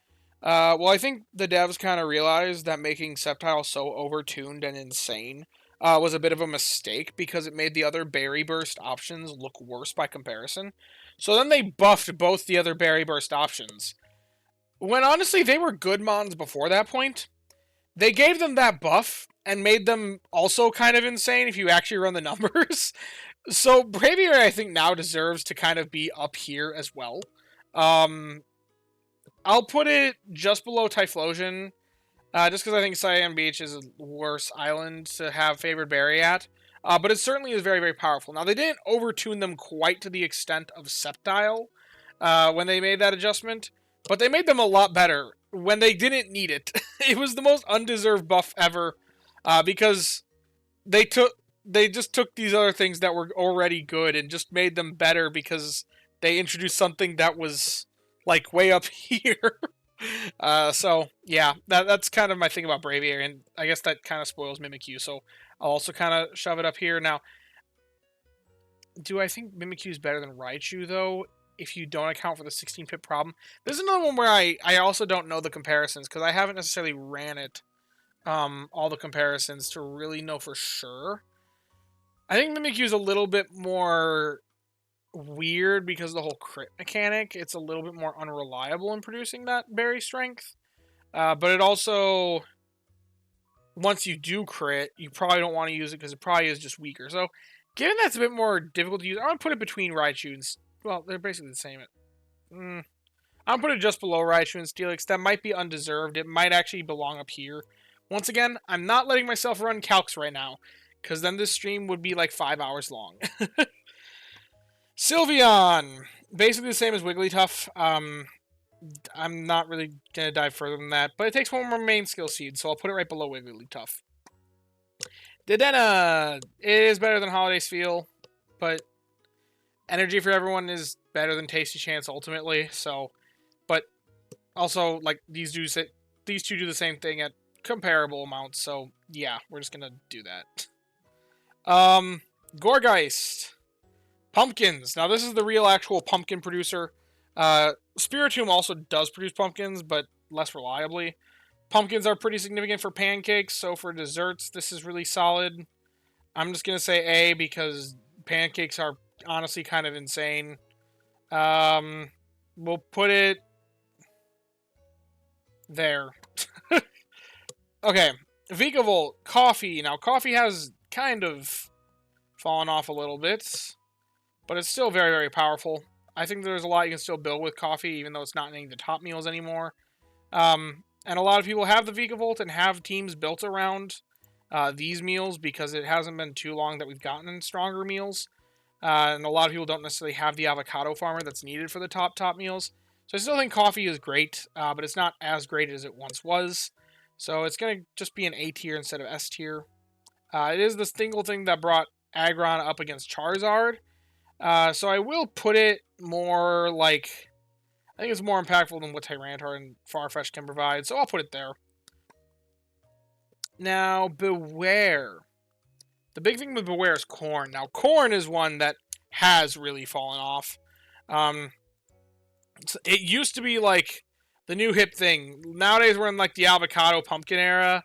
Well, I think the devs kind of realized that making Sceptile so overtuned and insane was a bit of a mistake because it made the other Berry Burst options look worse by comparison. So then they buffed both the other Berry Burst options. When honestly, they were good mons before that point. They gave them that buff, and made them also kind of insane if you actually run the numbers. So Braviary, I think, now deserves to kind of be up here as well. I'll put it just below Typhlosion, just because I think Cyan Beach is a worse island to have favored berry at. But it certainly is very, very powerful. Now, they didn't overtune them quite to the extent of Sceptile when they made that adjustment, but they made them a lot better when they didn't need it. It was the most undeserved buff ever, because they just took these other things that were already good and just made them better because they introduced something that was like way up here. So yeah, that's kind of my thing about Braviary, and I guess that kind of spoils Mimikyu. So I'll also kind of shove it up here. Now, do I think Mimikyu is better than Raichu though? If you don't account for the 16-pip problem, there's another one where I also don't know the comparisons because I haven't necessarily ran it, all the comparisons to really know for sure. I think Mimikyu is a little bit more weird because of the whole crit mechanic. It's a little bit more unreliable in producing that berry strength. But it also, once you do crit, you probably don't want to use it because it probably is just weaker. So, given that's a bit more difficult to use, I'm going to put it between Raichu and... Well, they're basically the same. I'm going to put it just below Raichu and Steelix. That might be undeserved. It might actually belong up here. Once again, I'm not letting myself run calcs right now, because then this stream would be like 5 hours long. Sylveon! Basically the same as Wigglytuff. I'm not really going to dive further than that, but it takes one more main skill seed, so I'll put it right below Wigglytuff. Dedenne is better than Holiday Spheal, but Energy for Everyone is better than Tasty Chance ultimately, so... But also, like, these two do the same thing at comparable amounts, so yeah, we're just going to do that. Gourgeist. Pumpkins. Now, this is the real actual pumpkin producer. Spiritomb also does produce pumpkins, but less reliably. Pumpkins are pretty significant for pancakes, so for desserts, this is really solid. I'm just going to say A because pancakes are honestly kind of insane. We'll put it there. Okay, Vikavolt, Coffee. Now, Coffee has kind of fallen off a little bit, but it's still very, very powerful. I think there's a lot you can still build with Coffee, even though it's not in any of the top meals anymore. And a lot of people have the Vikavolt and have teams built around these meals because it hasn't been too long that we've gotten stronger meals. And a lot of people don't necessarily have the avocado farmer that's needed for the top meals. So I still think Coffee is great, but it's not as great as it once was. So it's going to just be an A tier instead of S tier. It is the single thing that brought Aggron up against Charizard. So I will put it more like... I think it's more impactful than what Tyranitar and Farfetch'd can provide, so I'll put it there. Now, Beware. The big thing with Beware is Corn. Now, Corn is one that has really fallen off. It used to be like the new hip thing. Nowadays, we're in like the Avocado Pumpkin era.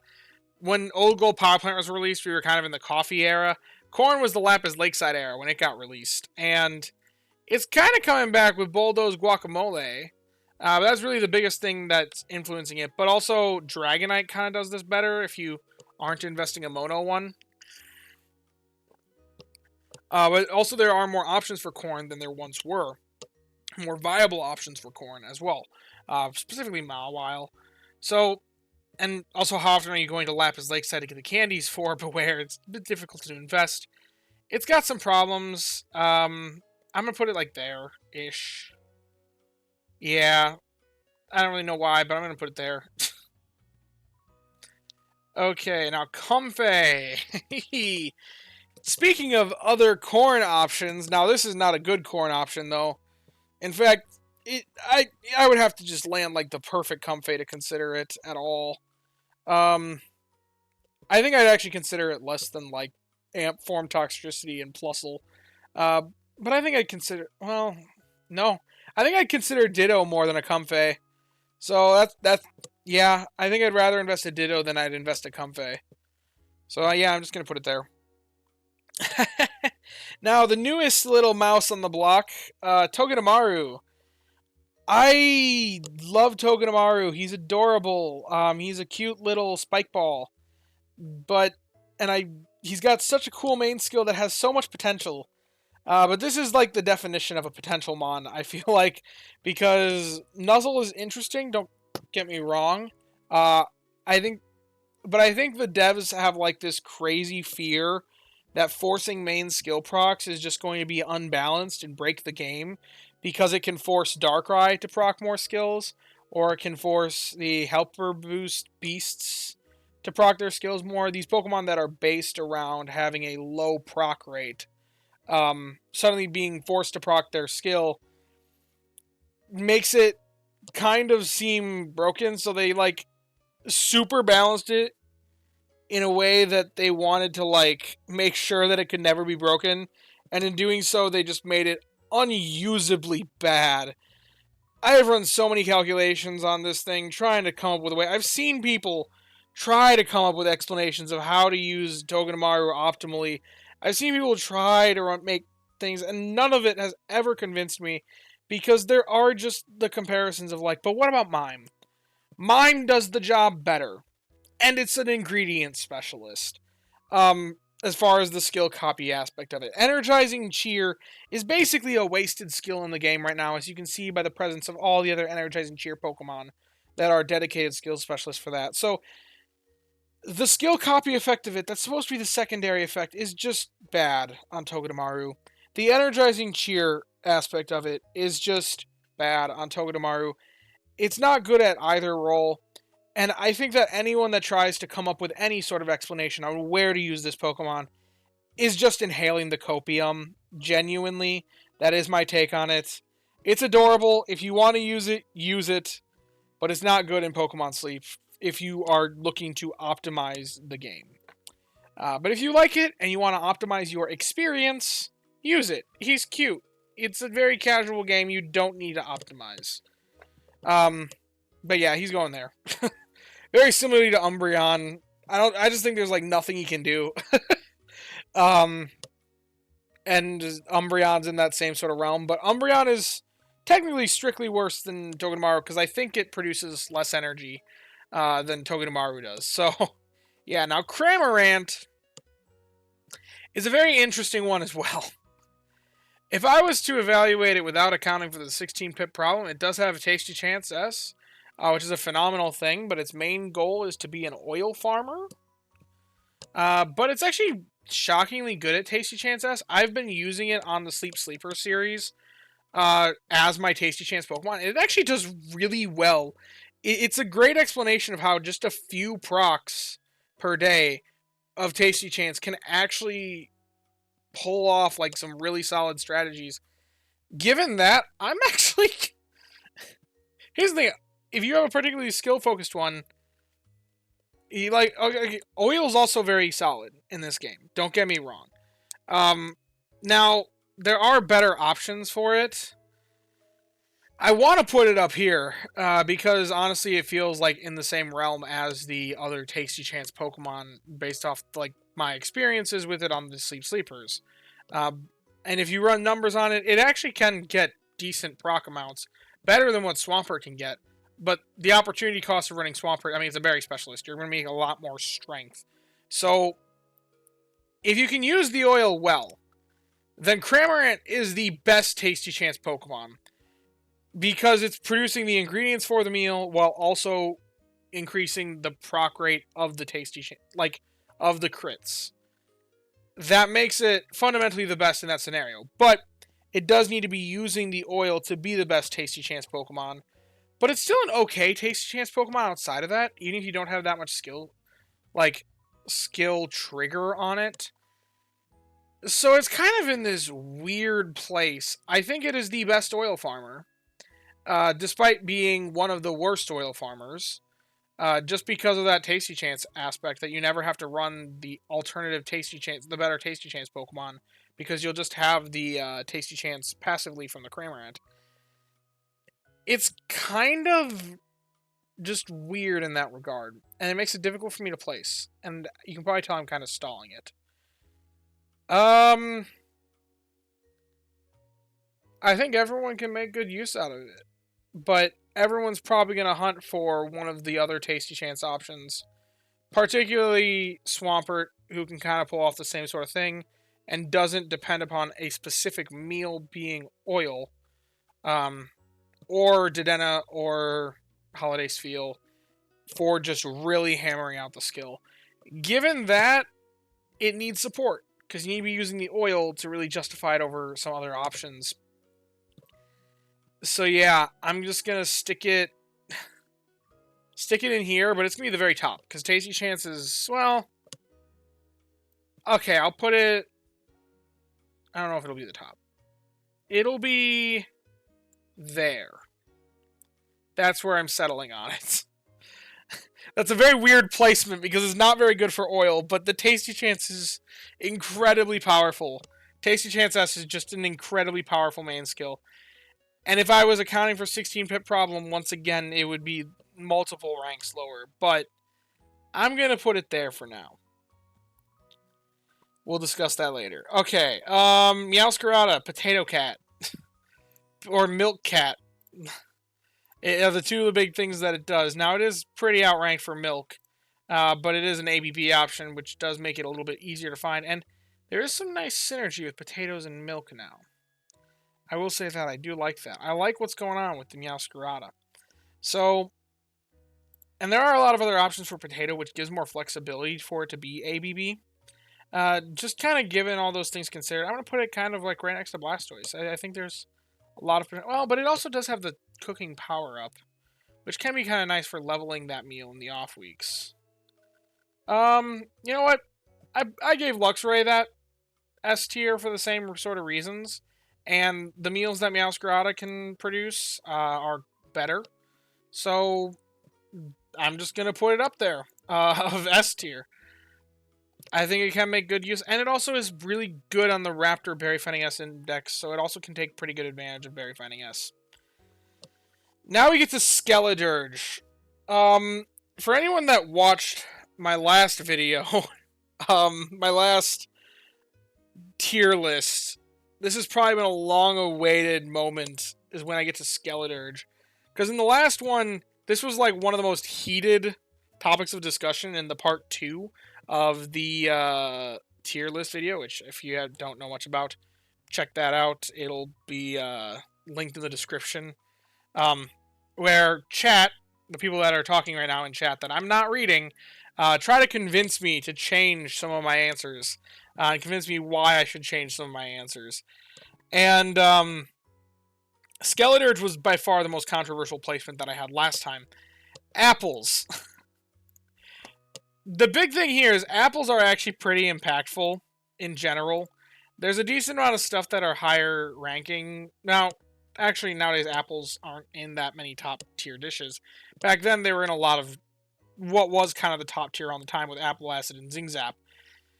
When Old Gold Power Plant was released, we were kind of in the Coffee era. Corn was the Lapis Lakeside era when it got released. And it's kind of coming back with Bulldoze Guacamole. But that's really the biggest thing that's influencing it. But also, Dragonite kind of does this better if you aren't investing a mono one. But also, there are more options for Corn than there once were. More viable options for Corn as well. Specifically Mawile. So, and also, how often are you going to Lapis Lakeside to get the candies for Beware? It's a bit difficult to invest. It's got some problems. I'm going to put it like there-ish. Yeah. I don't really know why, but I'm going to put it there. Okay, now Comfey. Speaking of other corn options, now this is not a good corn option, though. In fact, I would have to just land like the perfect Comfey to consider it at all. I think I'd actually consider it less than like Amp Form Toxicity and Plusle. But I think I'd consider... Well, no. I think I'd consider Ditto more than a Comfey. So that's... Yeah, I think I'd rather invest a Ditto than I'd invest a Comfey. So yeah, I'm just going to put it there. Now, the newest little mouse on the block, Togedemaru. I love Togedemaru. He's adorable. He's a cute little spike ball. but he's got such a cool main skill that has so much potential. But this is like the definition of a potential mon, I feel like, because Nuzzle is interesting. Don't get me wrong. I think, but I think the devs have like this crazy fear that forcing main skill procs is just going to be unbalanced and break the game, because it can force Darkrai to proc more skills, or it can force the Helper Boost beasts to proc their skills more. These Pokemon that are based around having a low proc rate, suddenly being forced to proc their skill makes it kind of seem broken. So they like super balanced it in a way that they wanted to like make sure that it could never be broken, and in doing so they just made it unusably bad. I have run so many calculations on this thing trying to come up with a way. I've seen people try to come up with explanations of how to use Togedemaru optimally. I've seen people try to make things, and none of it has ever convinced me, because there are just the comparisons of like, but what about Mime? Mime does the job better, and it's an ingredient specialist. As far as the skill copy aspect of it, Energizing Cheer is basically a wasted skill in the game right now, as you can see by the presence of all the other Energizing Cheer Pokemon that are dedicated skill specialists for that. So the skill copy effect of it, that's supposed to be the secondary effect, is just bad on Togedemaru. The Energizing Cheer aspect of it is just bad on Togedemaru. It's not good at either role. And I think that anyone that tries to come up with any sort of explanation on where to use this Pokemon is just inhaling the copium. Genuinely, that is my take on it. It's adorable. If you want to use it, use it. But it's not good in Pokemon Sleep if you are looking to optimize the game. But if you like it and you want to optimize your experience, use it. He's cute. It's a very casual game. You don't need to optimize. But yeah, he's going there. Very similarly to Umbreon. I just think there's like nothing he can do. And Umbreon's in that same sort of realm, but Umbreon is technically strictly worse than Togedemaru because I think it produces less energy than Togedemaru does. So, yeah, now Cramorant is a very interesting one as well. If I was to evaluate it without accounting for the 16-pip problem, it does have a Tasty Chance S, which is a phenomenal thing, but its main goal is to be an oil farmer. But it's actually shockingly good at Tasty Chance S. I've been using it on the Sleep Sleeper series as my Tasty Chance Pokemon. It actually does really well. It's a great explanation of how just a few procs per day of Tasty Chance can actually pull off like some really solid strategies. Given that, I'm actually... Here's the thing. If you have a particularly skill-focused one, okay, Oil's also very solid in this game. Don't get me wrong. Now, there are better options for it. I want to put it up here, because honestly it feels like in the same realm as the other Tasty Chance Pokemon based off like my experiences with it on the Sleep Sleepers. And if you run numbers on it, it actually can get decent proc amounts. Better than what Swampert can get. But the opportunity cost of running Swampert, I mean, it's a berry specialist. You're going to make a lot more strength. So, if you can use the oil well, then Cramorant is the best Tasty Chance Pokemon. Because it's producing the ingredients for the meal while also increasing the proc rate of the Tasty Chance, like, of the crits. That makes it fundamentally the best in that scenario. But it does need to be using the oil to be the best Tasty Chance Pokemon. But it's still an okay Tasty Chance Pokemon outside of that, even if you don't have that much skill trigger on it. So it's kind of in this weird place. I think it is the best oil farmer, despite being one of the worst oil farmers, just because of that Tasty Chance aspect, that you never have to run the alternative Tasty Chance, the better Tasty Chance Pokemon, because you'll just have the Tasty Chance passively from the Cramorant. It's kind of just weird in that regard, and it makes it difficult for me to place. And you can probably tell I'm kind of stalling it. I think everyone can make good use out of it, but everyone's probably going to hunt for one of the other Tasty Chance options particularly Swampert, who can kind of pull off the same sort of thing and doesn't depend upon a specific meal being oil, or Dedenne or Holiday Spheal for just really hammering out the skill. Given that, it needs support, because you need to be using the oil to really justify it over some other options. So yeah, I'm just gonna stick it in here, but it's gonna be the very top, because Tasty Chance is, well, okay, I'll put it, I don't know if it'll be the top. It'll be there. That's where I'm settling on it. That's a very weird placement because it's not very good for oil, but the Tasty Chance is incredibly powerful. Tasty Chance S is just an incredibly powerful main skill. And if I was accounting for 16-pip problem, once again, it would be multiple ranks lower. But I'm going to put it there for now. We'll discuss that later. Okay, Meowscarada, Potato Cat. Or Milk Cat. Are the two of the big things that it does. Now, it is pretty outranked for Milk, but it is an ABB option, which does make it a little bit easier to find. And there is some nice synergy with potatoes and milk now. I will say that. I do like that. I like what's going on with the Meowscarada. So, and there are a lot of other options for potato, which gives more flexibility for it to be ABB. Just kind of given all those things considered, I'm going to put it kind of like right next to Blastoise. I think there's a lot of... Well, but it also does have the cooking power-up, which can be kind of nice for leveling that meal in the off weeks. You know what? I gave Luxray that S tier for the same sort of reasons, and the meals that Meowscarada can produce are better. So I'm just going to put it up there of S tier. I think it can make good use, and it also is really good on the Raptor Berry Finding S index, so it also can take pretty good advantage of Berry Finding S. Now we get to Skeledirge. For anyone that watched my last video, my last tier list, this has probably been a long-awaited moment, is when I get to Skeledirge. Because in the last one, this was like one of the most heated topics of discussion in the part 2 of the tier list video, which if you don't know much about, check that out. It'll be linked in the description. Where chat, the people that are talking right now in chat that I'm not reading, try to convince me to change some of my answers. And convince me why I should change some of my answers. And Skeledirge was by far the most controversial placement that I had last time. Apples. The big thing here is apples are actually pretty impactful in general. There's a decent amount of stuff that are higher ranking. Now, actually, nowadays apples aren't in that many top tier dishes. Back then, they were in a lot of what was kind of the top tier on the time with Apple Acid and Zing Zap.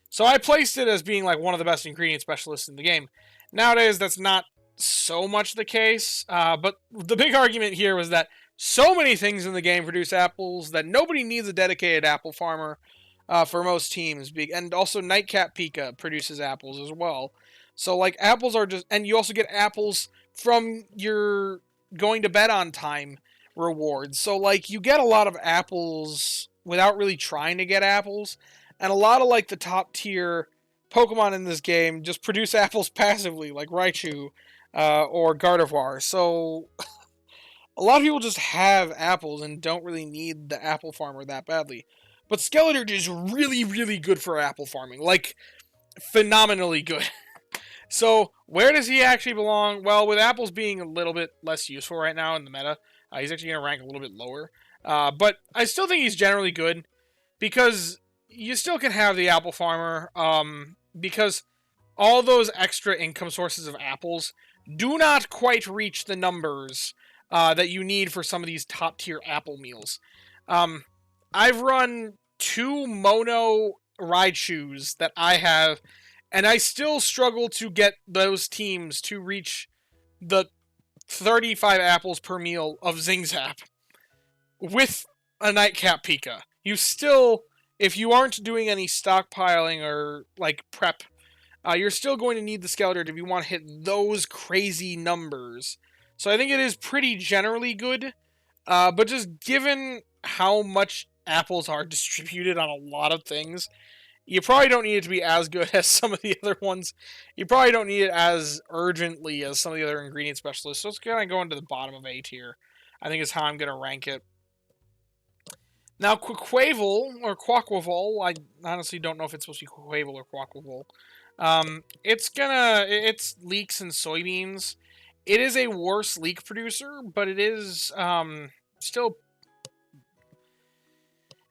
So I placed it as being like one of the best ingredient specialists in the game. Nowadays, that's not so much the case. But the big argument here was that so many things in the game produce apples that nobody needs a dedicated apple farmer for most teams. And also Nightcap Pika produces apples as well. So like apples are just... And you also get apples from your going to bed on time rewards. So like you get a lot of apples without really trying to get apples. And a lot of like the top tier Pokemon in this game just produce apples passively, like Raichu or Gardevoir. So... A lot of people just have apples and don't really need the apple farmer that badly. But Skeledirge is really, really good for apple farming. Like, phenomenally good. So, where does he actually belong? Well, with apples being a little bit less useful right now in the meta, he's actually going to rank a little bit lower. But I still think he's generally good, because you still can have the apple farmer, because all those extra income sources of apples do not quite reach the numbers that you need for some of these top-tier apple meals. I've run 2 mono Raichus that I have, and I still struggle to get those teams to reach the 35 apples per meal of Zing Zap with a Nightcap Pika. You still, if you aren't doing any stockpiling or, like, prep, you're still going to need the Skeledirge if you want to hit those crazy numbers. So I think it is pretty generally good, but just given how much apples are distributed on a lot of things. You probably don't need it to be as good as some of the other ones. You probably don't need it as urgently as some of the other ingredient specialists. So it's going to go into the bottom of A tier. I think is how I'm going to rank it. Now, Quaquaval, or Quaquaval, I honestly don't know if it's supposed to be Quaquaval or Quaquaval. It's leeks and soybeans. It is a worse leek producer, but it is, still,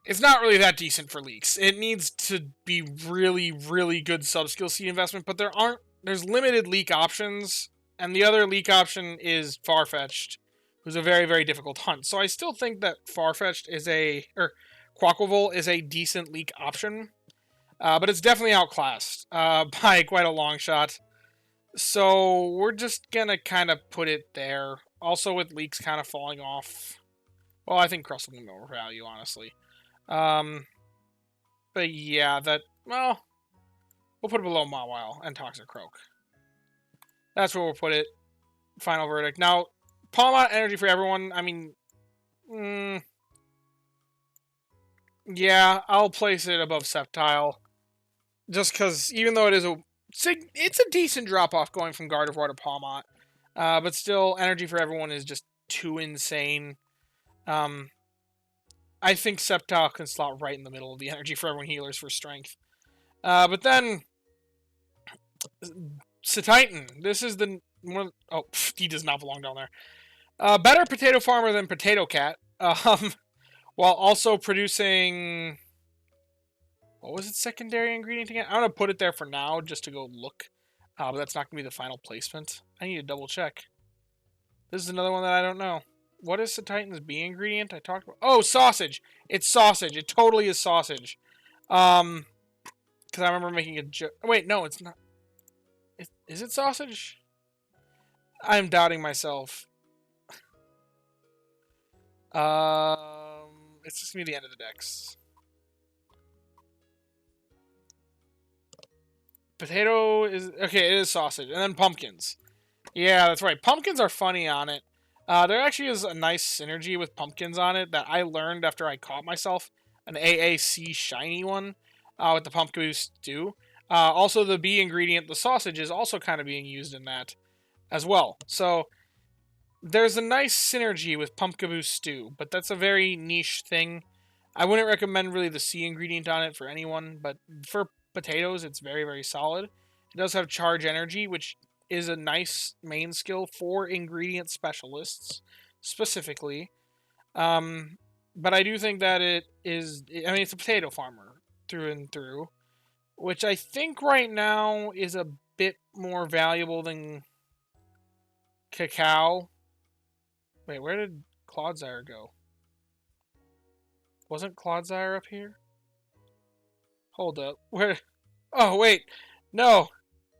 it's not really that decent for leeks. It needs to be really, really good subskill seed investment, but there's limited leek options, and the other leek option is Farfetch'd, who's a very, very difficult hunt. So I still think that Farfetch'd Quaquaval is a decent leek option, but it's definitely outclassed by quite a long shot. So we're just gonna kind of put it there. Also with leeks kind of falling off. Well, I think Crust will be more value, honestly. But yeah, well, we'll put it below Mawile and Toxic Croak. That's where we'll put it. Final verdict. Now, Palmot Energy for everyone. I mean, yeah, I'll place it above Sceptile. Just because, even though it's a decent drop-off going from Gardevoir to Palmot. But still, Energy for everyone is just too insane. I think Sceptile can slot right in the middle of the Energy for everyone healers for strength. But then, Cetitan. This is the one. Oh, he does not belong down there. Better potato farmer than Potato Cat. While also producing. What was its secondary ingredient again? I'm gonna put it there for now, just to go look. But that's not gonna be the final placement. I need to double check. This is another one that I don't know. What is Cetitan's B ingredient? I talked about. Oh, sausage. It's sausage. It totally is sausage. Because I remember making a joke. Wait, no, it's not. Is it sausage? I'm doubting myself. It's just gonna be the end of the decks. Potato is okay. It is sausage, and then pumpkins. Yeah, that's right. Pumpkins are funny on it. There actually is a nice synergy with pumpkins on it that I learned after I caught myself an AAC shiny one with the pumpkin stew. Also, the B ingredient, the sausage, is also kind of being used in that as well. So there's a nice synergy with pumpkin stew, but that's a very niche thing. I wouldn't recommend really the C ingredient on it for anyone, but for potatoes, it's very, very solid. It does have charge energy, which is a nice main skill for ingredient specialists, specifically. But I do think that it is... I mean, it's a potato farmer through and through, which I think right now is a bit more valuable than Cacao. Wait, where did Clodsire go? Wasn't Clodsire up here? Hold up. Where? Oh, wait. No.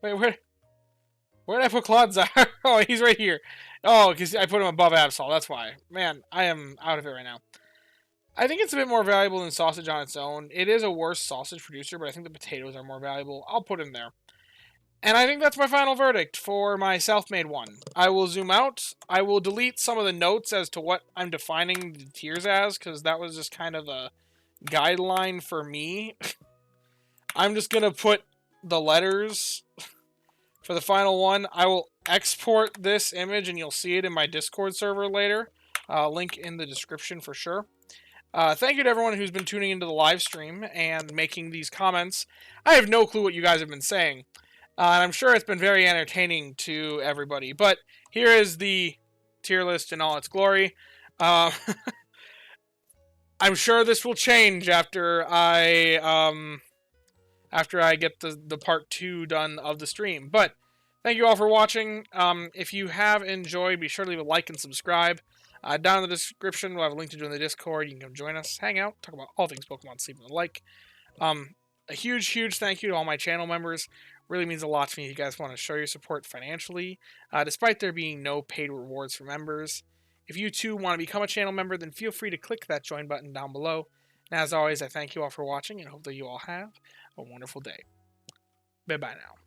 Wait, where did I put Clodsire? Oh, he's right here. Oh, because I put him above Absol. That's why. Man, I am out of it right now. I think it's a bit more valuable than sausage on its own. It is a worse sausage producer, but I think the potatoes are more valuable. I'll put him there. And I think that's my final verdict for my self-made one. I will zoom out. I will delete some of the notes as to what I'm defining the tiers as, because that was just kind of a guideline for me. I'm just going to put the letters for the final one. I will export this image, and you'll see it in my Discord server later. Link in the description for sure. Thank you to everyone who's been tuning into the live stream and making these comments. I have no clue what you guys have been saying. And I'm sure it's been very entertaining to everybody. But here is the tier list in all its glory. I'm sure this will change after I get the part 2 done of the stream. But thank you all for watching. If you have enjoyed, be sure to leave a like and subscribe. Down in the description, we'll have a link to join the Discord. You can come join us, hang out, talk about all things Pokemon, sleep, and the like. A huge, huge thank you to all my channel members. Really means a lot to me if you guys want to show your support financially, despite there being no paid rewards for members. If you too want to become a channel member, then feel free to click that join button down below. And as always, I thank you all for watching and hope that you all have a wonderful day. Bye-bye now.